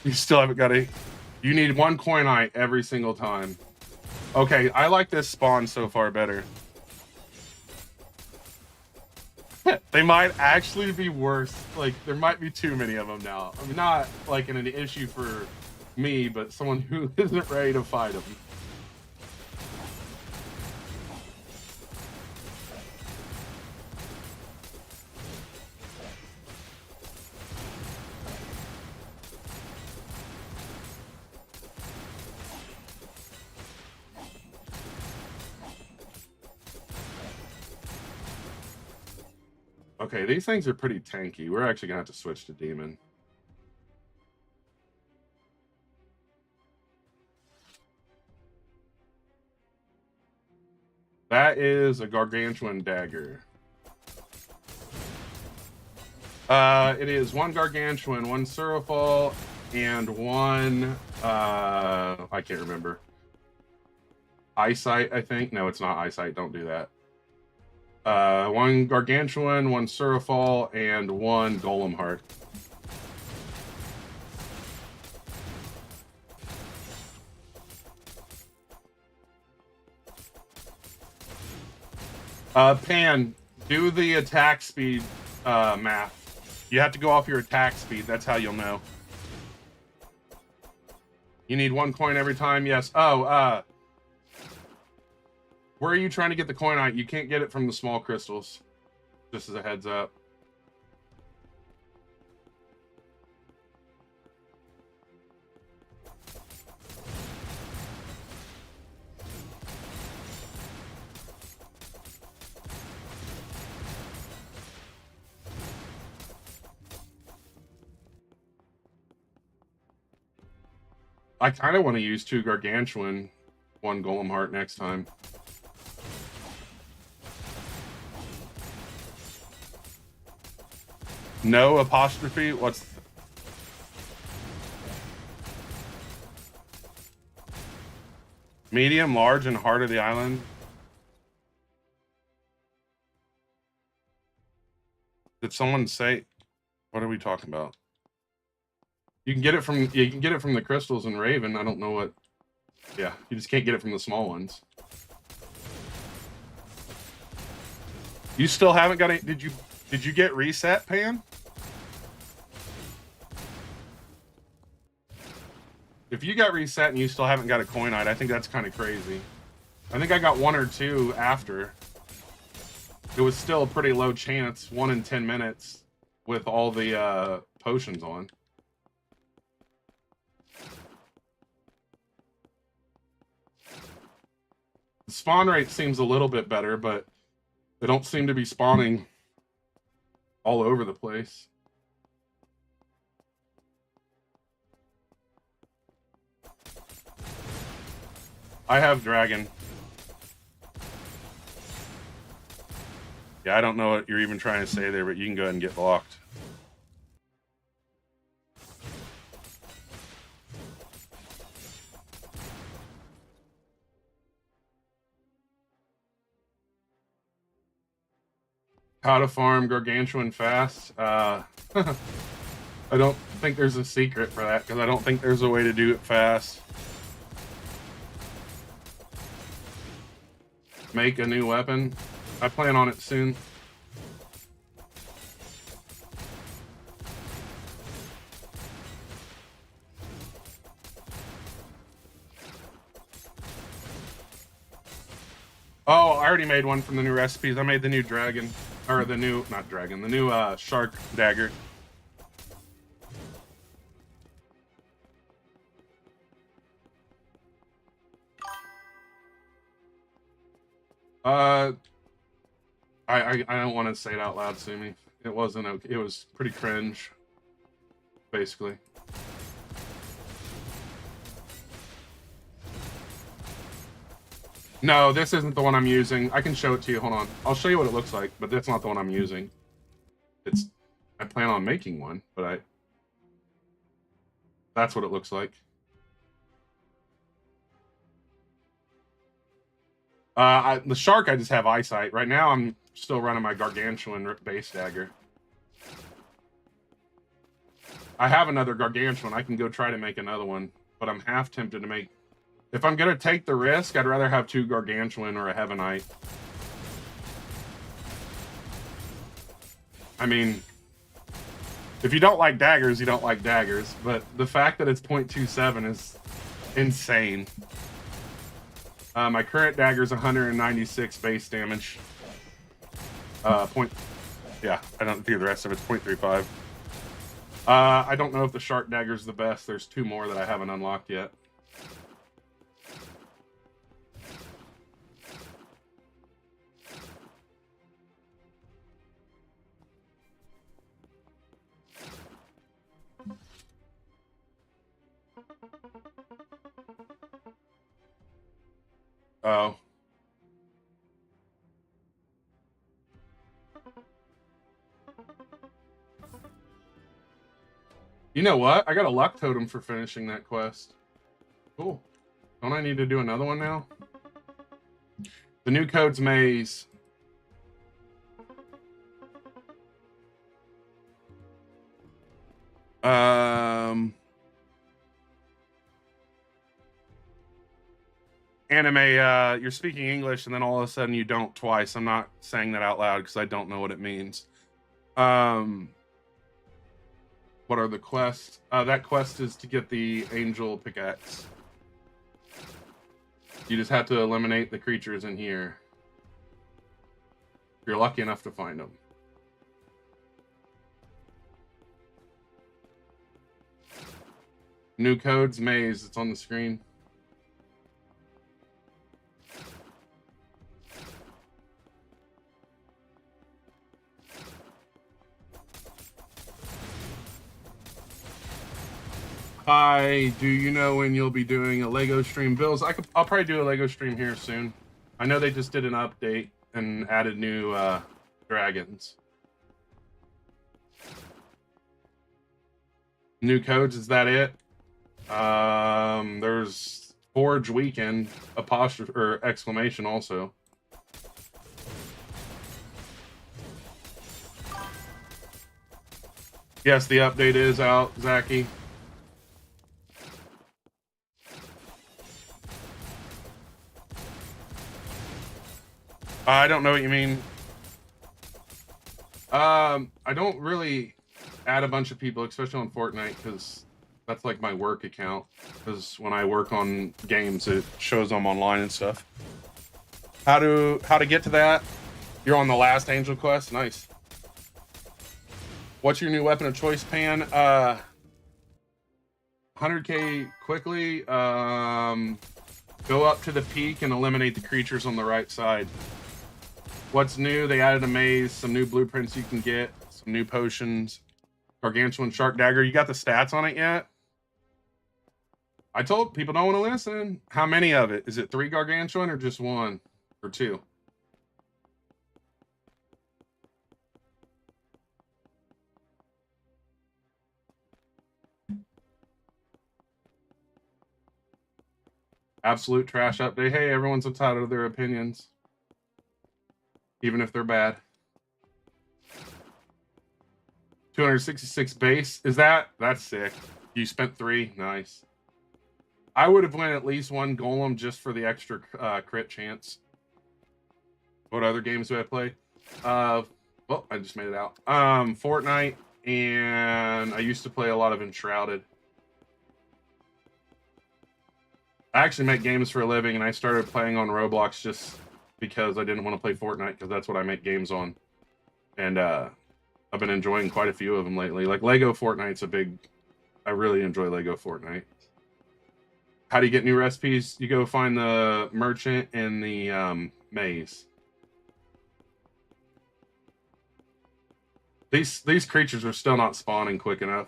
Speaker 1: You still haven't got a... You need one coinite every single time. Okay, I like this spawn so far better. They might actually be worse. Like, there might be too many of them now. I mean, not like an issue for me, but someone who isn't ready to fight them. Okay, these things are pretty tanky. We're actually gonna have to switch to demon. That is a gargantuan dagger. It is one gargantuan, one surofall, and one I can't remember. Eyesight, I think. No, it's not eyesight. Don't do that. One gargantuan, one surofall, and one golem heart. Pan, do the attack speed math. You have to go off your attack speed. That's how you'll know. You need one coin every time. Yes. Oh, where are you trying to get the coinite? You can't get it from the small crystals. Just as a heads up. I kind of want to use 2 gargantuan, 1 golem heart next time. No apostrophe? What's... Medium, large, and heart of the island? Did someone say... What are we talking about? You can get it from the crystals in Raven. I don't know what... Yeah, you just can't get it from the small ones. You still haven't got any... Did you get reset, Pan? If you got reset and you still haven't got a coinite, I think that's kind of crazy. I think I got 1 or 2 after. It was still a pretty low chance, 1 in 10 minutes, with all the potions on. The spawn rate seems a little bit better, but they don't seem to be spawning all over the place. I have dragon. Yeah, I don't know what you're even trying to say there, but you can go ahead and get blocked. How to farm gargantuan fast? I don't think there's a secret for that, because I don't think there's a way to do it fast. make a new weapon. I plan on it soon. Oh, I already made one from the new recipes. I made the new dragon, or the new, not dragon, the new shark dagger. I don't want to say it out loud, Sumi. It wasn't okay. It was pretty cringe, basically. No, this isn't the one I'm using. I can show it to you. Hold on. I'll show you what it looks like, but that's not the one I'm using. I plan on making one, but that's what it looks like. The shark, I just have eyesight. Right now, I'm still running my gargantuan base dagger. I have another gargantuan. I can go try to make another one, but I'm half tempted to make... If I'm going to take the risk, I'd rather have 2 gargantuan or a heavenite. I mean, if you don't like daggers, you don't like daggers, but the fact that it's 0.27 is insane. My current dagger is 196 base damage. Yeah, I don't think the rest of it's 0.35. I don't know if the shark dagger is the best. There's 2 more that I haven't unlocked yet. Oh. You know what? I got a luck totem for finishing that quest. Cool. Don't I need to do another one now? The new code's maze. Anime, you're speaking English and then all of a sudden you don't twice. I'm not saying that out loud because I don't know what it means. What are the quests? That quest is to get the angel pickaxe. You just have to eliminate the creatures in here. If you're lucky enough to find them. New codes, maze. It's on the screen. Hi, do you know when you'll be doing a Lego stream? Bills, I'll probably do a Lego stream here soon. I know they just did an update and added new dragons. New codes, is that it? There's Forge Weekend, apostrophe or exclamation also. Yes, the update is out, Zachy. I don't know what you mean. I don't really add a bunch of people, especially on Fortnite, because that's like my work account. Because when I work on games, it shows them online and stuff. How to get to that? You're on the last Angel quest. Nice. What's your new weapon of choice, Pan? 100k quickly. Go up to the peak and eliminate the creatures on the right side. What's new? They added a maze, some new blueprints you can get, some new potions. Gargantuan shark dagger. You got the stats on it yet? I told people don't want to listen. How many of it? Is it 3 gargantuan or just 1 or 2? Absolute trash update. Hey, everyone's entitled to their opinions. Even if they're bad. 266 base. That's sick. You spent 3. Nice. I would have went at least 1 golem just for the extra crit chance. What other games do I play? Well, I just made it out. Fortnite, and I used to play a lot of Enshrouded. I actually make games for a living, and I started playing on Roblox just because I didn't want to play Fortnite, because that's what I make games on. And I've been enjoying quite a few of them lately. Like Lego Fortnite's a big... I really enjoy Lego Fortnite. How do you get new recipes? You go find the merchant in the maze. These creatures are still not spawning quick enough.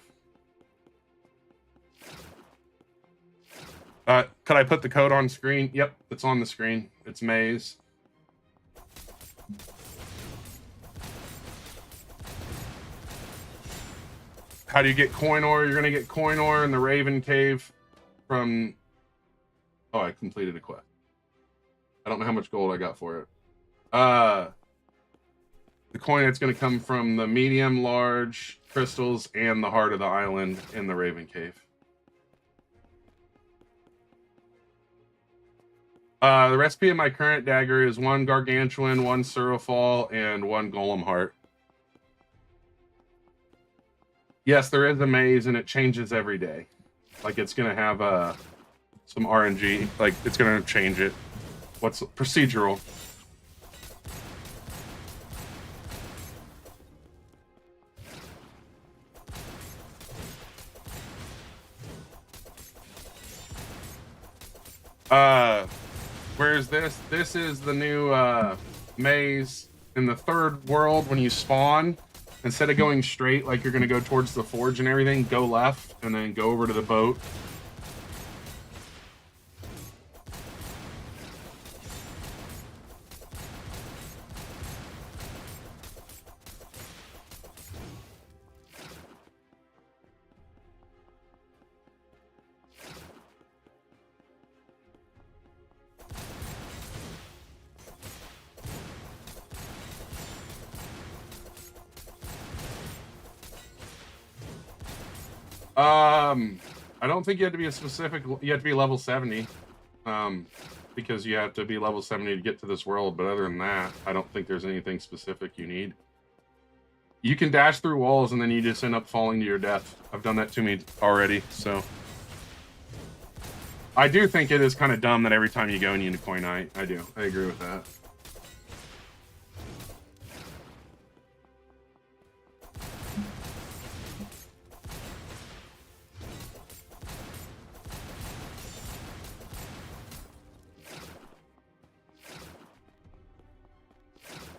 Speaker 1: Could I put the code on screen? Yep, it's on the screen. It's maze. How do you get coin ore? You're gonna get coin ore in the Raven Cave from... Oh, I completed a quest. I don't know how much gold I got for it. The coin that's going to come from the medium, large crystals and the heart of the island in the Raven Cave. The recipe of my current dagger is 1 gargantuan, 1 surofal, and 1 golem heart. Yes, there is a maze, and it changes every day. Like, it's going to have some RNG. Like, it's going to change it. What's procedural? Where is this? This is the new maze in the 3rd world. When you spawn, instead of going straight like you're gonna go towards the forge and everything, go left and then go over to the boat. I don't think you have to be a specific... You have to be level 70. Because you have to be level 70 to get to this world. But other than that, I don't think there's anything specific you need. You can dash through walls and then you just end up falling to your death. I've done that to me already, so... I do think it is kind of dumb that every time you go in Unicoinite. I do. I agree with that.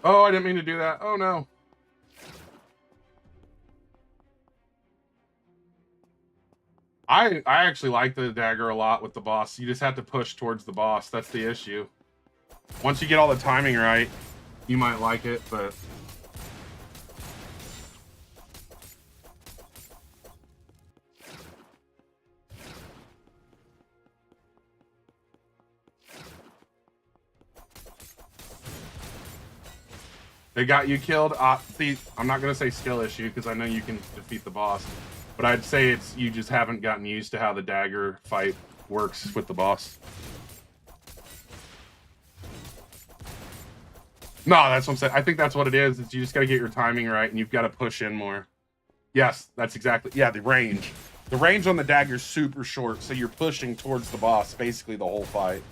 Speaker 1: Oh, I didn't mean to do that. Oh, no. I actually like the dagger a lot with the boss. You just have to push towards the boss. That's the issue. Once you get all the timing right, you might like it, but... They got you killed. See, I'm not going to say skill issue because I know you can defeat the boss. But I'd say it's you just haven't gotten used to how the dagger fight works with the boss. No, that's what I'm saying. I think that's what it is. Is you just got to get your timing right and you've got to push in more. Yes, that's exactly... Yeah, the range. The range on the dagger is super short, so you're pushing towards the boss basically the whole fight.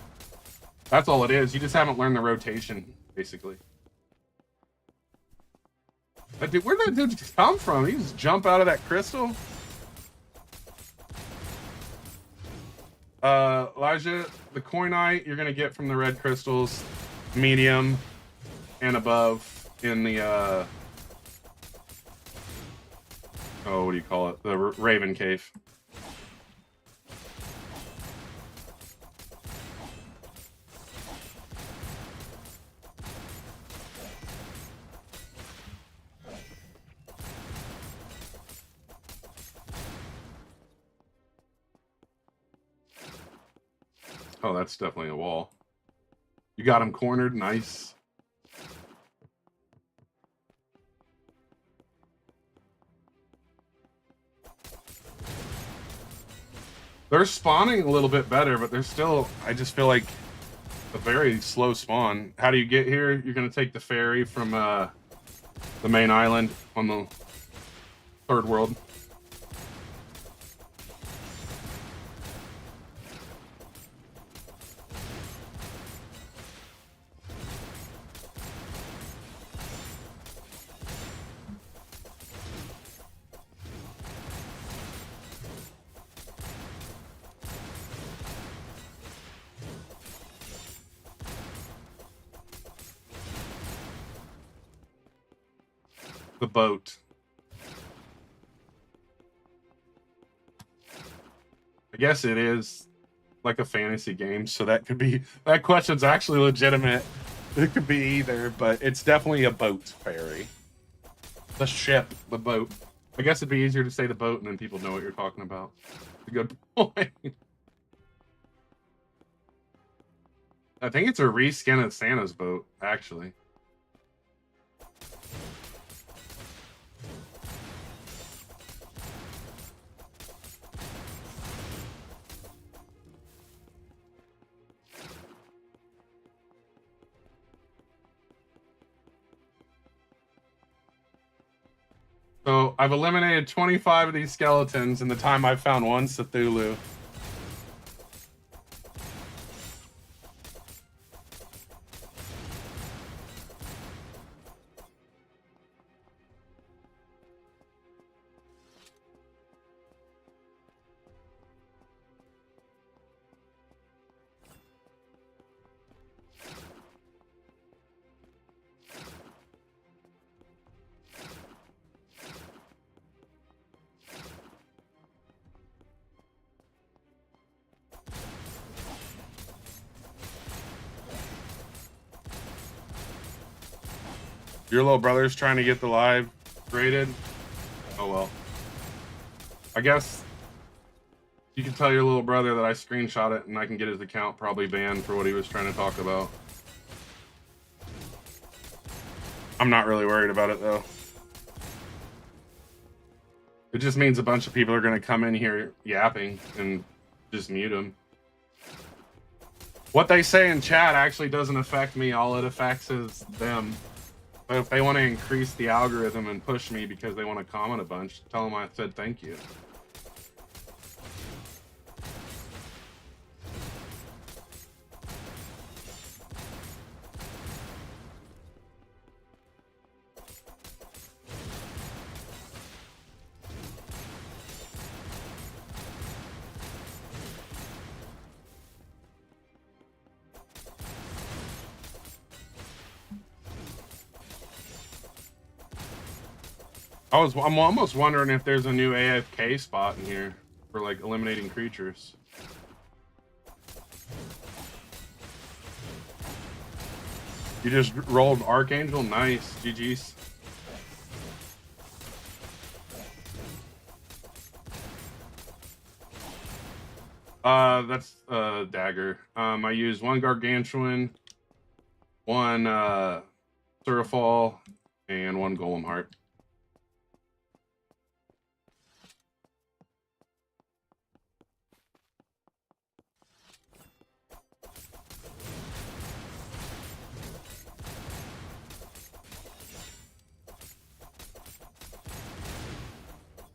Speaker 1: That's all it is. You just haven't learned the rotation, basically. But dude, where'd that dude come from? He just jump out of that crystal? Elijah, the coinite you're gonna get from the red crystals, medium and above in the oh, what do you call it? The Raven Cave. Oh, that's definitely a wall. You got him cornered. Nice. They're spawning a little bit better, but they're still... I just feel like the very slow spawn. How do you get here? You're gonna take the ferry from the main island on the third world. The boat. I guess it is like a fantasy game, so that question's actually legitimate. It could be either, but it's definitely a boat ferry. The ship, the boat. I guess it'd be easier to say the boat and then people know what you're talking about. It's a good point. I think it's a reskin of Santa's boat, actually. So I've eliminated 25 of these skeletons in the time I've found one Cthulhu. Your little brother's trying to get the live rated. Oh well. I guess you can tell your little brother that I screenshot it and I can get his account probably banned for what he was trying to talk about. I'm not really worried about it though. It just means a bunch of people are going to come in here yapping and just mute them. What they say in chat actually doesn't affect me. All it affects is them. But if they want to increase the algorithm and push me because they want to comment a bunch, tell them I said thank you. I'm almost wondering if there's a new AFK spot in here for like eliminating creatures. You just rolled Archangel? Nice. GG's. That's dagger. I used one Gargantuan, one Surafall, and one Golem Heart.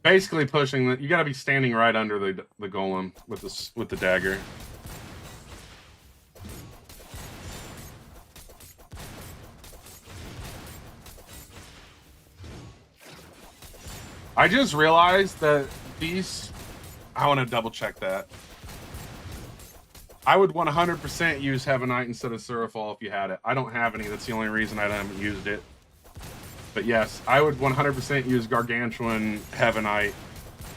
Speaker 1: Basically pushing the, you got to be standing right under the golem with the dagger. I just realized that these, I want to double check that. I would 100% use Heavenite instead of Surafall if you had it. I don't have any. That's the only reason I haven't used it. But yes, I would 100% use Gargantuan, Heavenite,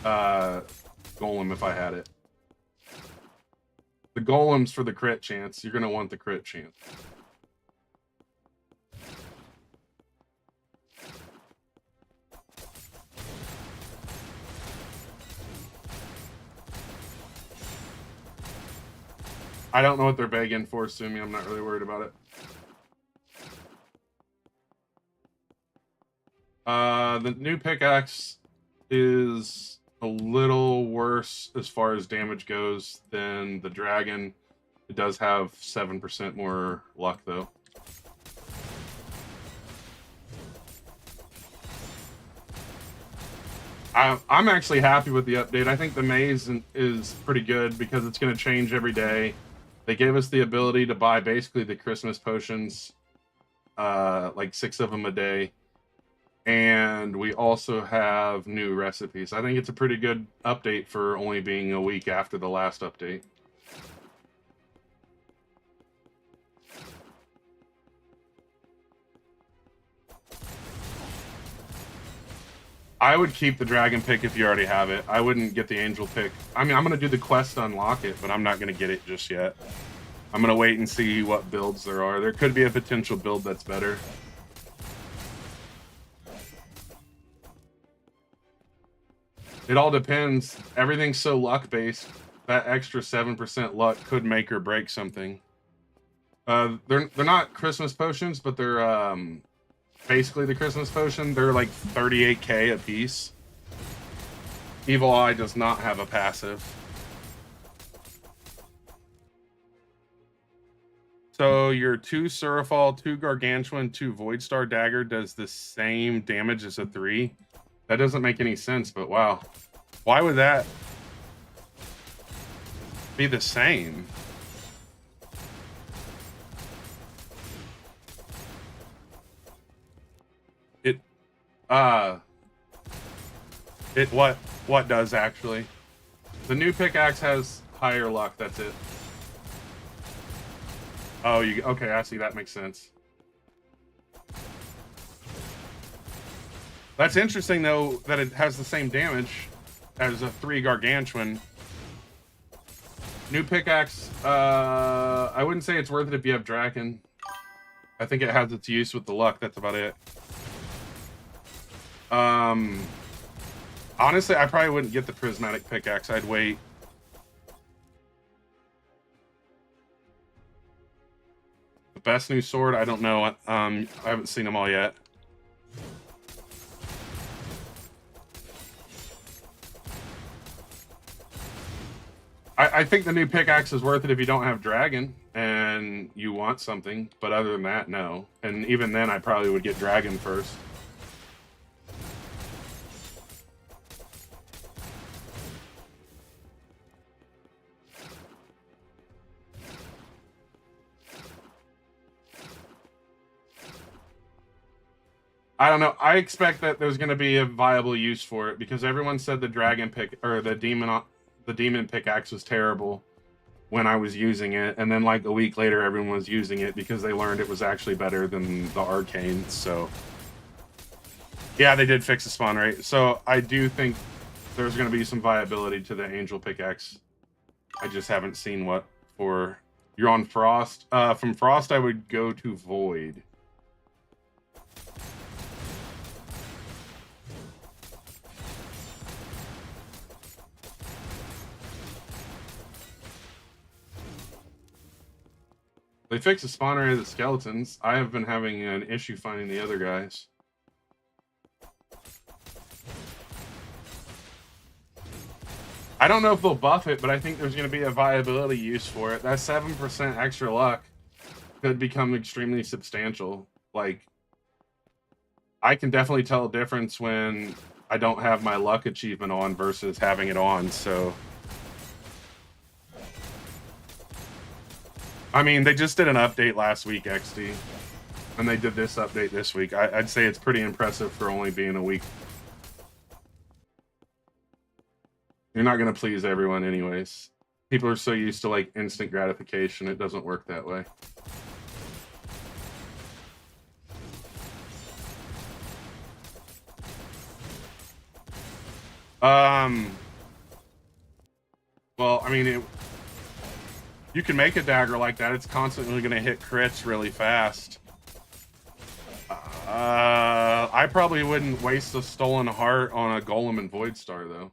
Speaker 1: Golem if I had it. The Golem's for the crit chance. You're going to want the crit chance. I don't know what they're begging for, Sumi. I'm not really worried about it. The new pickaxe is a little worse as far as damage goes than the dragon, It does have 7% more luck, though. I'm actually happy with the update. I think the maze is pretty good because it's going to change every day. They gave us the ability to buy basically the Christmas potions, like 6 of them a day. And we also have new recipes. I think it's a pretty good update for only being a week after the last update. I would keep the dragon pick if you already have it. I wouldn't get the angel pick. I mean, I'm going to do the quest to unlock it, but I'm not going to get it just yet. I'm going to wait and see what builds there are. There could be a potential build that's better. It all depends. Everything's so luck-based. That extra 7% luck could make or break something. They're not Christmas potions, but they're basically the Christmas potion. They're like 38k a piece. Evil Eye does not have a passive. So your 2 Surafall, 2 Gargantuan, 2 Voidstar Dagger does the same damage as a 3. That doesn't make any sense, but wow. Why would that be the same? What does actually? The new pickaxe has higher luck, that's it. Oh, okay, I see, that makes sense. That's interesting though that it has the same damage as a 3 Gargantuan. New pickaxe, I wouldn't say it's worth it if you have Draken. I think it has its use with the luck, that's about it. Honestly, I probably wouldn't get the prismatic pickaxe. I'd wait. The best new sword, I don't know. I haven't seen them all yet. I think the new pickaxe is worth it if you don't have dragon and you want something, but other than that, no. And even then, I probably would get dragon first. I don't know. I expect that there's going to be a viable use for it because everyone said the dragon pick or the demon pickaxe was terrible when I was using it, and then like a week later, everyone was using it because they learned it was actually better than the arcane. So yeah, they did fix the spawn rate. So I do think there's going to be some viability to the angel pickaxe. I just haven't seen what for. You're on Frost. From Frost, I would go to Void. They fixed the spawn rate of the skeletons. I have been having an issue finding the other guys. I don't know if they'll buff it, but I think there's going to be a viability use for it. That 7% extra luck could become extremely substantial. Like, I can definitely tell a difference when I don't have my luck achievement on versus having it on, so... I mean, they just did an update last week, XD. And they did this update this week. I'd say it's pretty impressive for only being a week. You're not going to please everyone anyways. People are so used to, like, instant gratification. It doesn't work that way. Well, I mean, you can make a dagger like that. It's constantly going to hit crits really fast. I probably wouldn't waste a stolen heart on a golem and void star, though.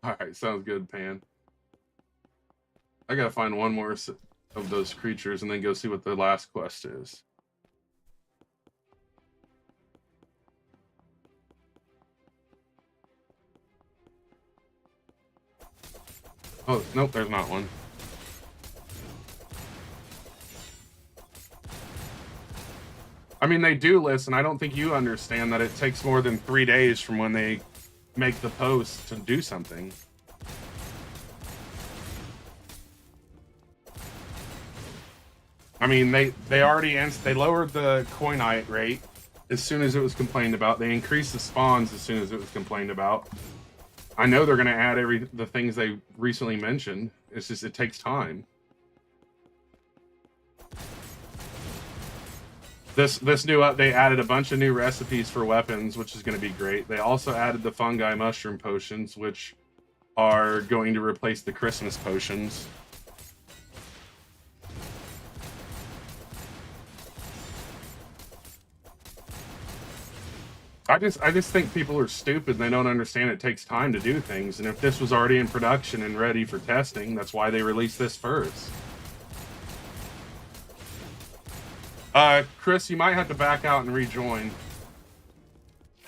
Speaker 1: Alright, sounds good, Pan. I gotta find one more of those creatures and then go see what the last quest is. Oh, nope, there's not one. I mean, they do listen. I don't think you understand that it takes more than 3 days from when they make the post to do something. I mean, they already they lowered the coinite rate as soon as it was complained about. They increased the spawns as soon as it was complained about. I know they're going to add the things they recently mentioned. It's just it takes time. This new update added a bunch of new recipes for weapons, which is going to be great. They also added the fungi mushroom potions, which are going to replace the Christmas potions. I just think people are stupid. They don't understand it takes time to do things. And if this was already in production and ready for testing, that's why they released this first. Chris, you might have to back out and rejoin.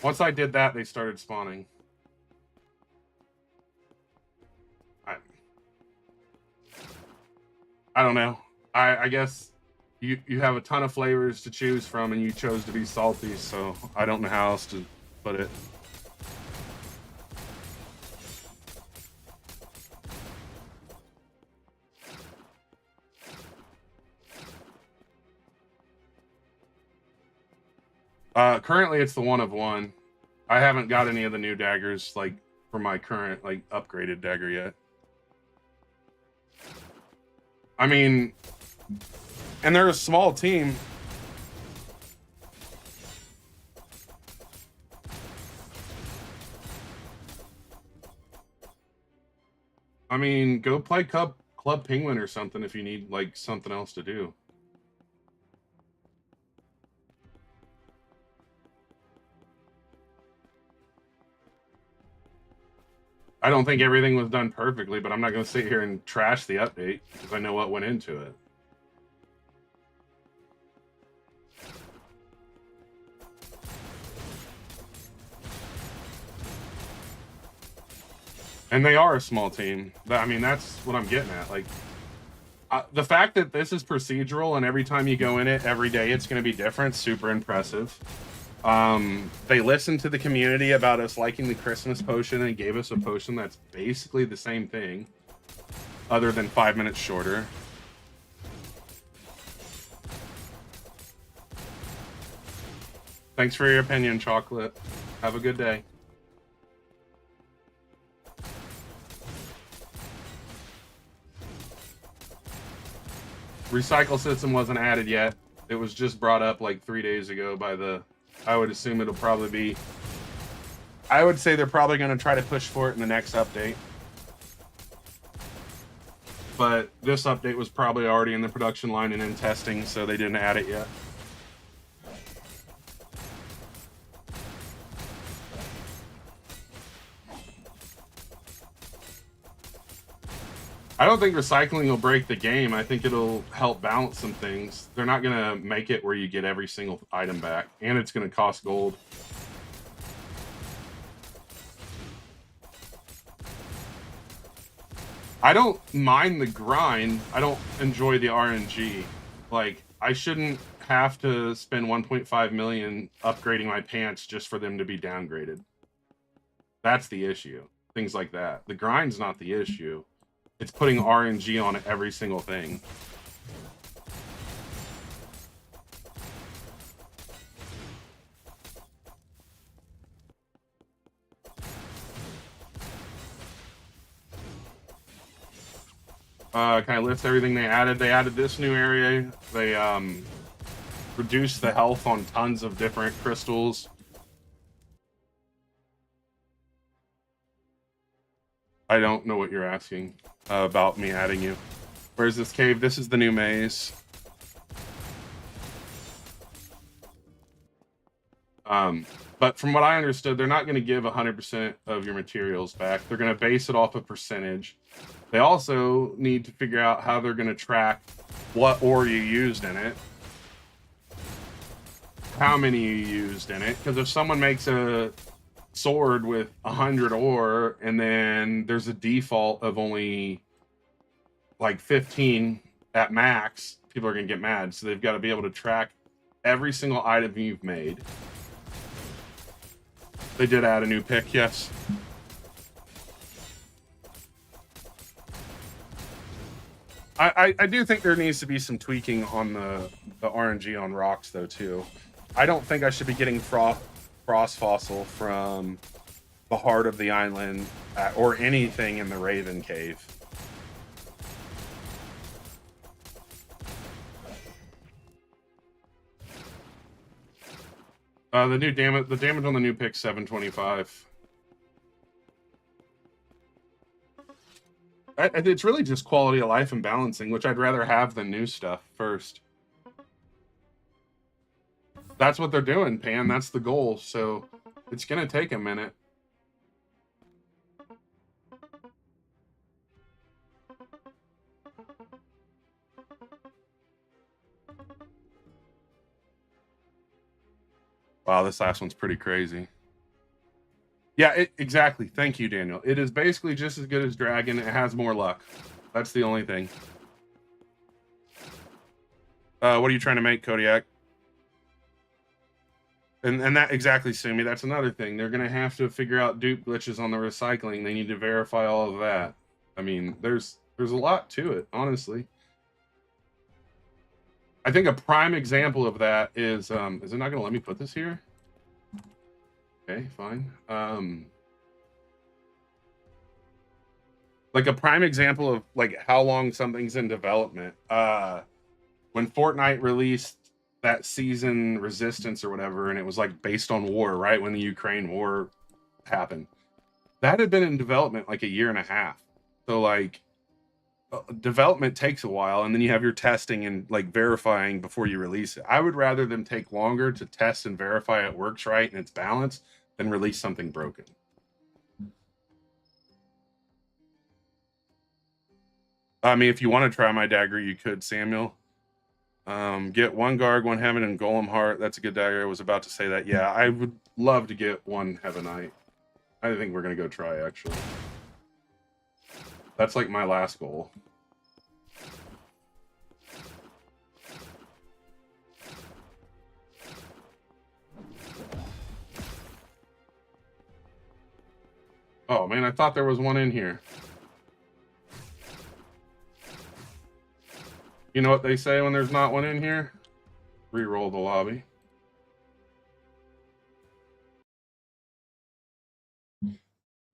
Speaker 1: Once I did that, they started spawning. I don't know. I guess you have a ton of flavors to choose from, and you chose to be salty, so I don't know how else to put it. Currently it's the 1 of 1. I haven't got any of the new daggers, like, for my current, like, upgraded dagger yet. I mean, and they're a small team. I mean, go play Club Penguin or something if you need, like, something else to do. I don't think everything was done perfectly, but I'm not going to sit here and trash the update because I know what went into it. And they are a small team. I mean, that's what I'm getting at. Like, the fact that this is procedural and every time you go in it, every day it's going to be different, super impressive. They listened to the community about us liking the Christmas potion and gave us a potion that's basically the same thing, other than 5 minutes shorter. Thanks for your opinion, Chocolate. Have a good day. Recycle system wasn't added yet. It was just brought up like 3 days ago by the... I would assume it'll probably be... I would say they're probably going to try to push for it in the next update. But this update was probably already in the production line and in testing, so they didn't add it yet. I don't think recycling will break the game. I think it'll help balance some things. They're not going to make it where you get every single item back, and it's going to cost gold. I don't mind the grind. I don't enjoy the RNG. Like, I shouldn't have to spend 1.5 million upgrading my pants just for them to be downgraded. That's the issue. Things like that. The grind's not the issue. It's putting RNG on every single thing. Can I list everything they added? They added this new area. They reduced the health on tons of different crystals. I don't know what you're asking about me adding you. Where's this cave? This is the new maze. But from what I understood, they're not going to give 100% of your materials back. They're going to base it off a percentage. They also need to figure out how they're going to track what ore you used in it, how many you used in it. Because if someone makes a sword with 100 ore and then there's a default of only like 15 at max, people are going to get mad. So they've got to be able to track every single item you've made. They did add a new pick, yes. I do think there needs to be some tweaking on the RNG on rocks, though, too. I don't think I should be getting frost fossil from the heart of the island or anything in the Raven Cave. The damage on the new pick 725. It's really just quality of life and balancing, which I'd rather have than new stuff first. That's what they're doing, Pan. That's the goal. So it's gonna take a minute. Wow, this last one's pretty crazy. Yeah, exactly. Thank you, Daniel. It is basically just as good as Dragon. It has more luck. That's the only thing. What are you trying to make, Kodiak? And that exactly, Sumi. That's another thing. They're gonna have to figure out dupe glitches on the recycling. They need to verify all of that. I mean, there's a lot to it, honestly. I think a prime example of that is it not gonna let me put this here? Okay, fine. Like a prime example of like how long something's in development. When Fortnite released that season Resistance or whatever, and it was like based on war, right? When the Ukraine war happened. That had been in development like a year and a half. So like development takes a while, and then you have your testing and like verifying before you release it. I would rather them take longer to test and verify it works right and it's balanced than release something broken. I mean, if you want to try my dagger, you could, Samuel. Get one Garg, one Heaven, and Golem Heart. That's a good dagger. I was about to say that. Yeah, I would love to get one Heavenite. I think we're going to go try, actually. That's like my last goal. Oh, man, I thought there was one in here. You know what they say when there's not one in here? Reroll the lobby.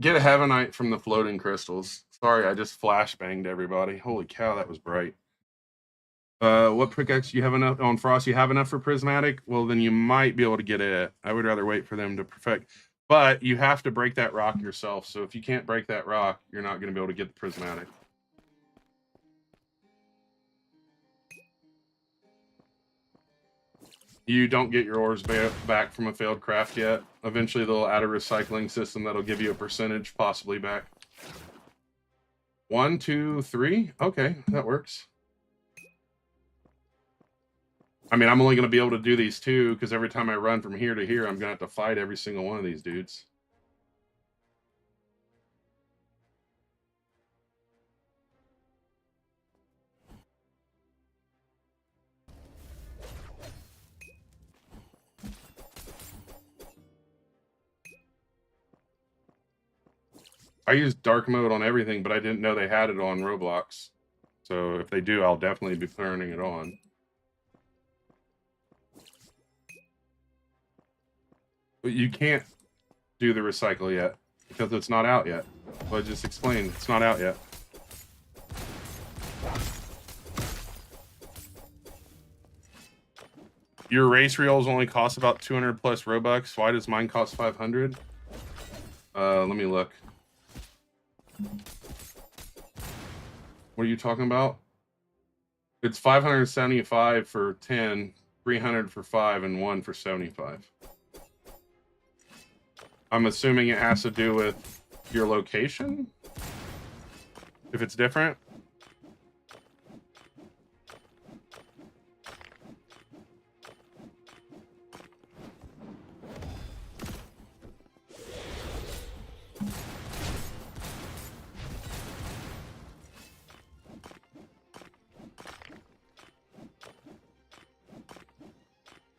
Speaker 1: Get a Heavenite from the floating crystals. Sorry, I just flashbanged everybody. Holy cow, that was bright. What pickaxe you have enough on Frost? You have enough for prismatic? Well, then you might be able to get it. I would rather wait for them to perfect. But you have to break that rock yourself. So if you can't break that rock, you're not going to be able to get the prismatic. You don't get your ores back from a failed craft yet. Eventually, they'll add a recycling system that'll give you a percentage possibly back. 1, 2, 3. Okay, that works. I mean, I'm only going to be able to do these two because every time I run from here to here, I'm going to have to fight every single one of these dudes. I use dark mode on everything, but I didn't know they had it on Roblox. So if they do, I'll definitely be turning it on. But you can't do the recycle yet because it's not out yet. Well, I just explained, it's not out yet. Your race reels only cost about 200 plus Robux. Why does mine cost 500? Let me look. What are you talking about? It's 575 for 10, 300 for 5, and 1 for 75. I'm assuming it has to do with your location? If it's different?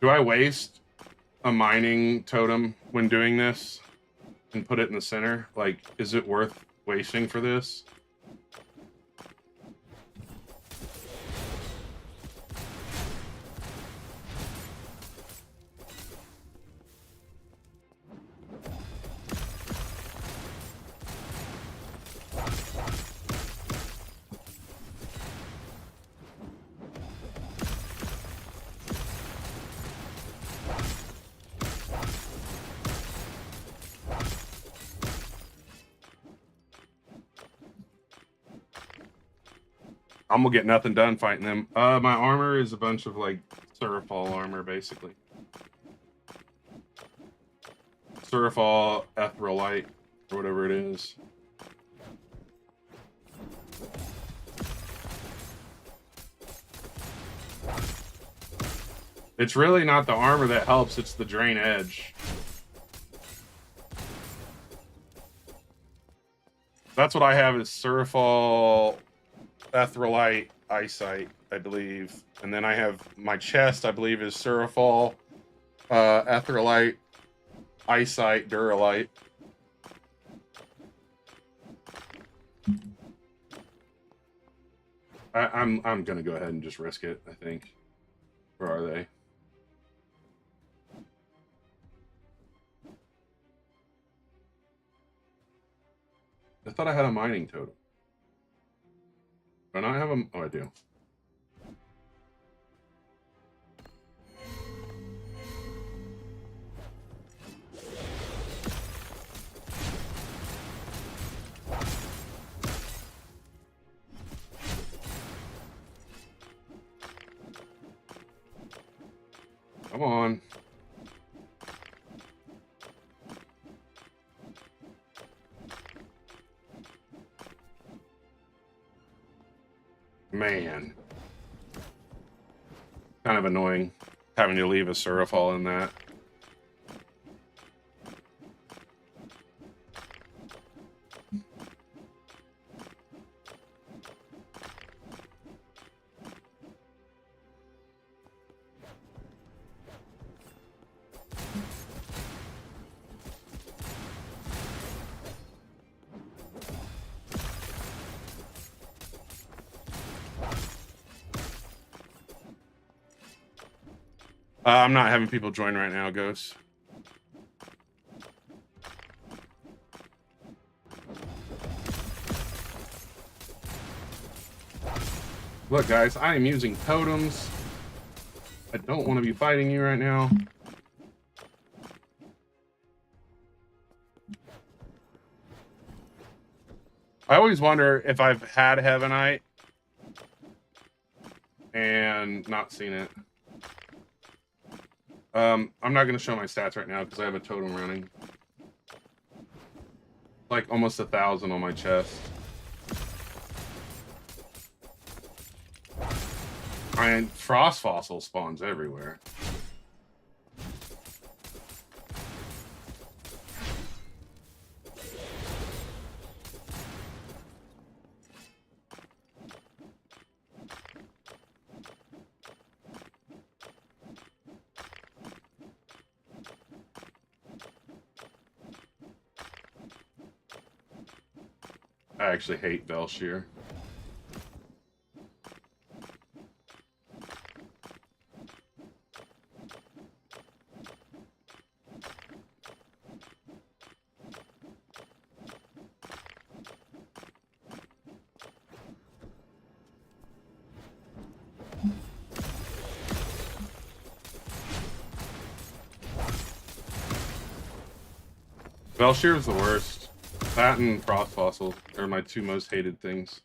Speaker 1: Do I waste a mining totem when doing this and put it in the center? Like, is it worth wasting for this? I'm gonna get nothing done fighting them. My armor is a bunch of like Surafall armor, basically. Surafall Etherealite, or whatever it is. It's really not the armor that helps, it's the drain edge. That's what I have is Surafall Etherealite Eyesight, I believe. And then I have my chest, I believe, is Surafall Etherealite Eyesight Duralite. I'm gonna go ahead and just risk it, I think. Where are they? I thought I had a mining totem. Do I not have a... Oh, I do. Come on. Man. Kind of annoying having to leave a Surafall in that. I'm not having people join right now, Ghost. Look, guys, I am using totems. I don't want to be fighting you right now. I always wonder if I've had Heavenite and not seen it. I'm not going to show my stats right now because I have a totem running. Like almost 1,000 on my chest. And frost fossil spawns everywhere. I actually hate Velshir. Velshir is the worst. That and Frost Fossil are my two most hated things.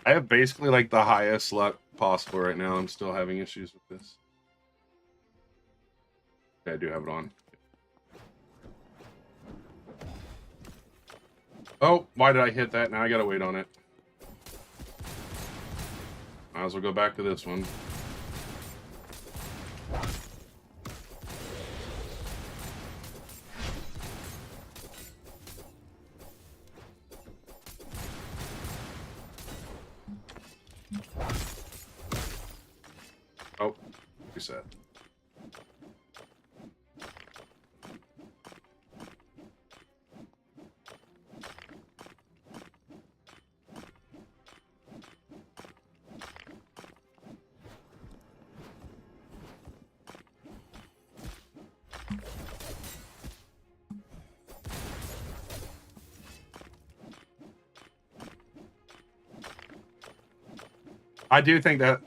Speaker 1: I have basically like the highest luck possible right now. I'm still having issues with this. Okay, I do have it on. Oh, why did I hit that? Now I gotta wait on it. Might as well go back to this one. Oh, reset. I do think that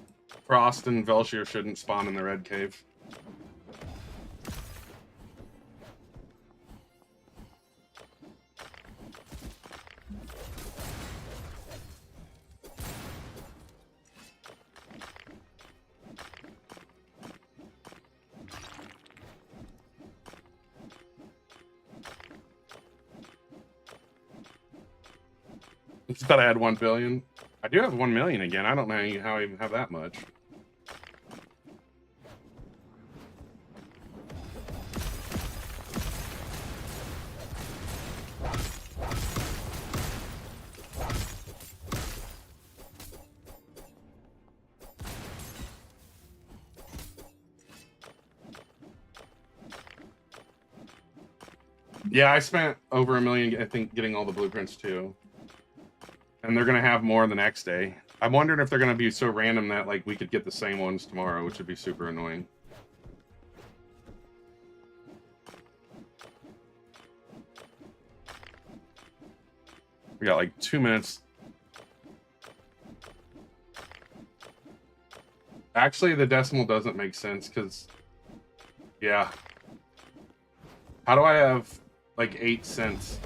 Speaker 1: Frost and Velshir shouldn't spawn in the red cave. It's about to add 1 billion. I do have 1 million again. I don't know how I even have that much. Yeah, I spent over 1 million, I think, getting all the blueprints too. And they're going to have more the next day. I'm wondering if they're going to be so random that like we could get the same ones tomorrow, which would be super annoying. We got like 2 minutes. Actually, the decimal doesn't make sense because, yeah. How do I have like 8 cents?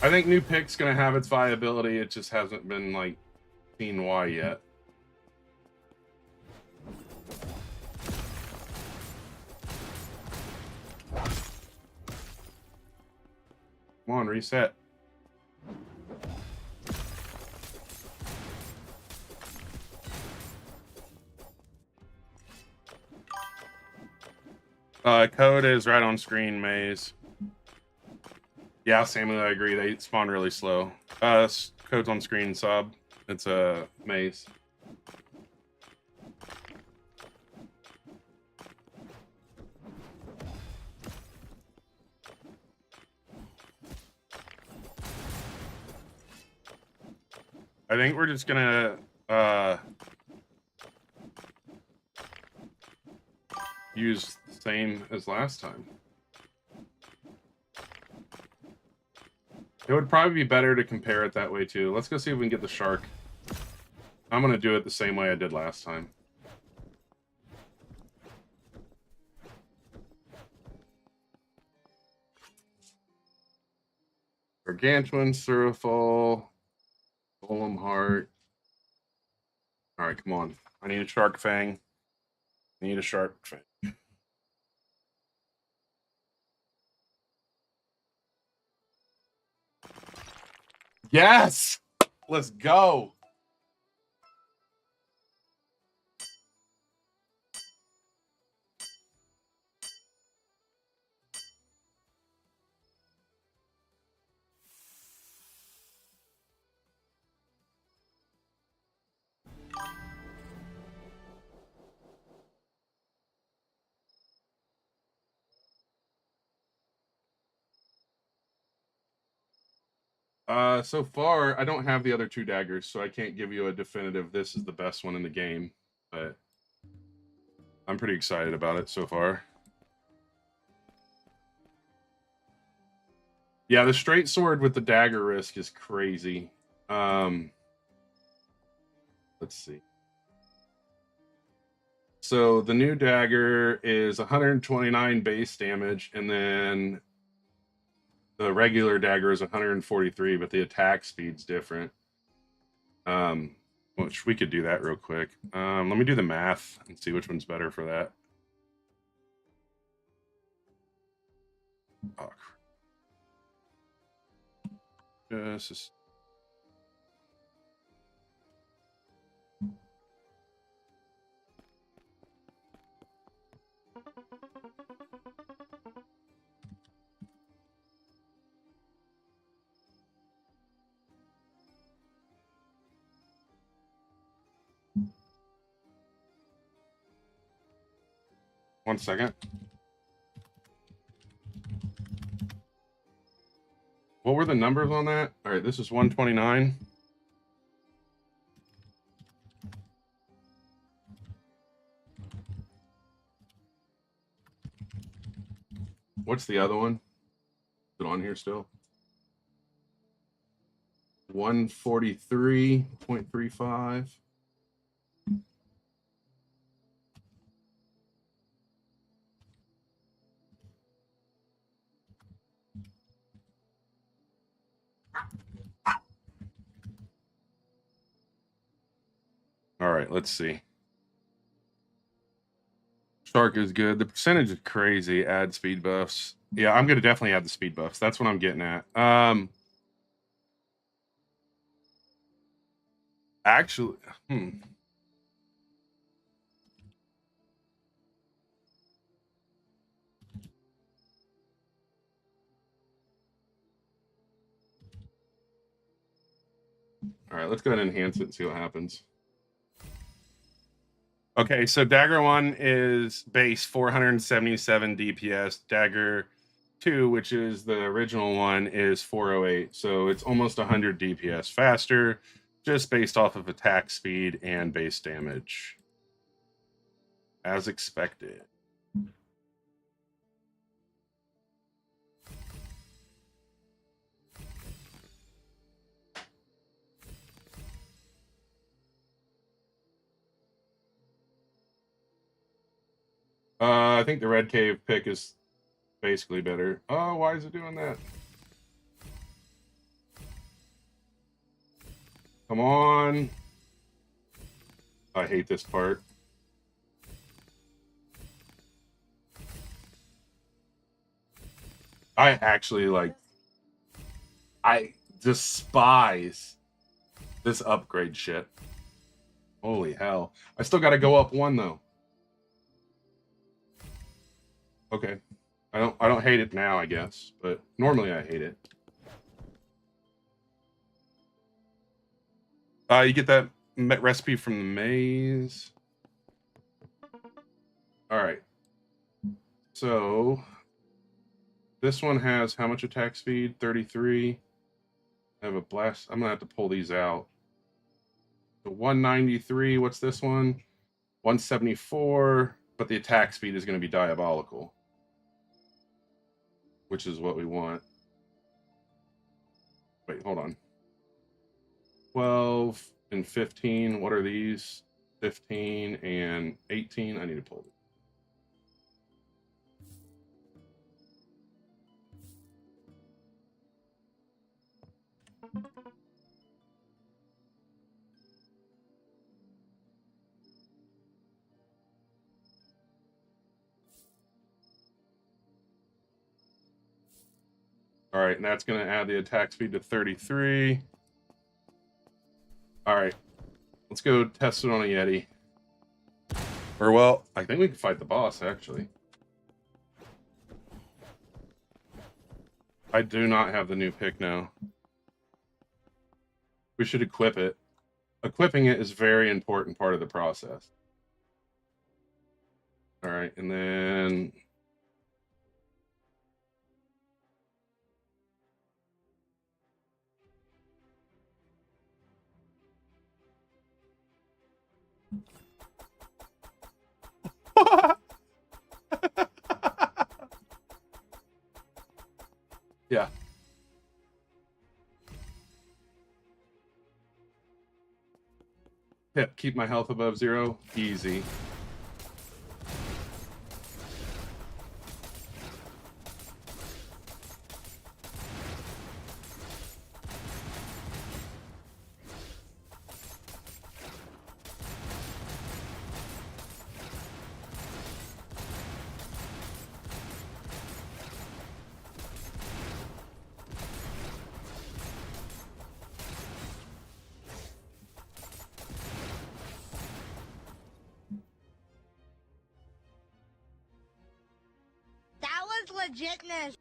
Speaker 1: I think new pick's gonna have its viability. It just hasn't been like seen why yet. Come on, reset. Code is right on screen, Maze. Yeah, Samuel, I agree. They spawn really slow. Code's on screen, sub. It's a Maze. I think we're just gonna use the same as last time. It would probably be better to compare it that way too. Let's go see if we can get the shark. I'm gonna do it the same way I did last time. Gargantuan, Surafol, Golem Heart. Alright, come on. I need a Shark Fang. I need a Shark Fang. Yes! Let's go! So far, I don't have the other 2 daggers, so I can't give you a definitive this is the best one in the game, but I'm pretty excited about it so far. Yeah, the straight sword with the dagger risk is crazy. Let's see. So the new dagger is 129 base damage, and then the regular dagger is 143, but the attack speed's different. When Which we could do that real quick. Let me do the math and see which one's better for that. Oh, this is... One second. What were the numbers on that? All right, this is 129. What's the other one? Is it on here still? 143.35. All right, let's see. Shark is good. The percentage is crazy. Add speed buffs. Yeah, I'm gonna definitely add the speed buffs. That's what I'm getting at. Actually, All right, let's go ahead and enhance it and see what happens. Okay, so Dagger 1 is base 477 DPS. Dagger 2, which is the original one, is 408. So it's almost 100 DPS faster, just based off of attack speed and base damage. As expected. I think the Red Cave pick is basically better. Oh, why is it doing that? Come on. I hate this part. I actually I despise this upgrade shit. Holy hell. I still got to go up 1 though. Okay. I don't hate it now, I guess, but normally I hate it. You get that recipe from the maze. All right. So this one has how much attack speed? 33. I have a blast. I'm gonna have to pull these out. The 193. What's this one? 174. But the attack speed is going to be diabolical, which is what we want. Wait, hold on. 12 and 15. What are these? 15 and 18. I need to pull it. All right, and that's going to add the attack speed to 33. All right, let's go test it on a Yeti. Or, well, I think we can fight the boss, actually. I do not have the new pick now. We should equip it. Equipping it is a very important part of the process. All right, and then... Yeah. Yep, keep my health above 0. Easy.
Speaker 3: legitness.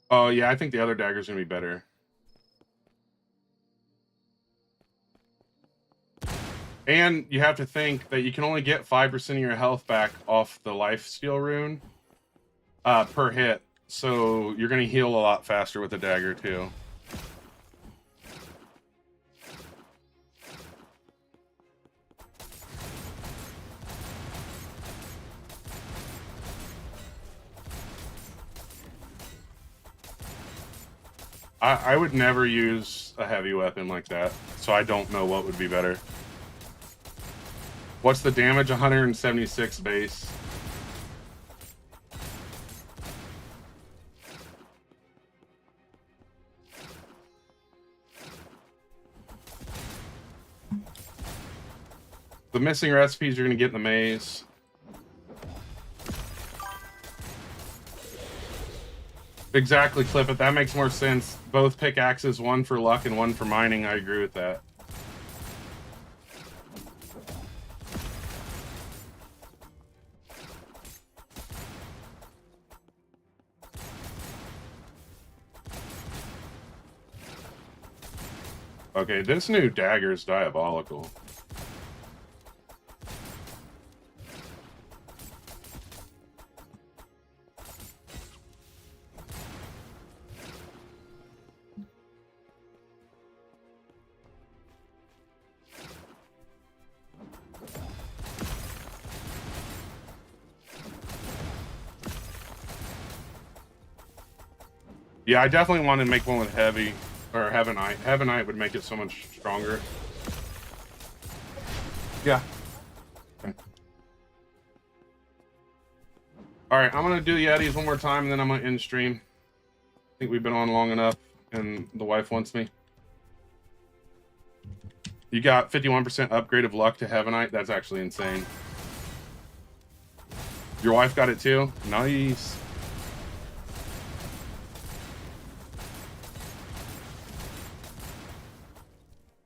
Speaker 1: Oh, yeah, I think the other dagger's gonna be better. And you have to think that you can only get 5% of your health back off the life steal rune per hit. So you're gonna heal a lot faster with the dagger too. I would never use a heavy weapon like that, so I don't know what would be better. What's the damage? 176 base. The missing recipes you're going to get in the maze. Exactly, Clip It. That makes more sense. Both pickaxes, one for luck and one for mining. I agree with that. Okay, this new dagger is diabolical. Yeah, I definitely want to make one with heavy, or Heavenite. Heavenite would make it so much stronger. Yeah. Okay. All right, I'm gonna do the Yetis one more time, and then I'm gonna end stream. I think we've been on long enough, and the wife wants me. You got 51% upgrade of luck to Heavenite. That's actually insane. Your wife got it too? Nice.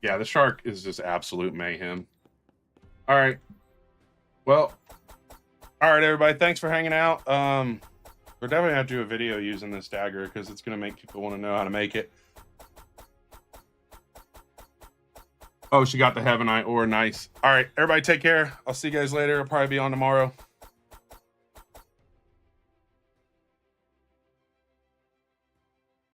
Speaker 1: Yeah, the shark is just absolute mayhem. All right. Well, all right, everybody. Thanks for hanging out. We're definitely gonna have to do a video using this dagger because it's gonna make people want to know how to make it. Oh, she got the Heavenite ore. Nice. All right, everybody, take care. I'll see you guys later. I'll probably be on tomorrow.